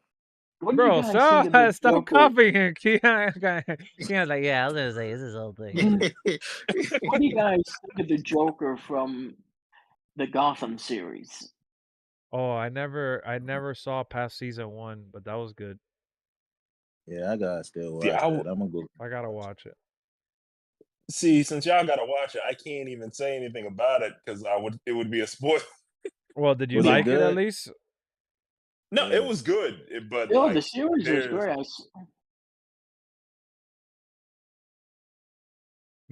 What Bro, do you guys think of the stop Joker? copying. Keon's like, yeah, I was gonna say this is the whole thing. What do you guys think of the Joker from the Gotham series? Oh, I never saw past season 1, but that was good. Yeah, I gotta still watch Yeah, that. I'm gonna go. I gotta watch it. See, since y'all gotta watch it, I can't even say anything about it because it would be a spoiler. Well, did you Was it like it at good? least? No, Yeah. it was good, but Oh, like the series is there's great.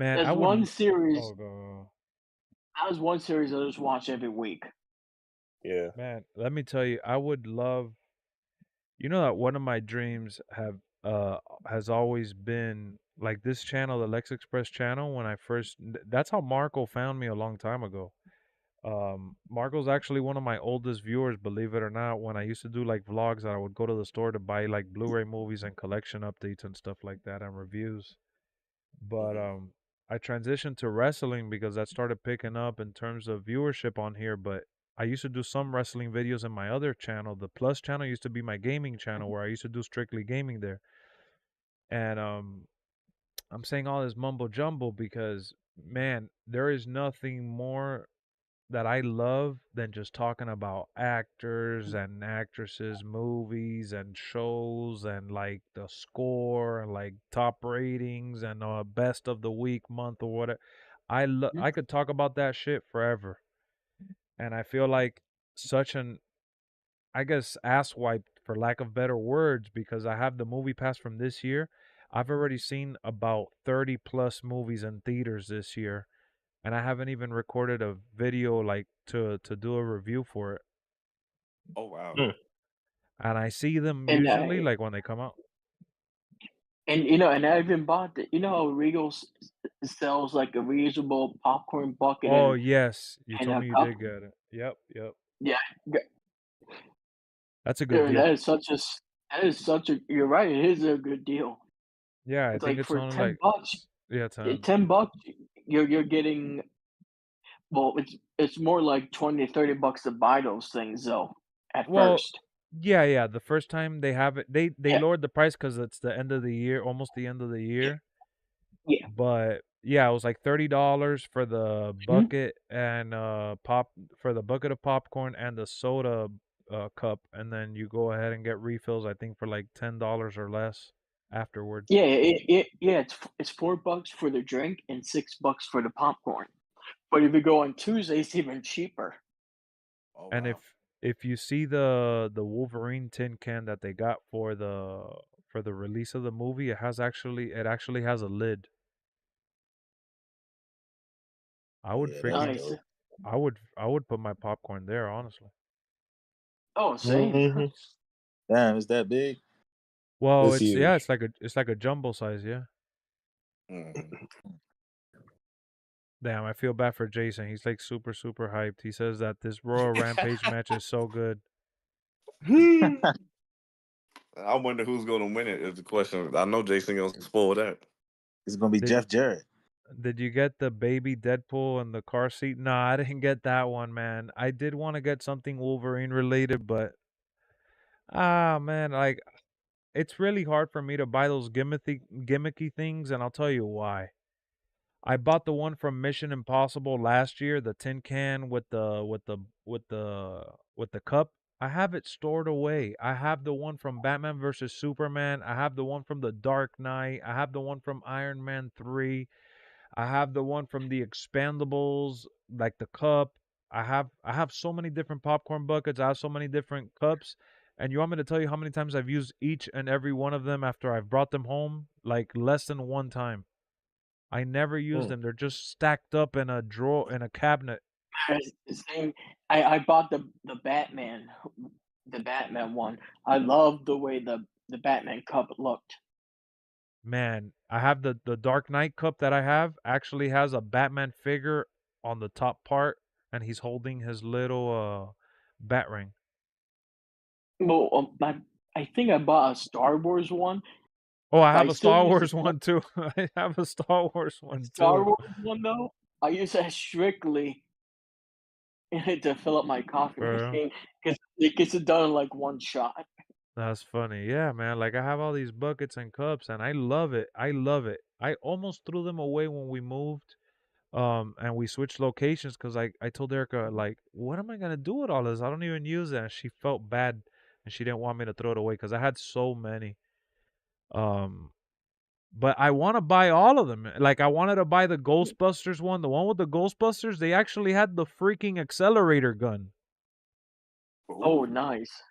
Man, I There's would. one series. Oh, go. That was one series I just watch every week. Yeah. Man, let me tell you, I would love. You know that one of my dreams has always been like this channel, the LexxExpress channel. When I first, that's how Marco found me a long time ago. Marco's actually one of my oldest viewers, believe it or not. When I used to do like vlogs, I would go to the store to buy like Blu-ray movies and collection updates and stuff like that and reviews. But I transitioned to wrestling because that started picking up in terms of viewership on here. But I used to do some wrestling videos in my other channel. The Plus channel used to be my gaming channel where I used to do strictly gaming there. And I'm saying all this mumbo jumbo because man, there is nothing more that I love than just talking about actors and actresses, movies and shows and like the score and like top ratings and best of the week, month or whatever. I could talk about that shit forever. And I feel like such an I guess ass wiped for lack of better words because I have the movie pass from this year. I've already seen about 30 plus movies in theaters this year and I haven't even recorded a video like to do a review for it. Oh wow. And I see them And usually like when they come out. and I even bought the. You know how Regal sells like a reusable popcorn bucket Oh yes, you and told a me you cup. did get it. Yep, yep. Yeah, That's a good dude, deal. that is such a. You're right. It is a good deal. Yeah, I It's think like it's for only like $10, yeah, 10. $10, you're getting. Well, it's more like 20 to $30 to buy those things though. At Well, first, yeah, yeah. The first time they have it, they yeah, lowered the price because it's the end of the year, almost the end of the year. yeah. But yeah, it was like $30 for the Mhm. bucket and for the bucket of popcorn and the soda cup, and then you go ahead and get refills. I think for like $10 or less afterwards. Yeah, it's $4 for the drink and $6 for the popcorn. But if you go on Tuesday, it's even cheaper. Oh And wow. if you see the Wolverine tin can that they got for the release of the movie, it actually has a lid. I would Yeah, that's freaking Nice. dope. I would put my popcorn there, honestly. Oh, same. Damn, is that big? Well, It's it's like a jumbo size, yeah. Mhm. Damn, I feel bad for Jason. He's like super super hyped. He says that this Royal Rampage match is so good. I wonder who's gonna win it is the question. I know Jason gonna spoil that. It's gonna be Did Jeff Jarrett. did you get the baby Deadpool in the car seat? Nah, I didn't get that one, man. I did want to get something Wolverine related, but man, like it's really hard for me to buy those gimmicky things, and I'll tell you why. I bought the one from Mission Impossible last year, the tin can with the cup. I have it stored away. I have the one from Batman versus Superman. I have the one from The Dark Knight. I have the one from Iron Man 3. I have the one from the Expandables, like the cup. I have so many different popcorn buckets. I have so many different cups. And you want me to tell you how many times I've used each and every one of them after I've brought them home? Like less than one time. I never use them. They're just stacked up in a drawer in a cabinet. Same. I bought the Batman one. I love the way the Batman cup looked. Man, I have the Dark Knight cup that I have actually has a Batman figure on the top part and he's holding his little bat ring. Well, I think I bought a Star Wars one, Oh, I but I have a still Star use the Wars one too. I have a Star Wars one Star too. Wars one though. I use that strictly to fill up my coffee For real? machine because it gets it done in like one shot. That's funny. Yeah, man. Like I have all these buckets and cups and I love it. I love it. I almost threw them away when we moved. And we switched locations because I told Erica, like, what am I gonna do with all this? I don't even use it. And she felt bad and she didn't want me to throw it away because I had so many. Um, but I want to buy all of them. Like I wanted to buy the Ghostbusters one, the one with the Ghostbusters. They actually had the freaking accelerator gun. Oh, nice.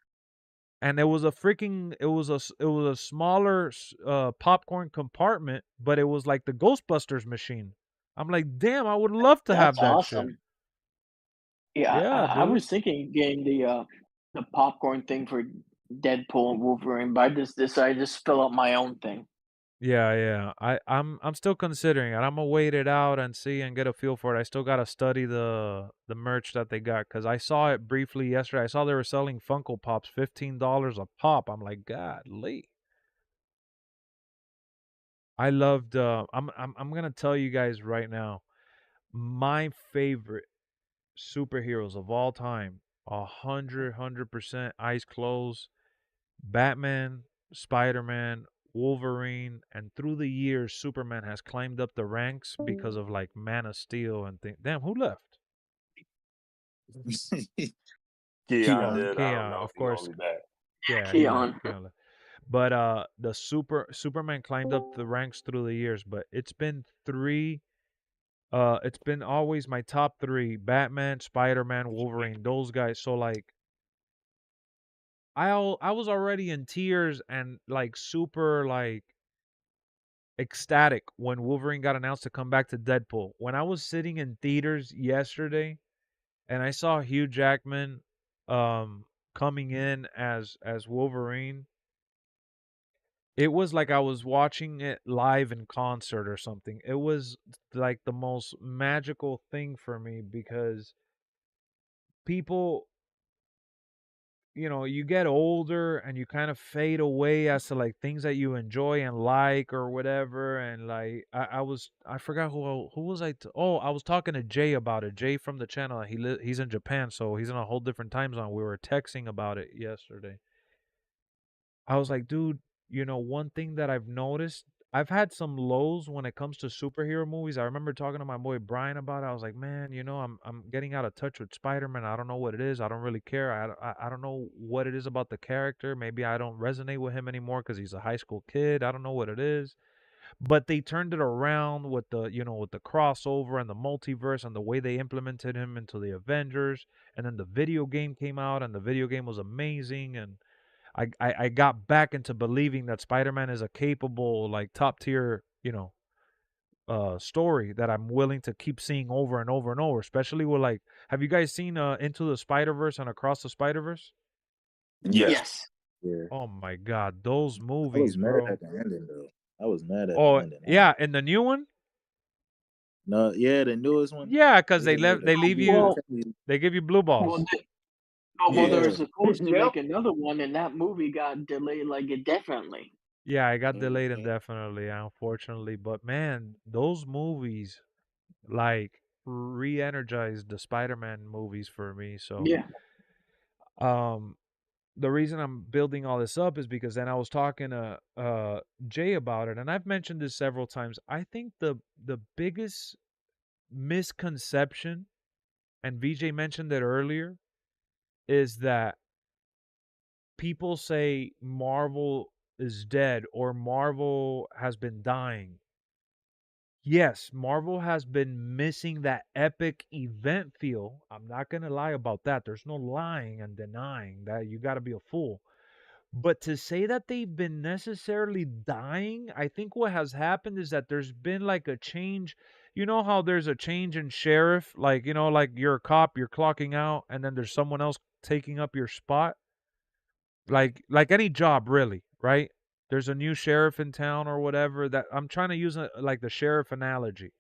And it was a freaking it was a smaller popcorn compartment, but it was like the Ghostbusters machine. I'm like, damn, I would love to have That's that shit. awesome. Yeah, Yeah, I dude. was thinking getting the popcorn thing for Deadpool and Wolverine, but I just decided to just fill up my own thing. Yeah. I'm still considering it. I'm gonna wait it out and see and get a feel for it. I still gotta study the merch that they got because I saw it briefly yesterday. I saw they were selling Funko Pops, $15 a pop. I'm like, godly. I loved. I'm gonna tell you guys right now, my favorite superheroes of all time, 100%, eyes closed. Batman, Spider-Man, Wolverine, and through the years, Superman has climbed up the ranks because of like Man of Steel and things. Damn, who left? Keon Keon. did. I don't Keon, know if of he's gonna course. be back. Yeah, he left. Keon. Keon left. But the Superman climbed up the ranks through the years. But it's been three. It's been always my top three: Batman, Spider-Man, Wolverine. Those guys. So like, I was already in tears and like super like ecstatic when Wolverine got announced to come back to Deadpool. When I was sitting in theaters yesterday and I saw Hugh Jackman coming in as Wolverine, it was like I was watching it live in concert or something. It was like the most magical thing for me because people, you get older and you kind of fade away as to like things that you enjoy and like or whatever. And like I forgot who was oh, I was talking to Jay about it. Jay from the channel. He's in Japan, so he's in a whole different time zone. We were texting about it yesterday. I was like, dude, one thing that I've noticed, I've had some lows when it comes to superhero movies. I remember talking to my boy Brian about it. I was like, man, I'm getting out of touch with Spider-Man. I don't know what it is. I don't really care. I don't know what it is about the character. Maybe I don't resonate with him anymore because he's a high school kid. I don't know what it is. But they turned it around with the crossover and the multiverse and the way they implemented him into the Avengers. And then the video game came out, and the video game was amazing. And I got back into believing that Spider-Man is a capable, like top tier, story that I'm willing to keep seeing over and over and over. Especially with like, have you guys seen Into the Spider-Verse and Across the Spider-Verse? Yes. Yes. Yeah. Oh my God, those I was movies, mad bro. at the ending though. I was mad at the Oh ending. yeah, and the new one. No, yeah, the newest one. Yeah, because They didn't they leave you, Well, they give you blue well, balls. well, Yeah. they were Yeah. supposed to Yep. make another one, and that movie got delayed like indefinitely. Yeah, I got delayed Mhm. indefinitely, unfortunately. But man, those movies like re-energized the Spider-Man movies for me. So Yeah. um the reason I'm building all this up is because then I was talking to Jay about it, and I've mentioned this several times. I think the biggest misconception, and VJ mentioned it earlier, is that people say Marvel is dead or Marvel has been dying. Yes, Marvel has been missing that epic event feel. I'm not going to lie about that. There's no lying and denying that. You got to be a fool. But to say that they've been necessarily dying, I think what has happened is that there's been like a change. You know how there's a change in sheriff? Like, like you're a cop, you're clocking out, and then there's someone else taking up your spot? Like any job really, right? There's a new sheriff in town or whatever. That I'm trying to use like the sheriff analogy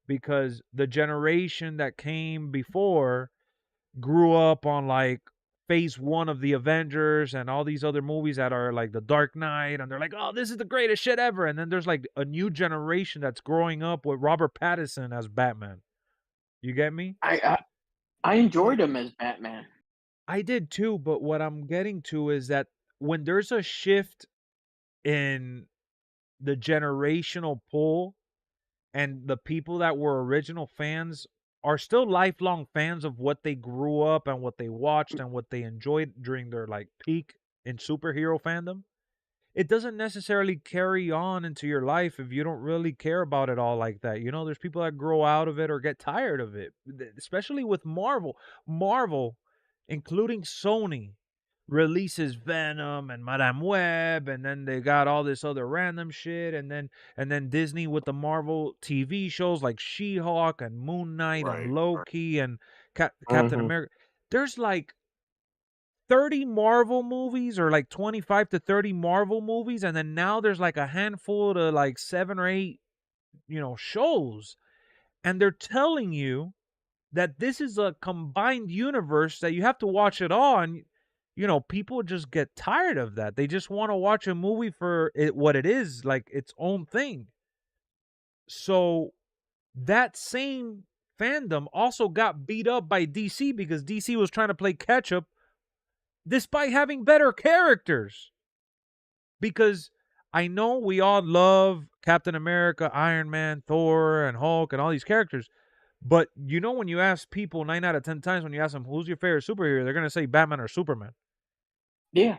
because the generation that came before grew up on like phase one of the Avengers and all these other movies that are like the Dark Knight, and they're like, oh, this is the greatest shit ever. And then there's like a new generation that's growing up with Robert Pattinson as Batman. You get me? I enjoyed him as Batman. I did too, but what I'm getting to is that when there's a shift in the generational pull, and the people that were original fans are still lifelong fans of what they grew up and what they watched and what they enjoyed during their like peak in superhero fandom, it doesn't necessarily carry on into your life if you don't really care about it all like that. There's people that grow out of it or get tired of it, especially with Marvel, including Sony. releases Venom and Madame Web, and then they got all this other random shit, and then Disney with the Marvel TV shows like She-Hulk and Moon Knight Right, and right. Loki and Captain America. There's like 30 Marvel movies, or like 25 to 30 Marvel movies, and then now there's like a handful to like 7 or 8, shows, and they're telling you that this is a combined universe that you have to watch it all, and people just get tired of that. They just want to watch a movie for what it is, like its own thing. So that same fandom also got beat up by DC because DC was trying to play catch up despite having better characters. Because I know we all love Captain America, Iron Man, Thor, and Hulk, and all these characters. But when you ask people 9 out of 10 times, when you ask them who's your favorite superhero, they're going to say Batman or Superman. Yeah.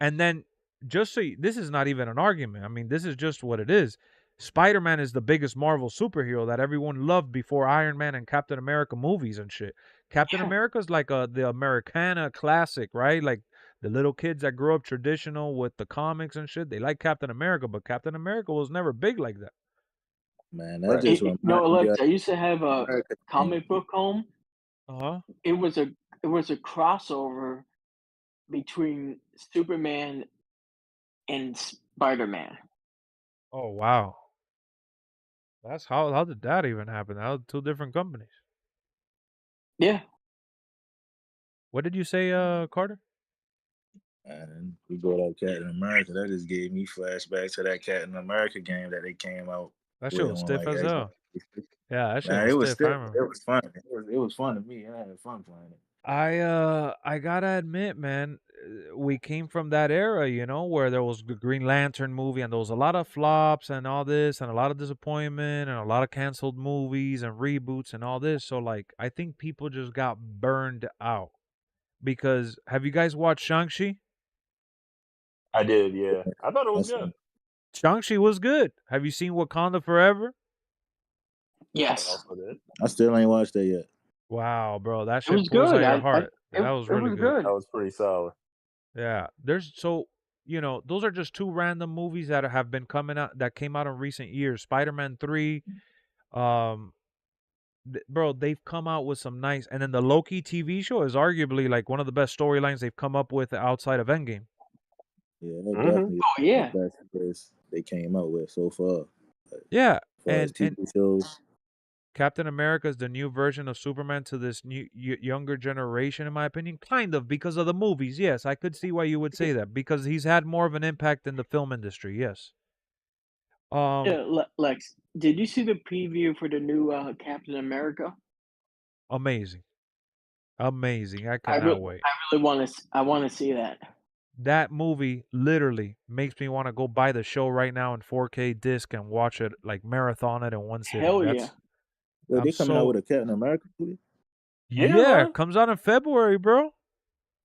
And then this is not even an argument. I mean, this is just what it is. Spider-Man is the biggest Marvel superhero that everyone loved before Iron Man and Captain America movies and shit. Captain America's like the Americana classic, right? Like the little kids that grew up traditional with the comics and shit, they like Captain America, but Captain America was never big like that. Man, that just reminds me Lex, of I used to have a America comic book home. Uh-huh. It was a crossover between Superman and Spider-Man. Oh wow. That's how did that even happen? That was 2 different companies. Yeah. What did you say, Carter? And we brought up Captain America. That just gave me flashbacks to that Captain America game that they came out. That shit was stiff as hell. Yeah, that shit Man, was stiff. It was fun. It was fun to me. I had fun playing it. I gotta admit, man, we came from that era, where there was the Green Lantern movie, and there was a lot of flops and all this, and a lot of disappointment, and a lot of canceled movies and reboots and all this. So, like, I think people just got burned out. Because have you guys watched Shang-Chi? I did, yeah. I thought it was good. Shang-Chi was good. Have you seen Wakanda Forever? Yes. I still ain't watched that yet. Wow, bro, that It shit was pulls good. at your heart. That was really good. That was pretty solid. Yeah, there's those are just 2 random movies that have been coming out, that came out in recent years. Spider-Man 3, bro, they've come out with some nice, and then the Loki TV show is arguably like one of the best storylines they've come up with outside of Endgame. Yeah, that definitely the best they came out with so far. Yeah, and TV shows. Captain America is the new version of Superman to this new younger generation, in my opinion. Kind of, because of the movies. Yes, I could see why you would say that, because he's had more of an impact in the film industry. Yes. Yeah, Lex, did you see the preview for the new Captain America? Amazing. Amazing. I cannot wait. I really want to see that. That movie literally makes me want to go buy the show right now in 4K disc and watch it, like marathon it in one sitting. Hell yeah. Wait, they coming out with a Captain America movie? Yeah, it comes out in February, bro.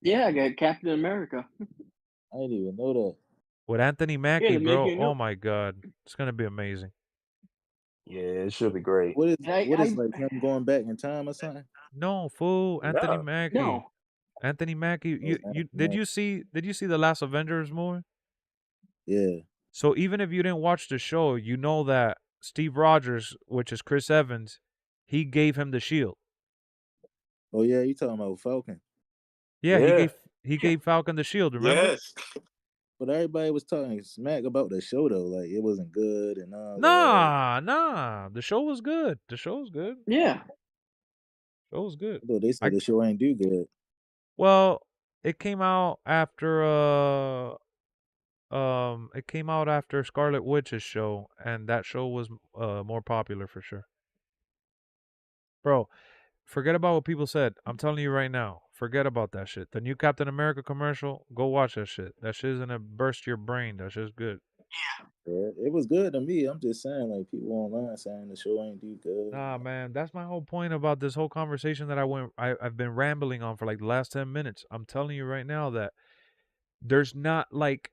Yeah, I got Captain America. I didn't even know that. With Anthony Mackie, bro. Oh my God. It's going to be amazing. Yeah, it should be great. What is like him going back in time or something? No, fool. Anthony Mackie. No. Anthony Mackie. Did you see the last Avengers movie? Yeah. So even if you didn't watch the show, you know that Steve Rogers, which is Chris Evans, he gave him the shield. Oh yeah, you talking about Falcon? Yeah, he gave Falcon the shield, remember? Yes. But everybody was talking smack about the show though, like it wasn't good and all. Nah. The show was good. Yeah. Show was good. But they said the show ain't do good. Well, it came out after Scarlet Witch's show, and that show was more popular for sure. Bro, forget about what people said. I'm telling you right now, forget about that shit. The new Captain America commercial, go watch that shit. That shit is gonna burst your brain. That shit's good. Yeah, it was good to me. I'm just saying, like, people online saying the show ain't do good. Nah, man, that's my whole point about this whole conversation that I've been rambling on for like the last 10 minutes. I'm telling you right now that there's not, like,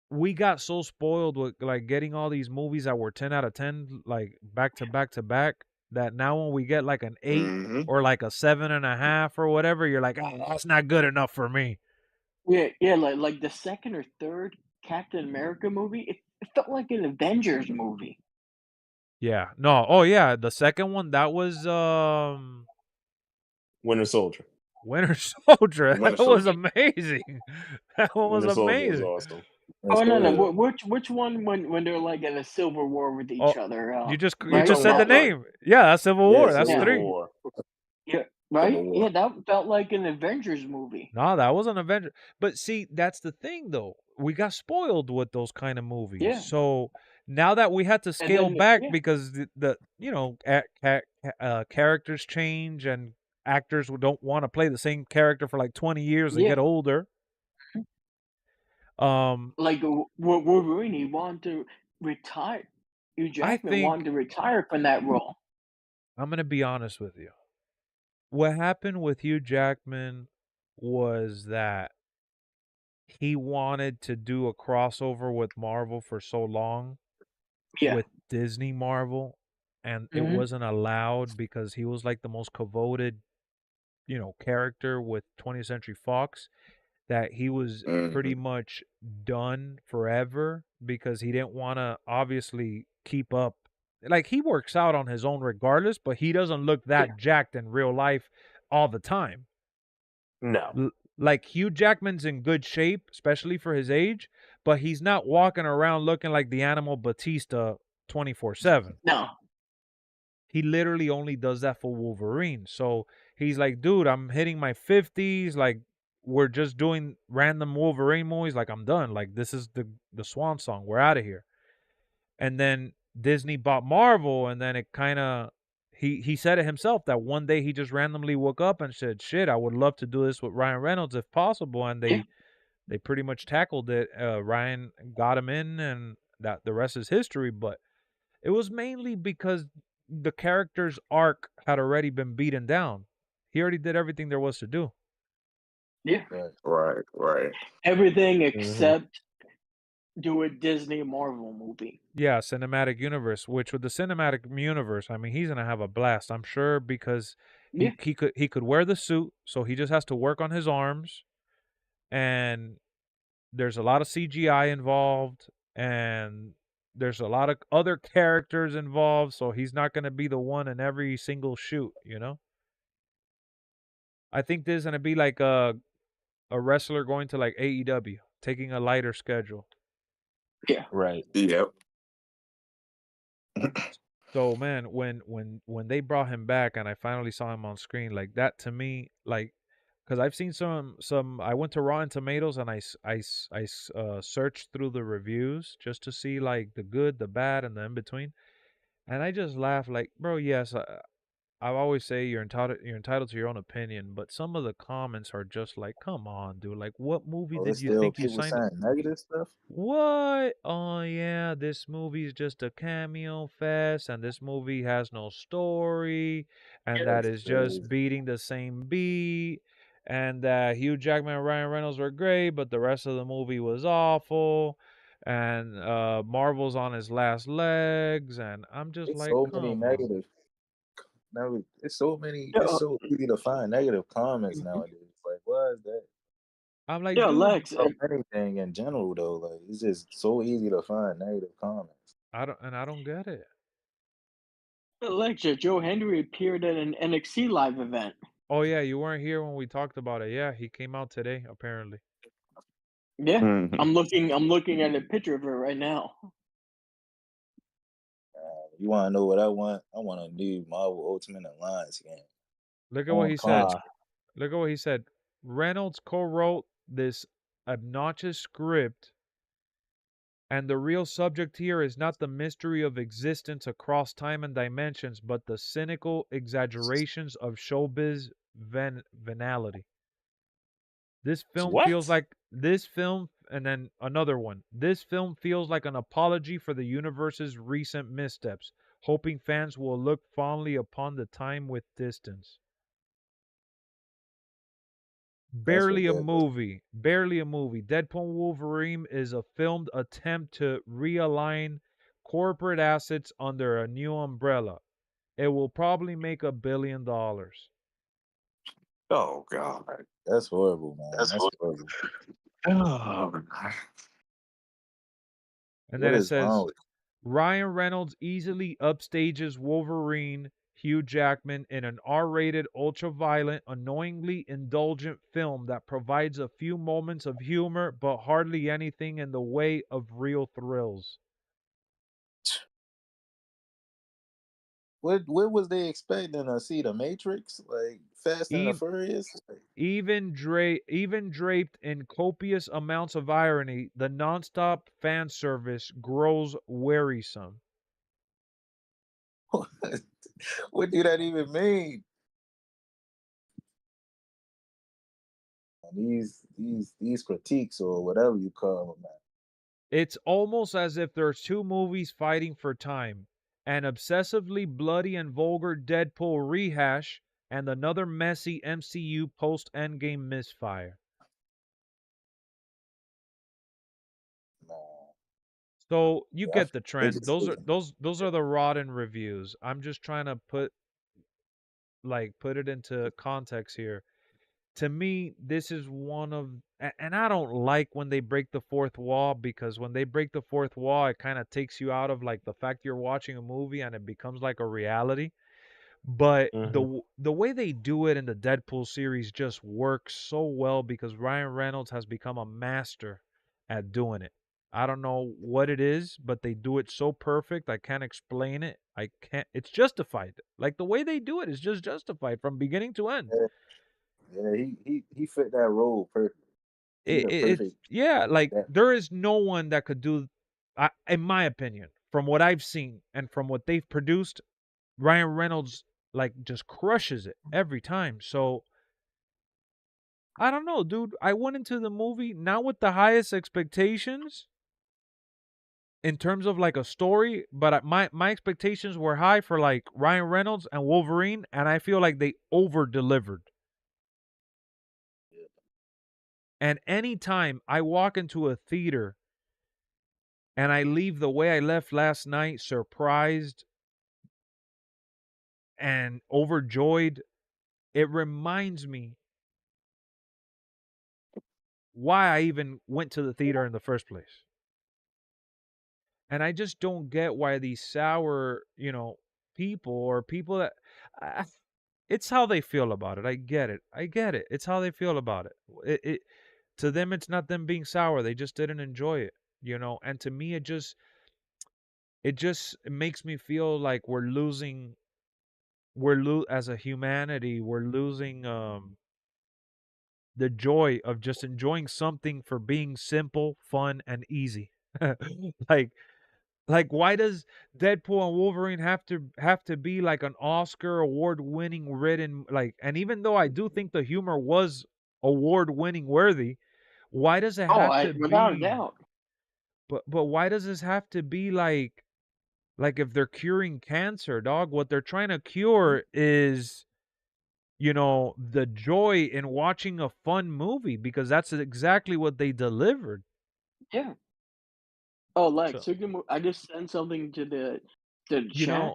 we got so spoiled with like getting all these movies that were 10 out of 10, like back to back to back, that now when we get like an 8 or like a 7.5 or whatever, you're like, oh, that's not good enough for me. Yeah, like the second or third Captain America movie, it felt like an Avengers movie. Yeah. No. Oh yeah. The second one that was Winter Soldier. Winter Soldier. Winter That was Soldier. amazing. That one was Winter Soldier was amazing. awesome. That's Oh no, good. which one when they're like in a civil war with each Oh, other? you Right? just talking said the about three. name. Yeah, that's Civil Yeah, War. That's Civil Yeah. Civil 3. War. Yeah, right? Civil War. Yeah, that felt like an Avengers movie. No, that was an Avenger. But see, that's the thing though. We got spoiled with those kind of movies. Yeah. So now that we had to And scale then back yeah, because the characters change and actors don't want to play the same character for like 20 years. They yeah. get older. Like Wolverine, he wanted to retire. Hugh I Jackman wanted think to retire from that role. I'm going to be honest with you. What happened with Hugh Jackman was that he wanted to do a crossover with Marvel for so long Yeah. with Disney Marvel, and it Mhm. wasn't allowed because he was like the most coveted, character with 20th Century Fox, that he was pretty much done forever because he didn't want to obviously keep up. Like he works out on his own regardless, but he doesn't look Yeah. that jacked in real life all the time. No. Like Hugh Jackman's in good shape, especially for his age, but he's not walking around looking like the animal Batista 24/7. No. He literally only does that for Wolverine. So he's like, dude, I'm hitting my 50s. Like, we're just doing random Wolverine movies. Like, I'm done. Like, this is the swan song. We're out of here. And then Disney bought Marvel, and then it kind of he said it himself that one day he just randomly woke up and said, "Shit, I would love to do this with Ryan Reynolds if possible." And Yeah. they pretty much tackled it. Ryan got him in, and that the rest is history. But it was mainly because the character's arc had already been beaten down. He already did everything there was to do. Yeah. Right. Everything except do a Disney Marvel movie. Yeah, cinematic universe. Which with the cinematic universe, I mean, he's gonna have a blast, I'm sure, because Yeah. he could wear the suit, so he just has to work on his arms, and there's a lot of CGI involved, and there's a lot of other characters involved, so he's not gonna be the one in every single shoot. I think there's gonna be like a wrestler going to like AEW, taking a lighter schedule. Yeah. Right. Yep. So man, when they brought him back and I finally saw him on screen, like that to me, like, because I've seen some. I went to Rotten Tomatoes and I searched through the reviews just to see like the good, the bad, and the in between, and I just laughed like, bro, yes, I always say you're entitled to your own opinion, but some of the comments are just like, come on, dude, like what movie Oh, did it's you still think you people signed? saying negative stuff. What? Oh yeah, this movie is just a cameo fest, and this movie has no story, and that That's is crazy. just beating the same beat, and that Hugh Jackman and Ryan Reynolds were great, but the rest of the movie was awful, and Marvel's on his last legs, and I'm just It's like, so many come on. negative. No, it's so many. Yeah. It's so easy to find negative comments Mhm. nowadays. Like, what is that? I'm like, Yeah, dude, Lex. About anything in general, though, like it's just so easy to find negative comments. I don't get it. Lex, Joe Henry appeared at an NXT live event. Oh yeah, you weren't here when we talked about it. Yeah, he came out today apparently. Yeah. Mhm. I'm looking at a picture of her right now. You want to know what I want? I want a new Marvel Ultimate Alliance game. Look at what On he said. console. Look at what he said. Reynolds co-wrote this obnoxious script, and the real subject here is not the mystery of existence across time and dimensions, but the cynical exaggerations of showbiz venality. This film feels What? like and then another one. This film feels like an apology for the universe's recent missteps, hoping fans will look fondly upon the time with distance. That's Barely a ridiculous. movie. Barely a movie. Deadpool Wolverine is a filmed attempt to realign corporate assets under a new umbrella. It will probably make $1 billion. Oh God. That's horrible, man. That's horrible. Oh, And What then it is wrong says with Ryan Reynolds easily upstages Wolverine Hugh Jackman in an R-rated, ultra-violent, annoyingly indulgent film that provides a few moments of humor but hardly anything in the way of real thrills. What was they expecting to see? The Matrix? Like Fast and the Eve, Furious? even draped in copious amounts of irony, the nonstop fan service grows wearisome. What do that even mean? These critiques or whatever you call them, man. It's almost as if there's two movies fighting for time. An obsessively bloody and vulgar Deadpool rehash and another messy MCU post-Endgame misfire. Man. So you Yeah, get the trend. Those are the rotten reviews. I'm just trying to put it into context here. To me, this is one of, and I don't like when they break the fourth wall, because when they break the fourth wall, it kind of takes you out of like the fact you're watching a movie and it becomes like a reality. But the way they do it in the Deadpool series just works so well because Ryan Reynolds has become a master at doing it. I don't know what it is, but they do it so perfect. I can't explain it. I can't. It's justified. Like the way they do it is just justified from beginning to end. Yeah, he fit that role perfectly. It's like there is no one that could do, in my opinion, from what I've seen and from what they've produced, Ryan Reynolds like just crushes it every time. So I don't know, dude. I went into the movie not with the highest expectations in terms of like a story, but my expectations were high for like Ryan Reynolds and Wolverine, and I feel like they over delivered. And anytime I walk into a theater and I leave the way I left last night, surprised and overjoyed, it reminds me why I even went to the theater in the first place. And I just don't get why these sour, people or people that it's how they feel about it. I get it. It's how they feel about it. It to them, it's not them being sour. They just didn't enjoy it, And to me, it makes me feel like as a humanity, we're losing the joy of just enjoying something for being simple, fun, and easy. Like why does Deadpool and Wolverine have to be like an Oscar award-winning written, like, and even though I do think the humor was award-winning worthy, why does it have to without a be doubt. but why does this have to be like if they're curing cancer, dog? What they're trying to cure is the joy in watching a fun movie, because that's exactly what they delivered. Yeah. Oh, Lex, So, I just sent something to the chat.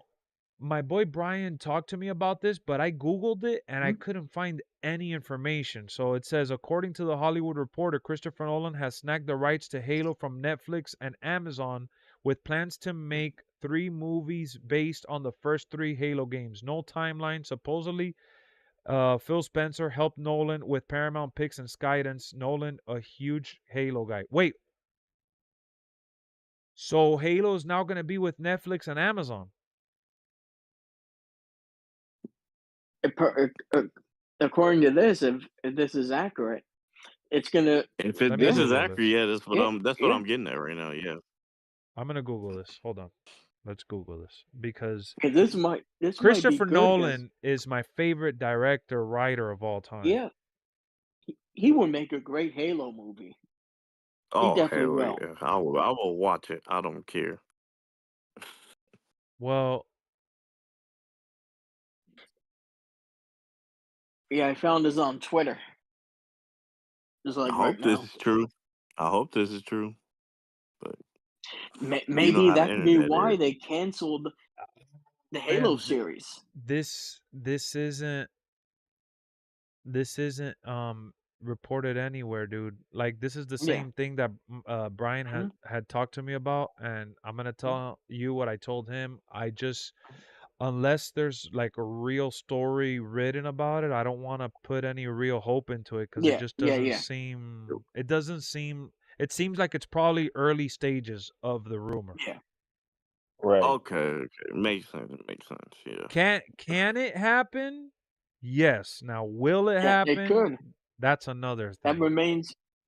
My boy Brian talked to me about this, but I Googled it and I couldn't find any information. So it says, according to the Hollywood Reporter, Christopher Nolan has snagged the rights to Halo from Netflix and Amazon, with plans to make 3 movies based on the first 3 Halo games. No timeline. Supposedly, Phil Spencer helped Nolan with Paramount Picks and Skydance. Nolan, a huge Halo guy. Wait. So Halo is now going to be with Netflix and Amazon. According to this, if this is accurate, it's gonna. If Let me this is Google accurate, this. yeah, that's what I'm getting at right now. Yeah. I'm gonna Google this. Hold on. Let's Google this because this might be Christopher good. Nolan is my favorite director, writer of all time. Yeah, he would make a great Halo movie. Oh, he definitely hell will. yeah! I will watch it. I don't care. Well, yeah, I found this on Twitter. Just like I right hope now. this is true. I hope this is true. But maybe that could be why is. they canceled the Halo series. This isn't this isn't reported anywhere, dude. Like this is the same thing that Brian had talked to me about, and I'm gonna tell you what I told him. I just, unless there's like a real story written about it, I don't want to put any real hope into it because it just doesn't seem. It doesn't seem. It seems like it's probably early stages of the rumor. Yeah. Right. Okay. Makes sense. It makes sense. Yeah. Can it happen? Yes. Now, will it happen? It could. That's another thing.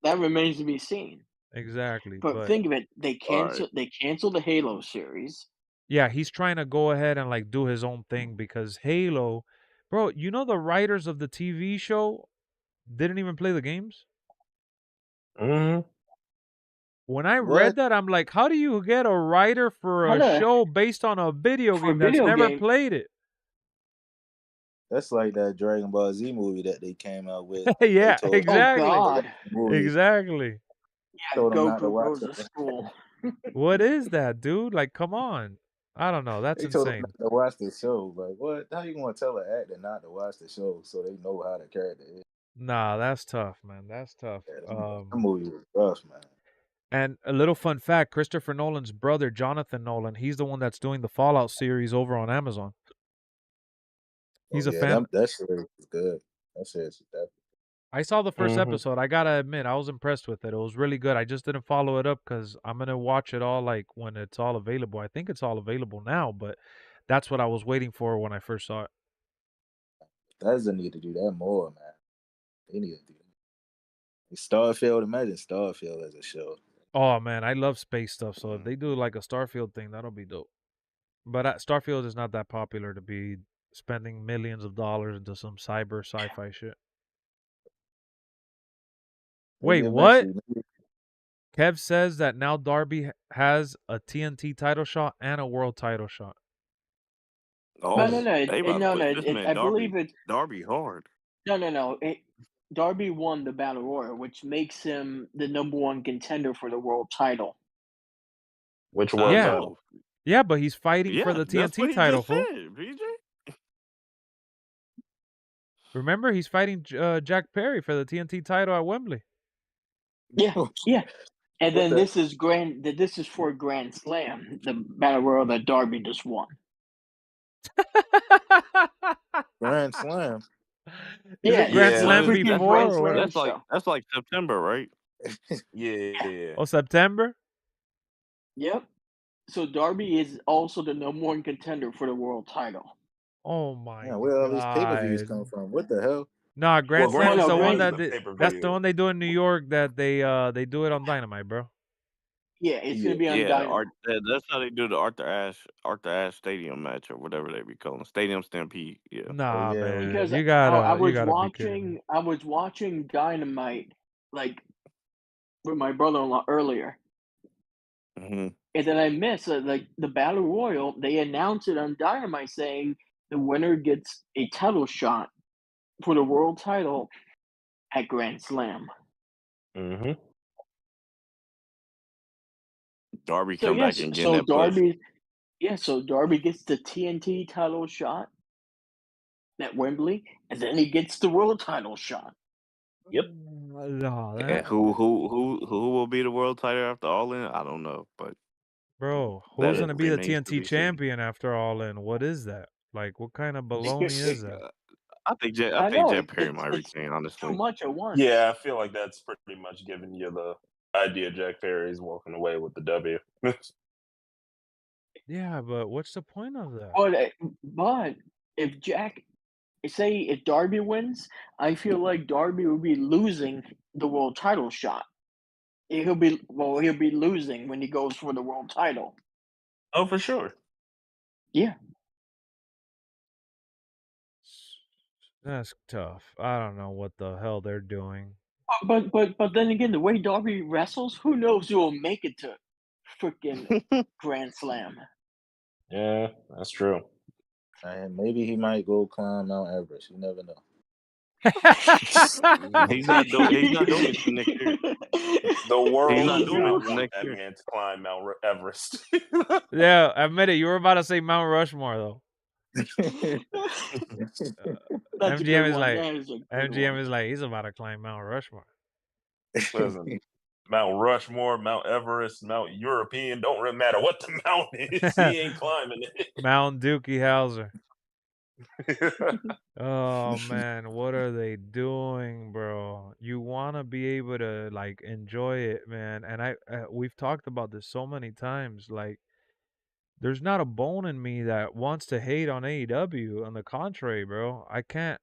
That remains to be seen. Exactly. But think of it, they canceled the Halo series. Yeah, he's trying to go ahead and like do his own thing because Halo, bro, you know the writers of the TV show didn't even play the games? Mm-hmm. When I read that, I'm like, how do you get a writer for a show based on a video game that's never played it? That's like that Dragon Ball Z movie that they came out with. Yeah, exactly. Oh, God. Exactly. Yeah, Goku goes to school. What is that, dude? Like, come on. I don't know. That's insane. They told insane. them not to watch the show. Like, what? How you gonna tell an actor not to watch the show so they know how the character is? Nah, that's tough, man. That's tough. The movie was rough, man. And a little fun fact: Christopher Nolan's brother, Jonathan Nolan, he's the one that's doing the Fallout series over on Amazon. He's a fan. That shit is good. That shit is definitely. I saw the first episode. I gotta admit, I was impressed with it. It was really good. I just didn't follow it up because I'm gonna watch it all like when it's all available. I think it's all available now, but that's what I was waiting for when I first saw it. Doesn't need to do that more, man. They need to do that. Starfield, imagine Starfield as a show. Oh man, I love space stuff. So if they do like a Starfield thing, that'll be dope. But Starfield is not that popular to be spending millions of dollars into some cyber sci-fi shit. Wait, what? Kev says that now Darby has a TNT title shot and a world title shot. Oh, no. I believe it's Darby hard. No. Darby won the Battle Royal, which makes him the #1 contender for the world title. Which was yeah, but he's fighting for the TNT title, fool. Remember, he's fighting Jack Perry for the TNT title at Wembley. Yeah. And then this is for Grand Slam, the Battle Royal that Darby just won. Grand Slam. Grand Slam before. That's like September, right? Yeah. Oh, September. Yep. So Darby is also the #1 contender for the world title. Oh my God! Where all these pay-per-views come from? What the hell? Nah, Grand Slam is the one that's the one they do in New York. That they do it on Dynamite, bro. Yeah, it's gonna be on Dynamite. That's how they do the Arthur Ashe Stadium match or whatever they be calling Stadium Stampede. Yeah. Nah, man. Because you gotta. I was watching Dynamite like with my brother-in-law earlier. Mm-hmm. And then I missed like the Battle Royal. They announced it on Dynamite saying the winner gets a title shot for the world title at Grand Slam. Mm-hmm. Darby come back and get that Darby. Yeah, so Darby gets the TNT title shot at Wembley, and then he gets the world title shot. Yep. And who will be the world title after All In? I don't know, but bro, who's gonna be the TNT champion after All In? What is that? Like, what kind of baloney is that? I think Jack Perry might retain, honestly. Too much at once. Yeah, I feel like that's pretty much giving you the idea Jack Perry's walking away with the W. Yeah, but what's the point of that? But if Darby wins, I feel like Darby will be losing the world title shot. He'll be losing when he goes for the world title. Oh, for sure. Yeah. That's tough. I don't know what the hell they're doing. But then again, the way Darby wrestles, who knows who will make it to freaking Grand Slam? Yeah, that's true. And maybe he might go climb Mount Everest. You never know. He's not doing it next year. The world is not doing that man to climb Mount Everest. Yeah, admit it. You were about to say Mount Rushmore, though. That's a MGM good is one. like That is a good MGM one. is like he's about to climb Mount Rushmore. Listen, Mount Rushmore, Mount Everest, Mount European, don't really matter what the mountain is. He ain't climbing it. Mount Dookie Howser. Oh man, what are they doing, bro? You want to be able to like enjoy it, man. And we've talked about this so many times. Like, there's not a bone in me that wants to hate on AEW. On the contrary, bro, I can't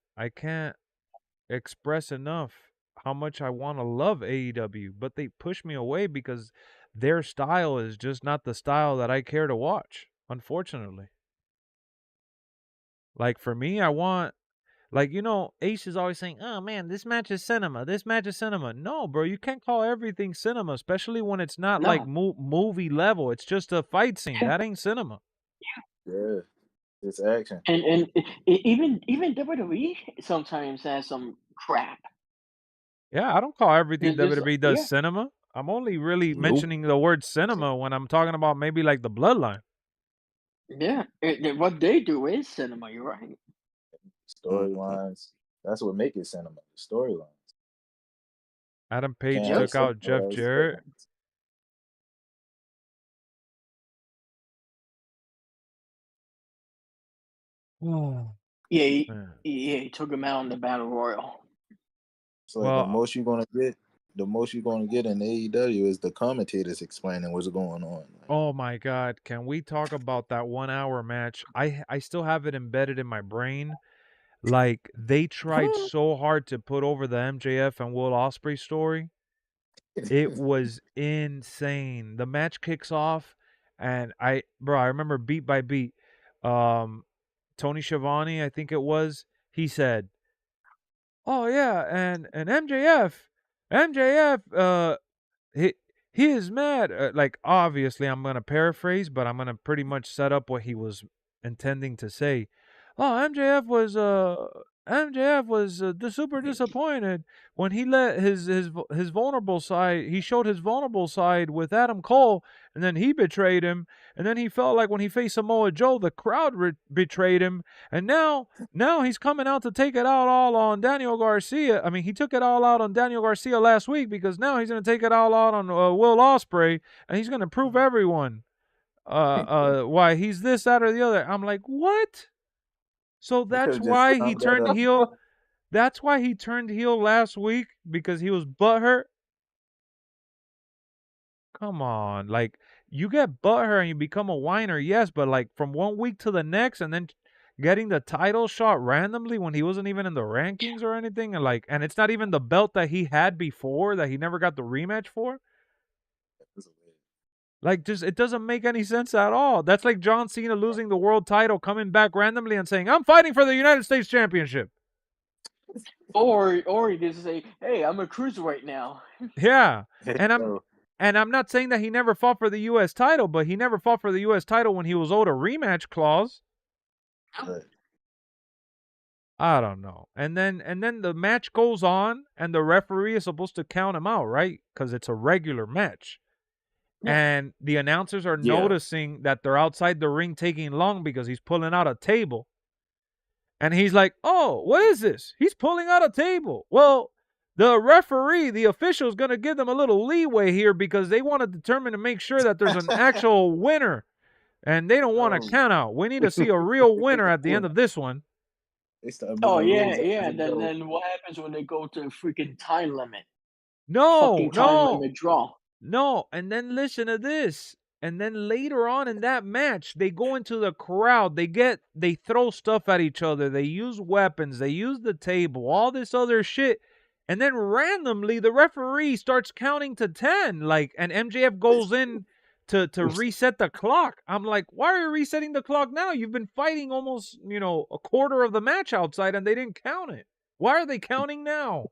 express enough how much I want to love AEW, but they push me away because their style is just not the style that I care to watch, unfortunately. Like for me, I want, like, Ace is always saying, "Oh man, this match is cinema. This match is cinema." No, bro, you can't call everything cinema, especially when it's not like No. movie level. It's just a fight scene. Yeah. That ain't cinema. Yeah, it's action. And even WWE sometimes has some crap. Yeah, I don't call everything There's WWE does yeah. cinema. I'm only really Nope. mentioning the word cinema when I'm talking about maybe like the Bloodline. Yeah, what they do is cinema. You're right. Storylines. That's what make it cinema. The storylines. Adam Page Can't took out Jeff summarize Jarrett. Yeah, Man. he took him out in the Battle Royal. So like, the most you're gonna get in AEW is the commentators explaining what's going on. Oh my God, can we talk about that 1 hour match? I still have it embedded in my brain. Like, they tried so hard to put over the MJF and Will Ospreay story. It was insane. The match kicks off, and I remember beat by beat. Tony Schiavone, I think it was, he said, "Oh yeah, and MJF, he is mad." Like, obviously, I'm gonna paraphrase, but I'm gonna pretty much set up what he was intending to say. "Oh, MJF was super disappointed when he let his vulnerable side. He showed his vulnerable side with Adam Cole, and then he betrayed him. And then he felt like when he faced Samoa Joe, the crowd betrayed him. And now he's coming out to take it out all on Daniel Garcia. I mean, he took it all out on Daniel Garcia last week because now he's going to take it all out on Will Ospreay, and he's going to prove everyone why he's this, that, or the other." I'm like, what? So that's why he turned heel. That's why he turned heel last week, because he was butthurt. Come on, like, you get butthurt and you become a whiner, yes, but like from 1 week to the next, and then getting the title shot randomly when he wasn't even in the rankings or anything, and it's not even the belt that he had before that he never got the rematch for. Like, just, it doesn't make any sense at all. That's like John Cena losing the world title, coming back randomly and saying, "I'm fighting for the United States Championship." Or he just say, "Hey, I'm a cruiserweight now." Yeah, and I'm not saying that he never fought for the U.S. title, but he never fought for the U.S. title when he was owed a rematch clause. I don't know. And then the match goes on, and the referee is supposed to count him out, right? Because it's a regular match. Yeah. And the announcers are noticing that they're outside the ring taking long because he's pulling out a table. And he's like, "Oh, what is this? He's pulling out a table." Well, the referee, the official, is going to give them a little leeway here because they want to determine to make sure that there's an actual winner. And they don't want to count out. We need to see a real winner at the end of this one. Oh yeah. Then what happens when they go to a freaking time limit? No, time limit draw. No, and then listen to this. And then later on in that match, they go into the crowd. They throw stuff at each other. They use weapons. They use the table, all this other shit. And then randomly, the referee starts counting to 10. Like, and MJF goes in to reset the clock. I'm like, why are you resetting the clock now? You've been fighting almost, a quarter of the match outside, and they didn't count it. Why are they counting now?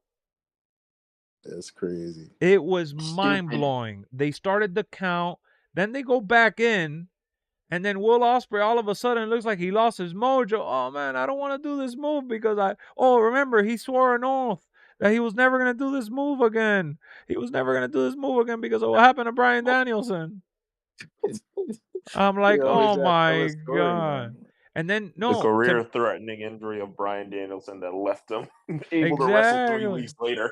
That's crazy. It was mind-blowing. They started the count, then they go back in, and then Will Ospreay all of a sudden looks like he lost his mojo. "Oh man, I don't want to do this move because remember, he swore an oath that he was never going to do this move again. He was never going to do this move again because of what happened to Bryan Danielson." I'm like, oh my God. And then The career-threatening injury of Bryan Danielson that left him able to wrestle 3 exactly. weeks later.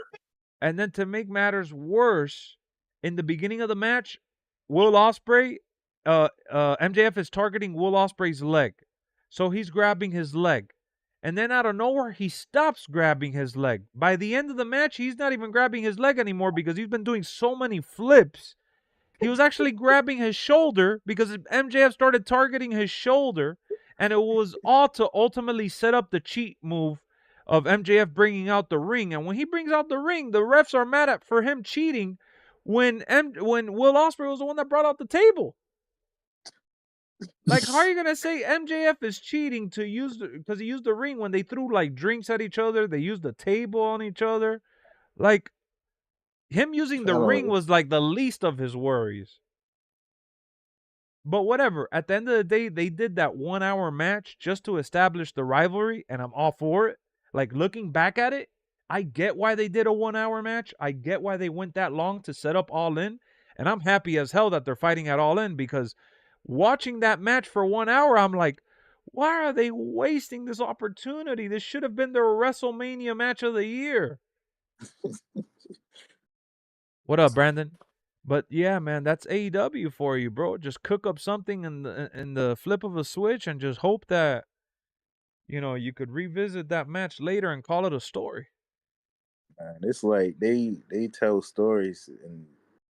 And then to make matters worse, in the beginning of the match, Will Ospreay, MJF is targeting Will Ospreay's leg. So he's grabbing his leg. And then out of nowhere, he stops grabbing his leg. By the end of the match, he's not even grabbing his leg anymore because he's been doing so many flips. He was actually grabbing his shoulder because MJF started targeting his shoulder. And it was all to ultimately set up the cheat move of MJF bringing out the ring. And when he brings out the ring, the refs are mad at for him cheating when Will Ospreay was the one that brought out the table. Like, how are you gonna say MJF is cheating to use because he used the ring when they threw like drinks at each other? They used the table on each other. Like, him using the ring was like the least of his worries. But whatever. At the end of the day, they did that 1 hour match just to establish the rivalry, and I'm all for it. Like, looking back at it, I get why they did a 1 hour match. I get why they went that long to set up All In. And I'm happy as hell that they're fighting at All In, because watching that match for 1 hour, I'm like, why are they wasting this opportunity? This should have been their WrestleMania match of the year. What up, Brandon? But yeah, man, that's AEW for you, bro. Just cook up something in the flip of a switch and just hope that, you know, you could revisit that match later and call it a story. Man, it's like they tell stories and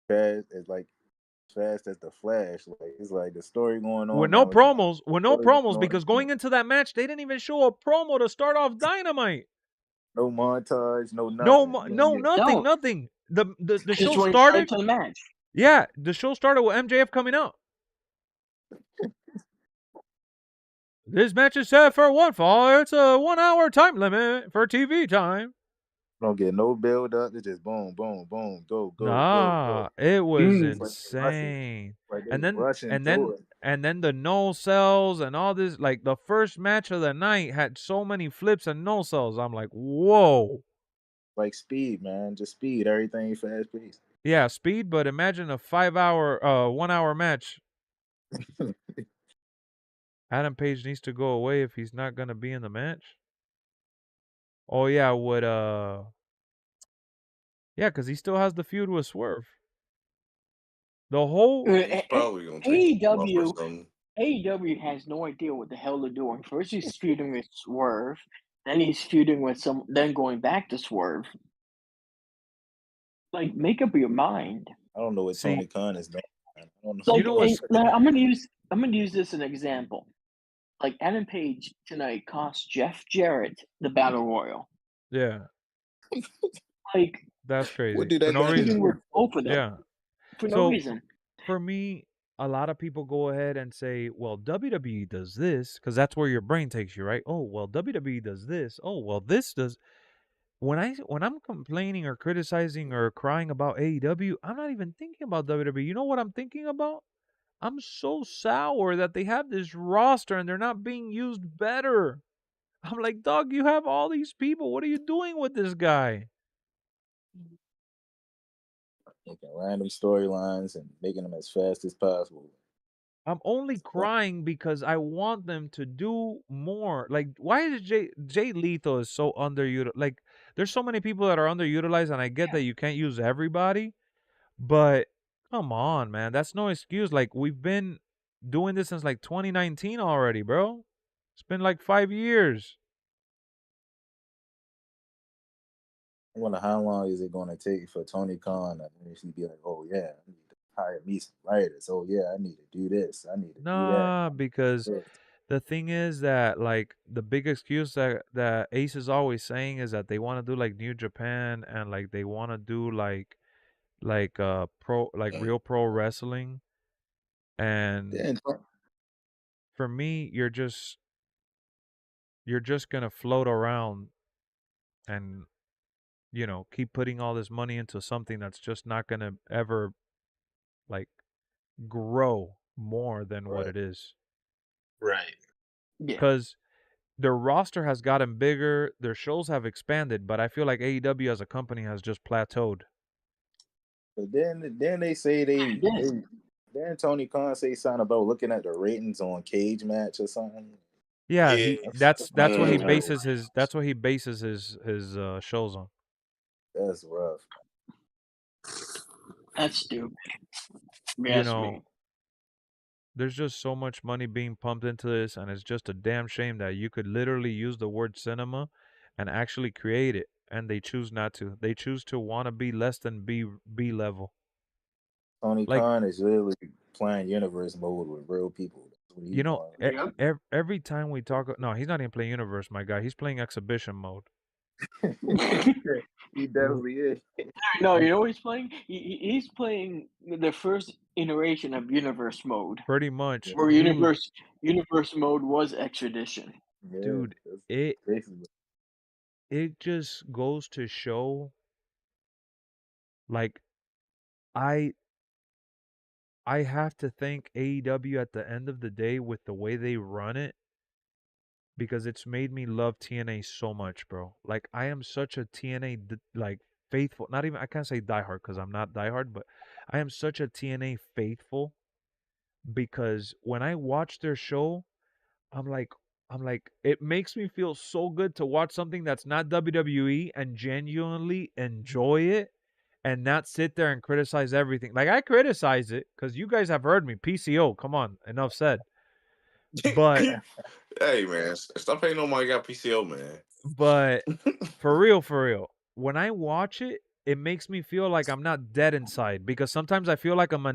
fast as the Flash. Like, it's like the story going on With no now. promos, because going into that match, they didn't even show a promo to start off Dynamite. No montage, no nothing. Nothing. The Just show went started. straight to the match. Yeah, the show started with MJF coming out. This match is set for one fall. It's a 1 hour time limit for TV time. Don't get no build up. It's just boom, boom, boom, go. It was insane. Like, and then the no cells and all this. Like, the first match of the night had so many flips and no cells. I'm like, whoa. Like speed, man. Just speed. Everything fast paced. Yeah, speed, but imagine a 1 hour match. Adam Page needs to go away if he's not gonna be in the match. Oh yeah, because he still has the feud with Swerve. The whole AEW has no idea what the hell they're doing. First he's feuding with Swerve, then he's feuding with then going back to Swerve. Like, make up your mind. I don't know what Tony Khan is doing. I don't know. Like, you know I'm gonna use this as an example. Like, Adam Page tonight cost Jeff Jarrett the Battle Royal. Yeah. Like, that's crazy. What do that for no reason. With both of them. Yeah. For no reason. For me, a lot of people go ahead and say, well, WWE does this, because that's where your brain takes you, right? Oh, well, WWE does this. Oh, well, this does. When I'm complaining or criticizing or crying about AEW, I'm not even thinking about WWE. You know what I'm thinking about? I'm so sour that they have this roster and they're not being used better. I'm like, dog, you have all these people. What are you doing with this guy? Making random storylines and making them as fast as possible. I'm only crying because I want them to do more. Like, why is Jay Lethal is so underutilized? Like, there's so many people that are underutilized, and I get that you can't use everybody, but come on, man, that's no excuse. Like, we've been doing this since like 2019 already, bro. It's been like 5 years. I wonder how long is it going to take for Tony Khan to actually be like, oh yeah, I need to hire me some writers. Oh yeah, I need to do this. I need to do that. Because the thing is that, like, the big excuse that Ace is always saying is that they want to do like New Japan and like they want to do like real pro wrestling. And for me, you're just gonna float around and, you know, keep putting all this money into something that's just not gonna ever like grow more than what it is. Right. Because their roster has gotten bigger, their shows have expanded, but I feel like AEW as a company has just plateaued. But then they say then Tony Khan say something about looking at the ratings on Cage Match or something. Yeah, Yeah, that's what he Mhm. bases his shows on. That's rough. That's stupid. You Yes, know, me. there's just so much money being pumped into this, and it's just a damn shame that you could literally use the word cinema and actually create it, and they choose not to. They choose to want to be less than B level. Tony Like, Khan is literally playing universe mode with real people. That's what he's you know, doing. Yep. every time we talk, no, he's not even playing universe, my guy. He's playing exhibition mode. He definitely is. No, you know what he's playing? He's playing the first iteration of Universe Mode, Pretty much, where dude. Universe Mode was Extradition. Yeah, Dude, that's it basically. it just goes to show, like, I I have to thank AEW at the end of the day with the way they run it, because it's made me love TNA so much, bro. Like, I am such a TNA like faithful. Not even, I can't say diehard because I'm not diehard, but I am such a TNA faithful, because when I watch their show, I'm like it makes me feel so good to watch something that's not WWE and genuinely enjoy it, and not sit there and criticize everything. Like, I criticize it because you guys have heard me. PCO, come on, enough said. But Hey man, stop hating on my guy PCO, man. but for real, when I watch it, it makes me feel like I'm not dead inside, because sometimes I feel like I'm a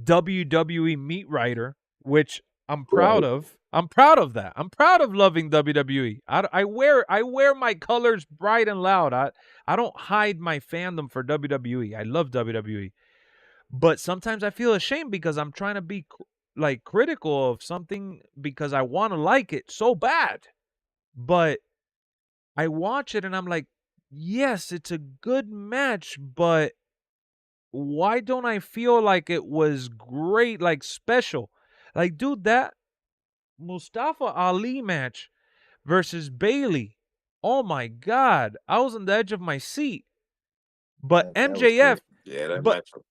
WWE meat writer, which I'm proud Right. of. I'm proud of that. I'm proud of loving WWE. I wear my colors bright and loud. I don't hide my fandom for WWE. I love WWE. But sometimes I feel ashamed because I'm trying to be like critical of something because I want to like it so bad. But I watch it and I'm like, yes, it's a good match, but why don't I feel like it was great, like special? Like, dude, that Mustafa Ali match versus Bailey. Oh my God. I was on the edge of my seat. But That was MJF, great. Yeah, that but matchup.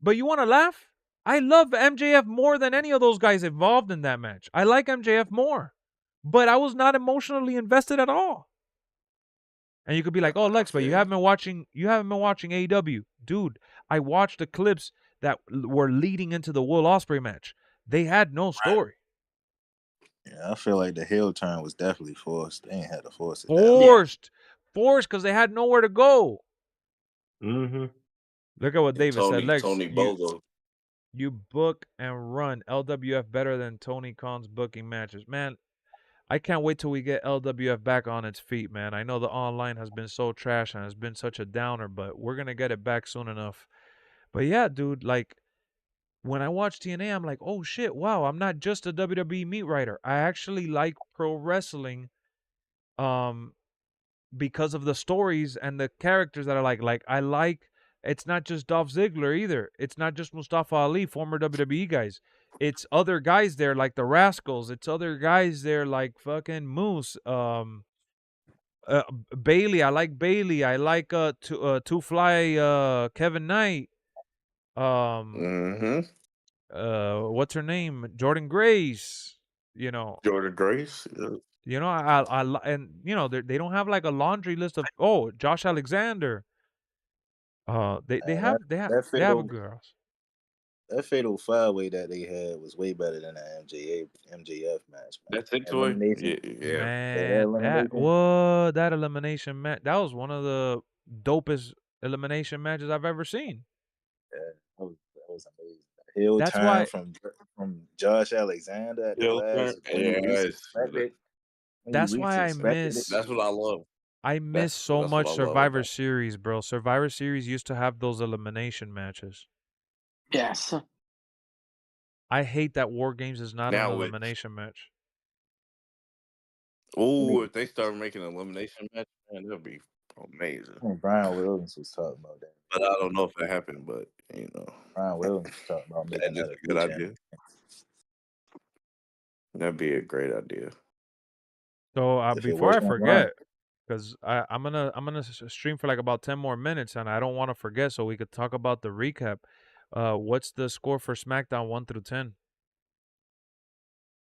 but you want to laugh? I love MJF more than any of those guys involved in that match. I like MJF more. But I was not emotionally invested at all. And you could be like, "Oh, I Lex, but feel you. you haven't been watching AEW." Dude, I watched the clips that were leading into the Will Ospreay match. They had no story. Yeah, I feel like the heel turn was definitely forced. They ain't had to force it that Yeah. much. Forced because they had nowhere to go. Mm-hmm. Look at what And David said. Lex, Tony Bogo. you book and run LWF better than Tony Khan's booking matches. Man, I can't wait till we get LWF back on its feet, man. I know the online has been so trash and has been such a downer, but we're going to get it back soon enough. But yeah, dude, like, when I watch TNA, I'm like, oh shit, wow, I'm not just a WWE meat writer. I actually like pro wrestling um because of the stories and the characters that I like I like, it's not just Dolph Ziggler either. It's not just Mustafa Ali, former WWE guys. It's other guys there like the Rascals. It's other guys there like fucking Moose. Bailey. I like Bailey. I like Two Fly Kevin Knight. Um Mm-hmm. What's her name? Jordan Grace. You know, Jordan Grace. Yeah. and they don't have like a laundry list of Josh Alexander. They Man, have they have that they have a fatal girls. that fatal five way that they had was way better than that MJF match, man. That's it, Toy. Elimination. Yeah. Yeah, that Man, elimination. that elimination match, that was one of the dopest elimination matches I've ever seen. Yeah, that was amazing. The heel That's turn why from Josh Alexander at the Heel last turn. when you least Yes. expected. When you that's least why expected it. That's what I love. I miss That's so what much I love Survivor about Series, bro. Survivor Series used to have those elimination matches. Yes. I hate that War Games is not an now with elimination match. I if mean, they start making an elimination match, man, that'd be amazing. Brian Williams was talking about that. But I don't know if it happened, but Brian Williams was talking about making that's that a a new good channel. idea. That'd be a great idea. So If it before I wasn't Brian, forget, because I'm gonna stream for like about 10 more minutes, and I don't want to forget, so we could talk about the recap. What's the score for SmackDown 1 through 10?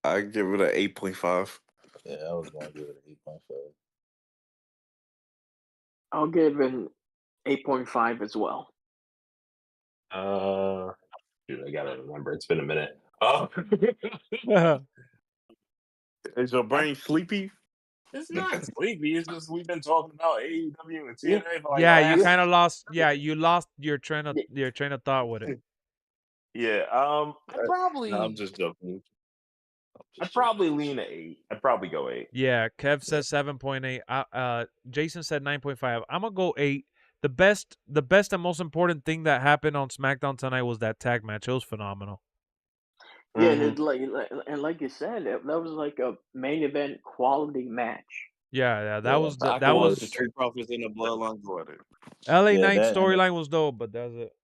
I give it an 8.5. Yeah, I was gonna give it an 8.5. I'll give it an 8.5 as well. Dude, I gotta remember. It's been a minute. Oh, Is your brain sleepy? it's not sleepy. It's just we've been talking about AEW and Yeah. TNA for like Yeah, the you last. kind of lost. Yeah, you lost your train of thought with it. Yeah. No, I'm I'd just joking. probably lean to 8. I'd probably go 8. Yeah, Kev says 7.8. Jason said 9.5. I'm gonna go 8. The best and most important thing that happened on SmackDown tonight was that tag match. It was phenomenal. Yeah, and it, like you said, that was like a main event quality match. Yeah, that was I that can watch was the Street Profits in the Bloodline go at it. LA Yeah, Knight that and the storyline was dope, but that's it.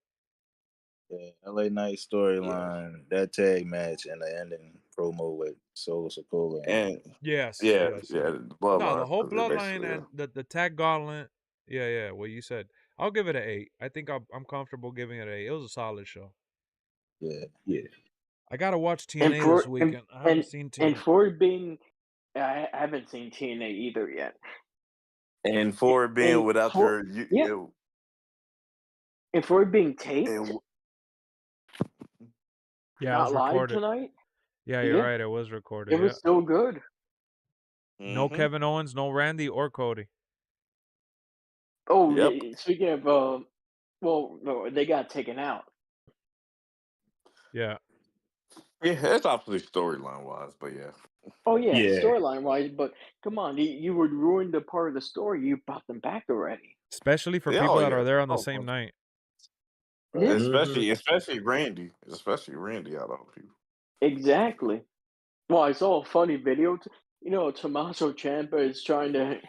yeah, LA Knight storyline, that tag match, and the ending promo with Solo Sikoa. And Yes. yeah, yes. yeah, No, Bloodline. the whole was bloodline basically, and the tag gauntlet. Yeah, what you said. I'll give it an 8. I think I'm comfortable giving it an 8. It was a solid show. Yeah. I gotta watch And TNA for this weekend. I haven't seen TNA. and for it being, I haven't seen TNA either yet. And for it being And without for, your and for it being taped, Yeah, it was not live recorded. tonight. Yeah, you're right. It was recorded. It was still good. No Kevin Owens, no Randy or Cody. Oh, Yep. yeah, speaking of, well, no, they got taken out. Yeah. Yeah, that's obviously storyline wise, but yeah. Oh yeah, Yeah. storyline wise, but come on, you would ruin the part of the story. You brought them back already. Especially for Yeah, people oh, that yeah. are there on the Oh, same night. Yeah. Especially Randy. Especially Randy out of all people. Exactly. Well, I saw a funny video. Tommaso Ciampa is trying to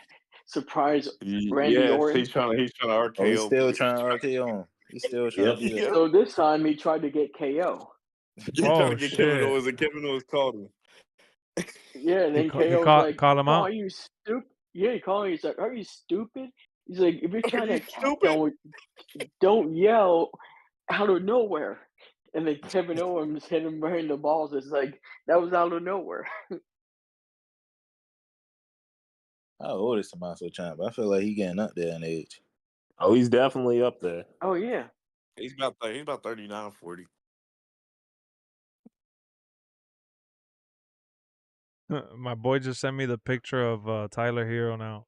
surprise Randy Yes, Orton. he's trying to RKO. Oh, he's still trying to RKO him. He's still trying to do that. So this time he tried to get KO. He's trying to get Kevin Owens, and Kevin Owens called him. Yeah, and then He KO's like, call him "Oh, out? are you stupid?" Yeah, he called him. He's like, "Are you stupid?" He's like, "If you're trying to attack, don't yell out of nowhere." And then Kevin Owens hit him right in the balls. It's like that was out of nowhere. How old is Tommaso Ciampa? I feel like he getting up there in age. Oh, he's definitely up there. Oh yeah. He's about 39, 40. My boy just sent me the picture of Tyler Hero now.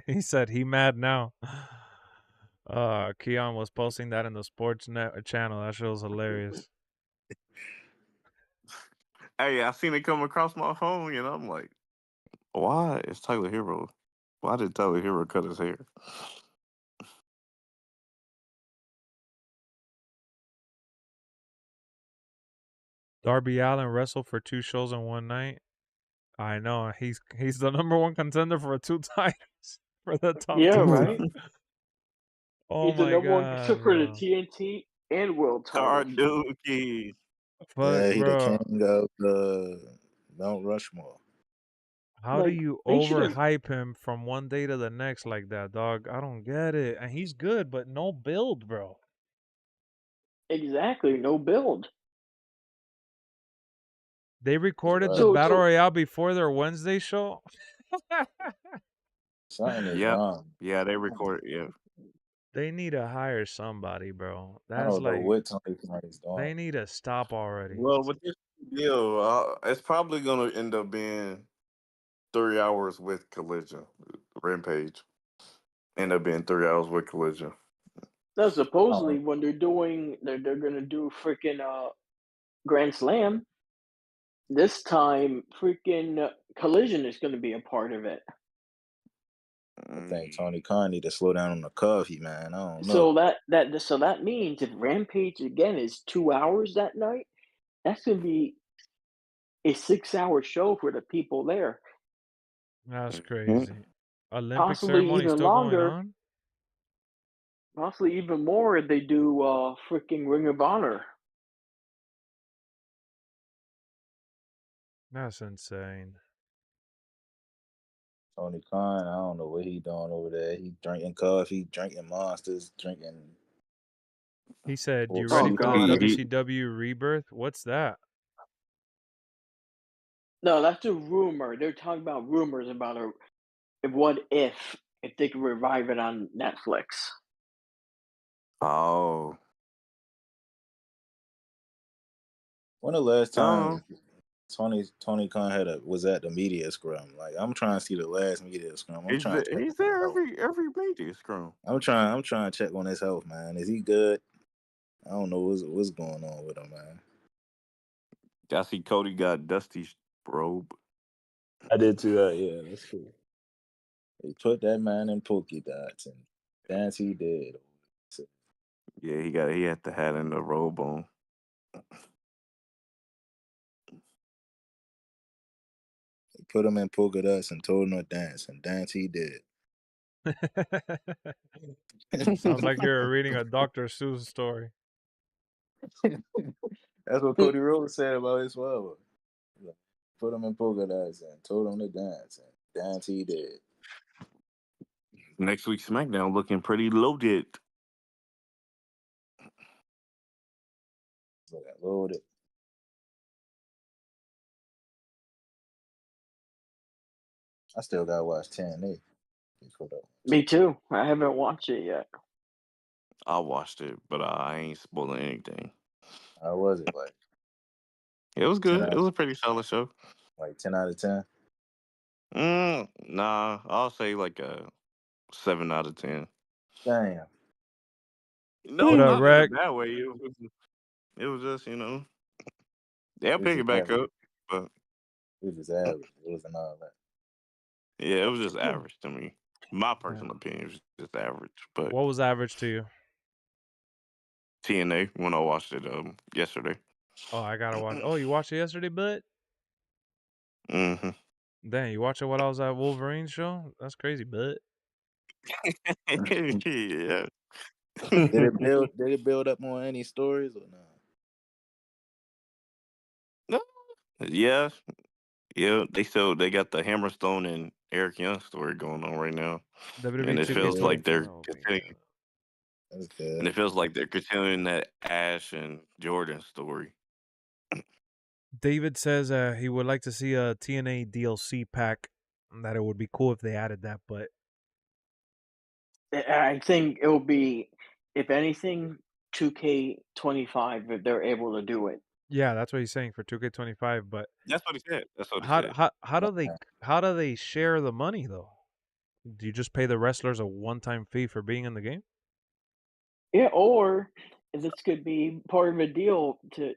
He said he mad now. Keon was posting that in the sports net channel. That shit was hilarious. Hey, I seen it come across my phone, and I'm like, why is Tyler Hero? Why did Tyler Hero cut his hair? Darby Allin wrestled for 2 shows in one night. I know he's the number 1 contender for 2 titles for the top. Yeah, 2 right. Oh He's the my number 1 god, contender for the bro. TNT and world title. Dookie. But Yeah, he the bro, king of the Mount Rushmore. how do Like, you they should've- overhype him from one day to the next like that, dog? I don't get it. And he's good, but no build, bro. Exactly, no build. They recorded the So- Battle so- Royale before their Wednesday show. Something is Yep. wrong. Yeah, they recorded. Yeah. They need to hire somebody, bro. I That's don't know like what Tony Khan is doing. they need to stop already. Well, with this deal, it's probably going to end up being 3 hours with Collision. Rampage. End up being 3 hours with Collision. No, supposedly when they're gonna do freaking Grand Slam. This time, freaking Collision is gonna be a part of it. I think Tony Khan need to slow down on the coffee, man. I don't know. So that means if Rampage again is 2 hours that night, that's gonna be a 6-hour show for the people there. That's crazy. Olympic Possibly ceremony even still longer. going on? Possibly even more if they do freaking Ring of Honor. That's insane. Tony Khan, I don't know what he doing over there. He drinking coffee, drinking monsters, drinking. He said, "You Oh, ready for God. the WCW rebirth? What's that?" No, that's a rumor. They're talking about rumors about what if they could revive it on Netflix. Oh. When the last Oh. time Tony Khan was at the media scrum? Like, I'm trying to see the last media scrum. He's there every media scrum. I'm trying to check on his health, man. Is he good? I don't know what's going on with him, man. I see Cody got Dusty's robe. I did too. Yeah, that's cool. They put that man in polka dots, and dance he did. Yeah, he had the hat and the robe on. They put him in polka dots and told him to dance, and dance he did. Sounds like you're reading a Dr. Seuss story. That's what Cody Rhodes said about his father. Put him in polka dots and told him to dance, and dance he did. Next week's SmackDown looking pretty loaded. Loaded. I still gotta watch TNA. Me too. I haven't watched it yet. I watched it, but I ain't spoiling anything. How was it? Like, it was good. It was a pretty solid show. Like 10 out of 10? Nah, I'll say like a 7 out of 10. Damn. No, What up, not Rec? in a bad way. It was just, they'll pick it back up, but it was just average. It wasn't all that. Yeah, it was just average to me. My personal opinion was just average. But what was average to you? TNA when I watched it yesterday. Oh, I gotta watch. Oh, you watched it yesterday, bud? Mm-hmm. Dang, you watched it while I was at Wolverine's show? That's crazy, bud. Yeah. Did it build up on any stories or no? Yeah. They got the Hammerstone and Eric Young story going on right now. WWE and it feels like they're continuing. And it feels like they're continuing that Ash and Jordan story. David says he would like to see a TNA DLC pack. That it would be cool if they added that, but I think it will be, if anything, 2K25 if they're able to do it. yeah, that's what he's saying for 2K25. But that's what he said. How do they share the money though? Do you just pay the wrestlers a one-time fee for being in the game? Yeah, or this could be part of a deal to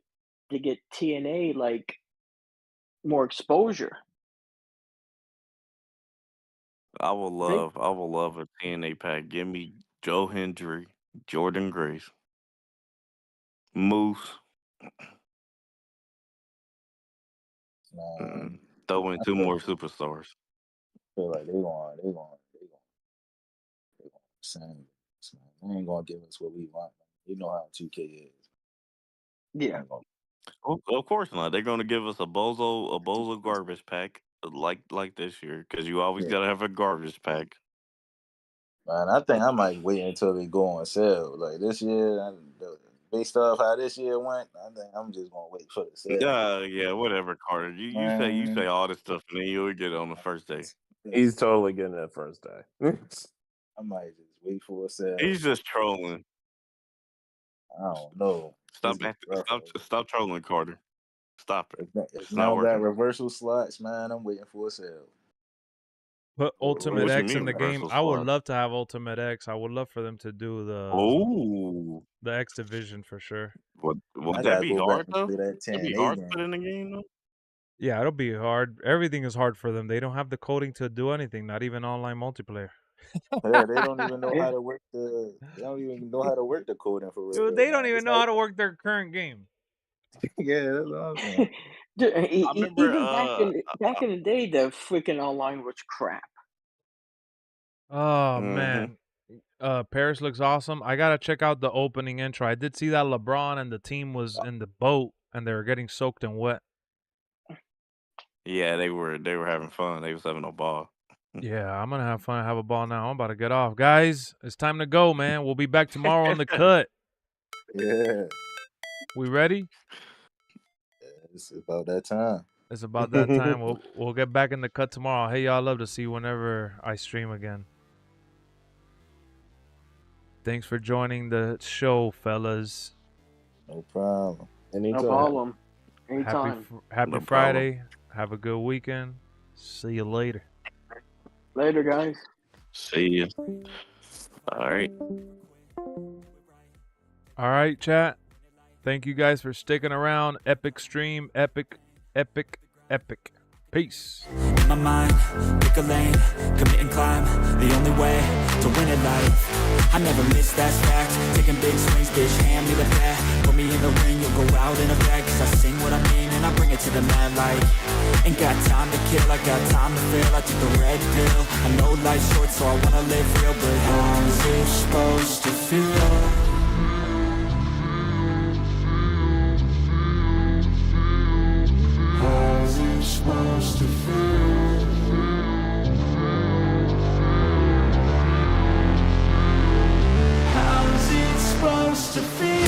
get TNA like more exposure. I will love a TNA pack. Give me Joe Hendry, Jordan Grace, Moose. Throw in 2 more superstars. I feel like they going same. They ain't gonna give us what we want. You know how 2K is. Yeah. Of course not. They're gonna give us a bozo garbage pack like this year, because you always gotta have a garbage pack. Man, I think I might wait until they go on sale. Like this year, based off how this year went, I think I'm just gonna wait for the sale. Yeah, whatever, Carter. You say all this stuff, and then you'll get it on the first day. He's totally getting it first day. I might just wait for a sale. He's just trolling. I don't know. Stop trolling, Carter. Stop it. It's now got reversal slots, man. I'm waiting for a sale. Put Ultimate X in the game. reversal I would slot? love to have Ultimate X. I would love for them to do the X Division for sure. Would that be hard though? That'd be hard to put in the game though. Yeah, it'll be hard. Everything is hard for them. They don't have the coding to do anything, not even online multiplayer. Yeah, they don't even know how to work the. They don't even know how to work the coding for real. Dude, they don't even know how to work their current game. Yeah, that's awesome. Even back in the day, the freaking online was crap. Oh man, Paris looks awesome. I gotta check out the opening intro. I did see that LeBron and the team was in the boat and they were getting soaked and wet. Yeah, they were having fun. They was having a ball. Yeah, I'm gonna have fun and have a ball now. I'm about to get off, guys. It's time to go, man. We'll be back tomorrow on the cut. Yeah, we ready? it's about that time. It's about that time. We'll get back in the cut tomorrow. Hey, y'all, love to see you whenever I stream again. Thanks for joining the show, fellas. No problem. Anytime. No problem. Anytime. Happy No Friday. Have a good weekend. See you later. Later, guys. See you. All right. All right, chat. Thank you guys for sticking around. Epic stream. Epic. Peace. In my mind, pick a lane, commit and climb, the only way to win at life. I never miss, that's fact, taking big swings, bitch, hand me the bat. Put me in the ring, you'll go out in a bag, cause I sing what I mean and I bring it to the mad light. Ain't got time to kill, I got time to feel, I took the red pill. I know life's short, so I wanna live real, but how's it supposed to feel? How's it supposed to feel? How's it supposed to feel?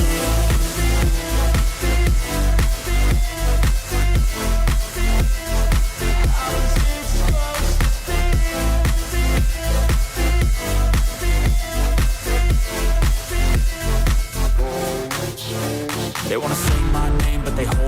They wanna say my name, but they hold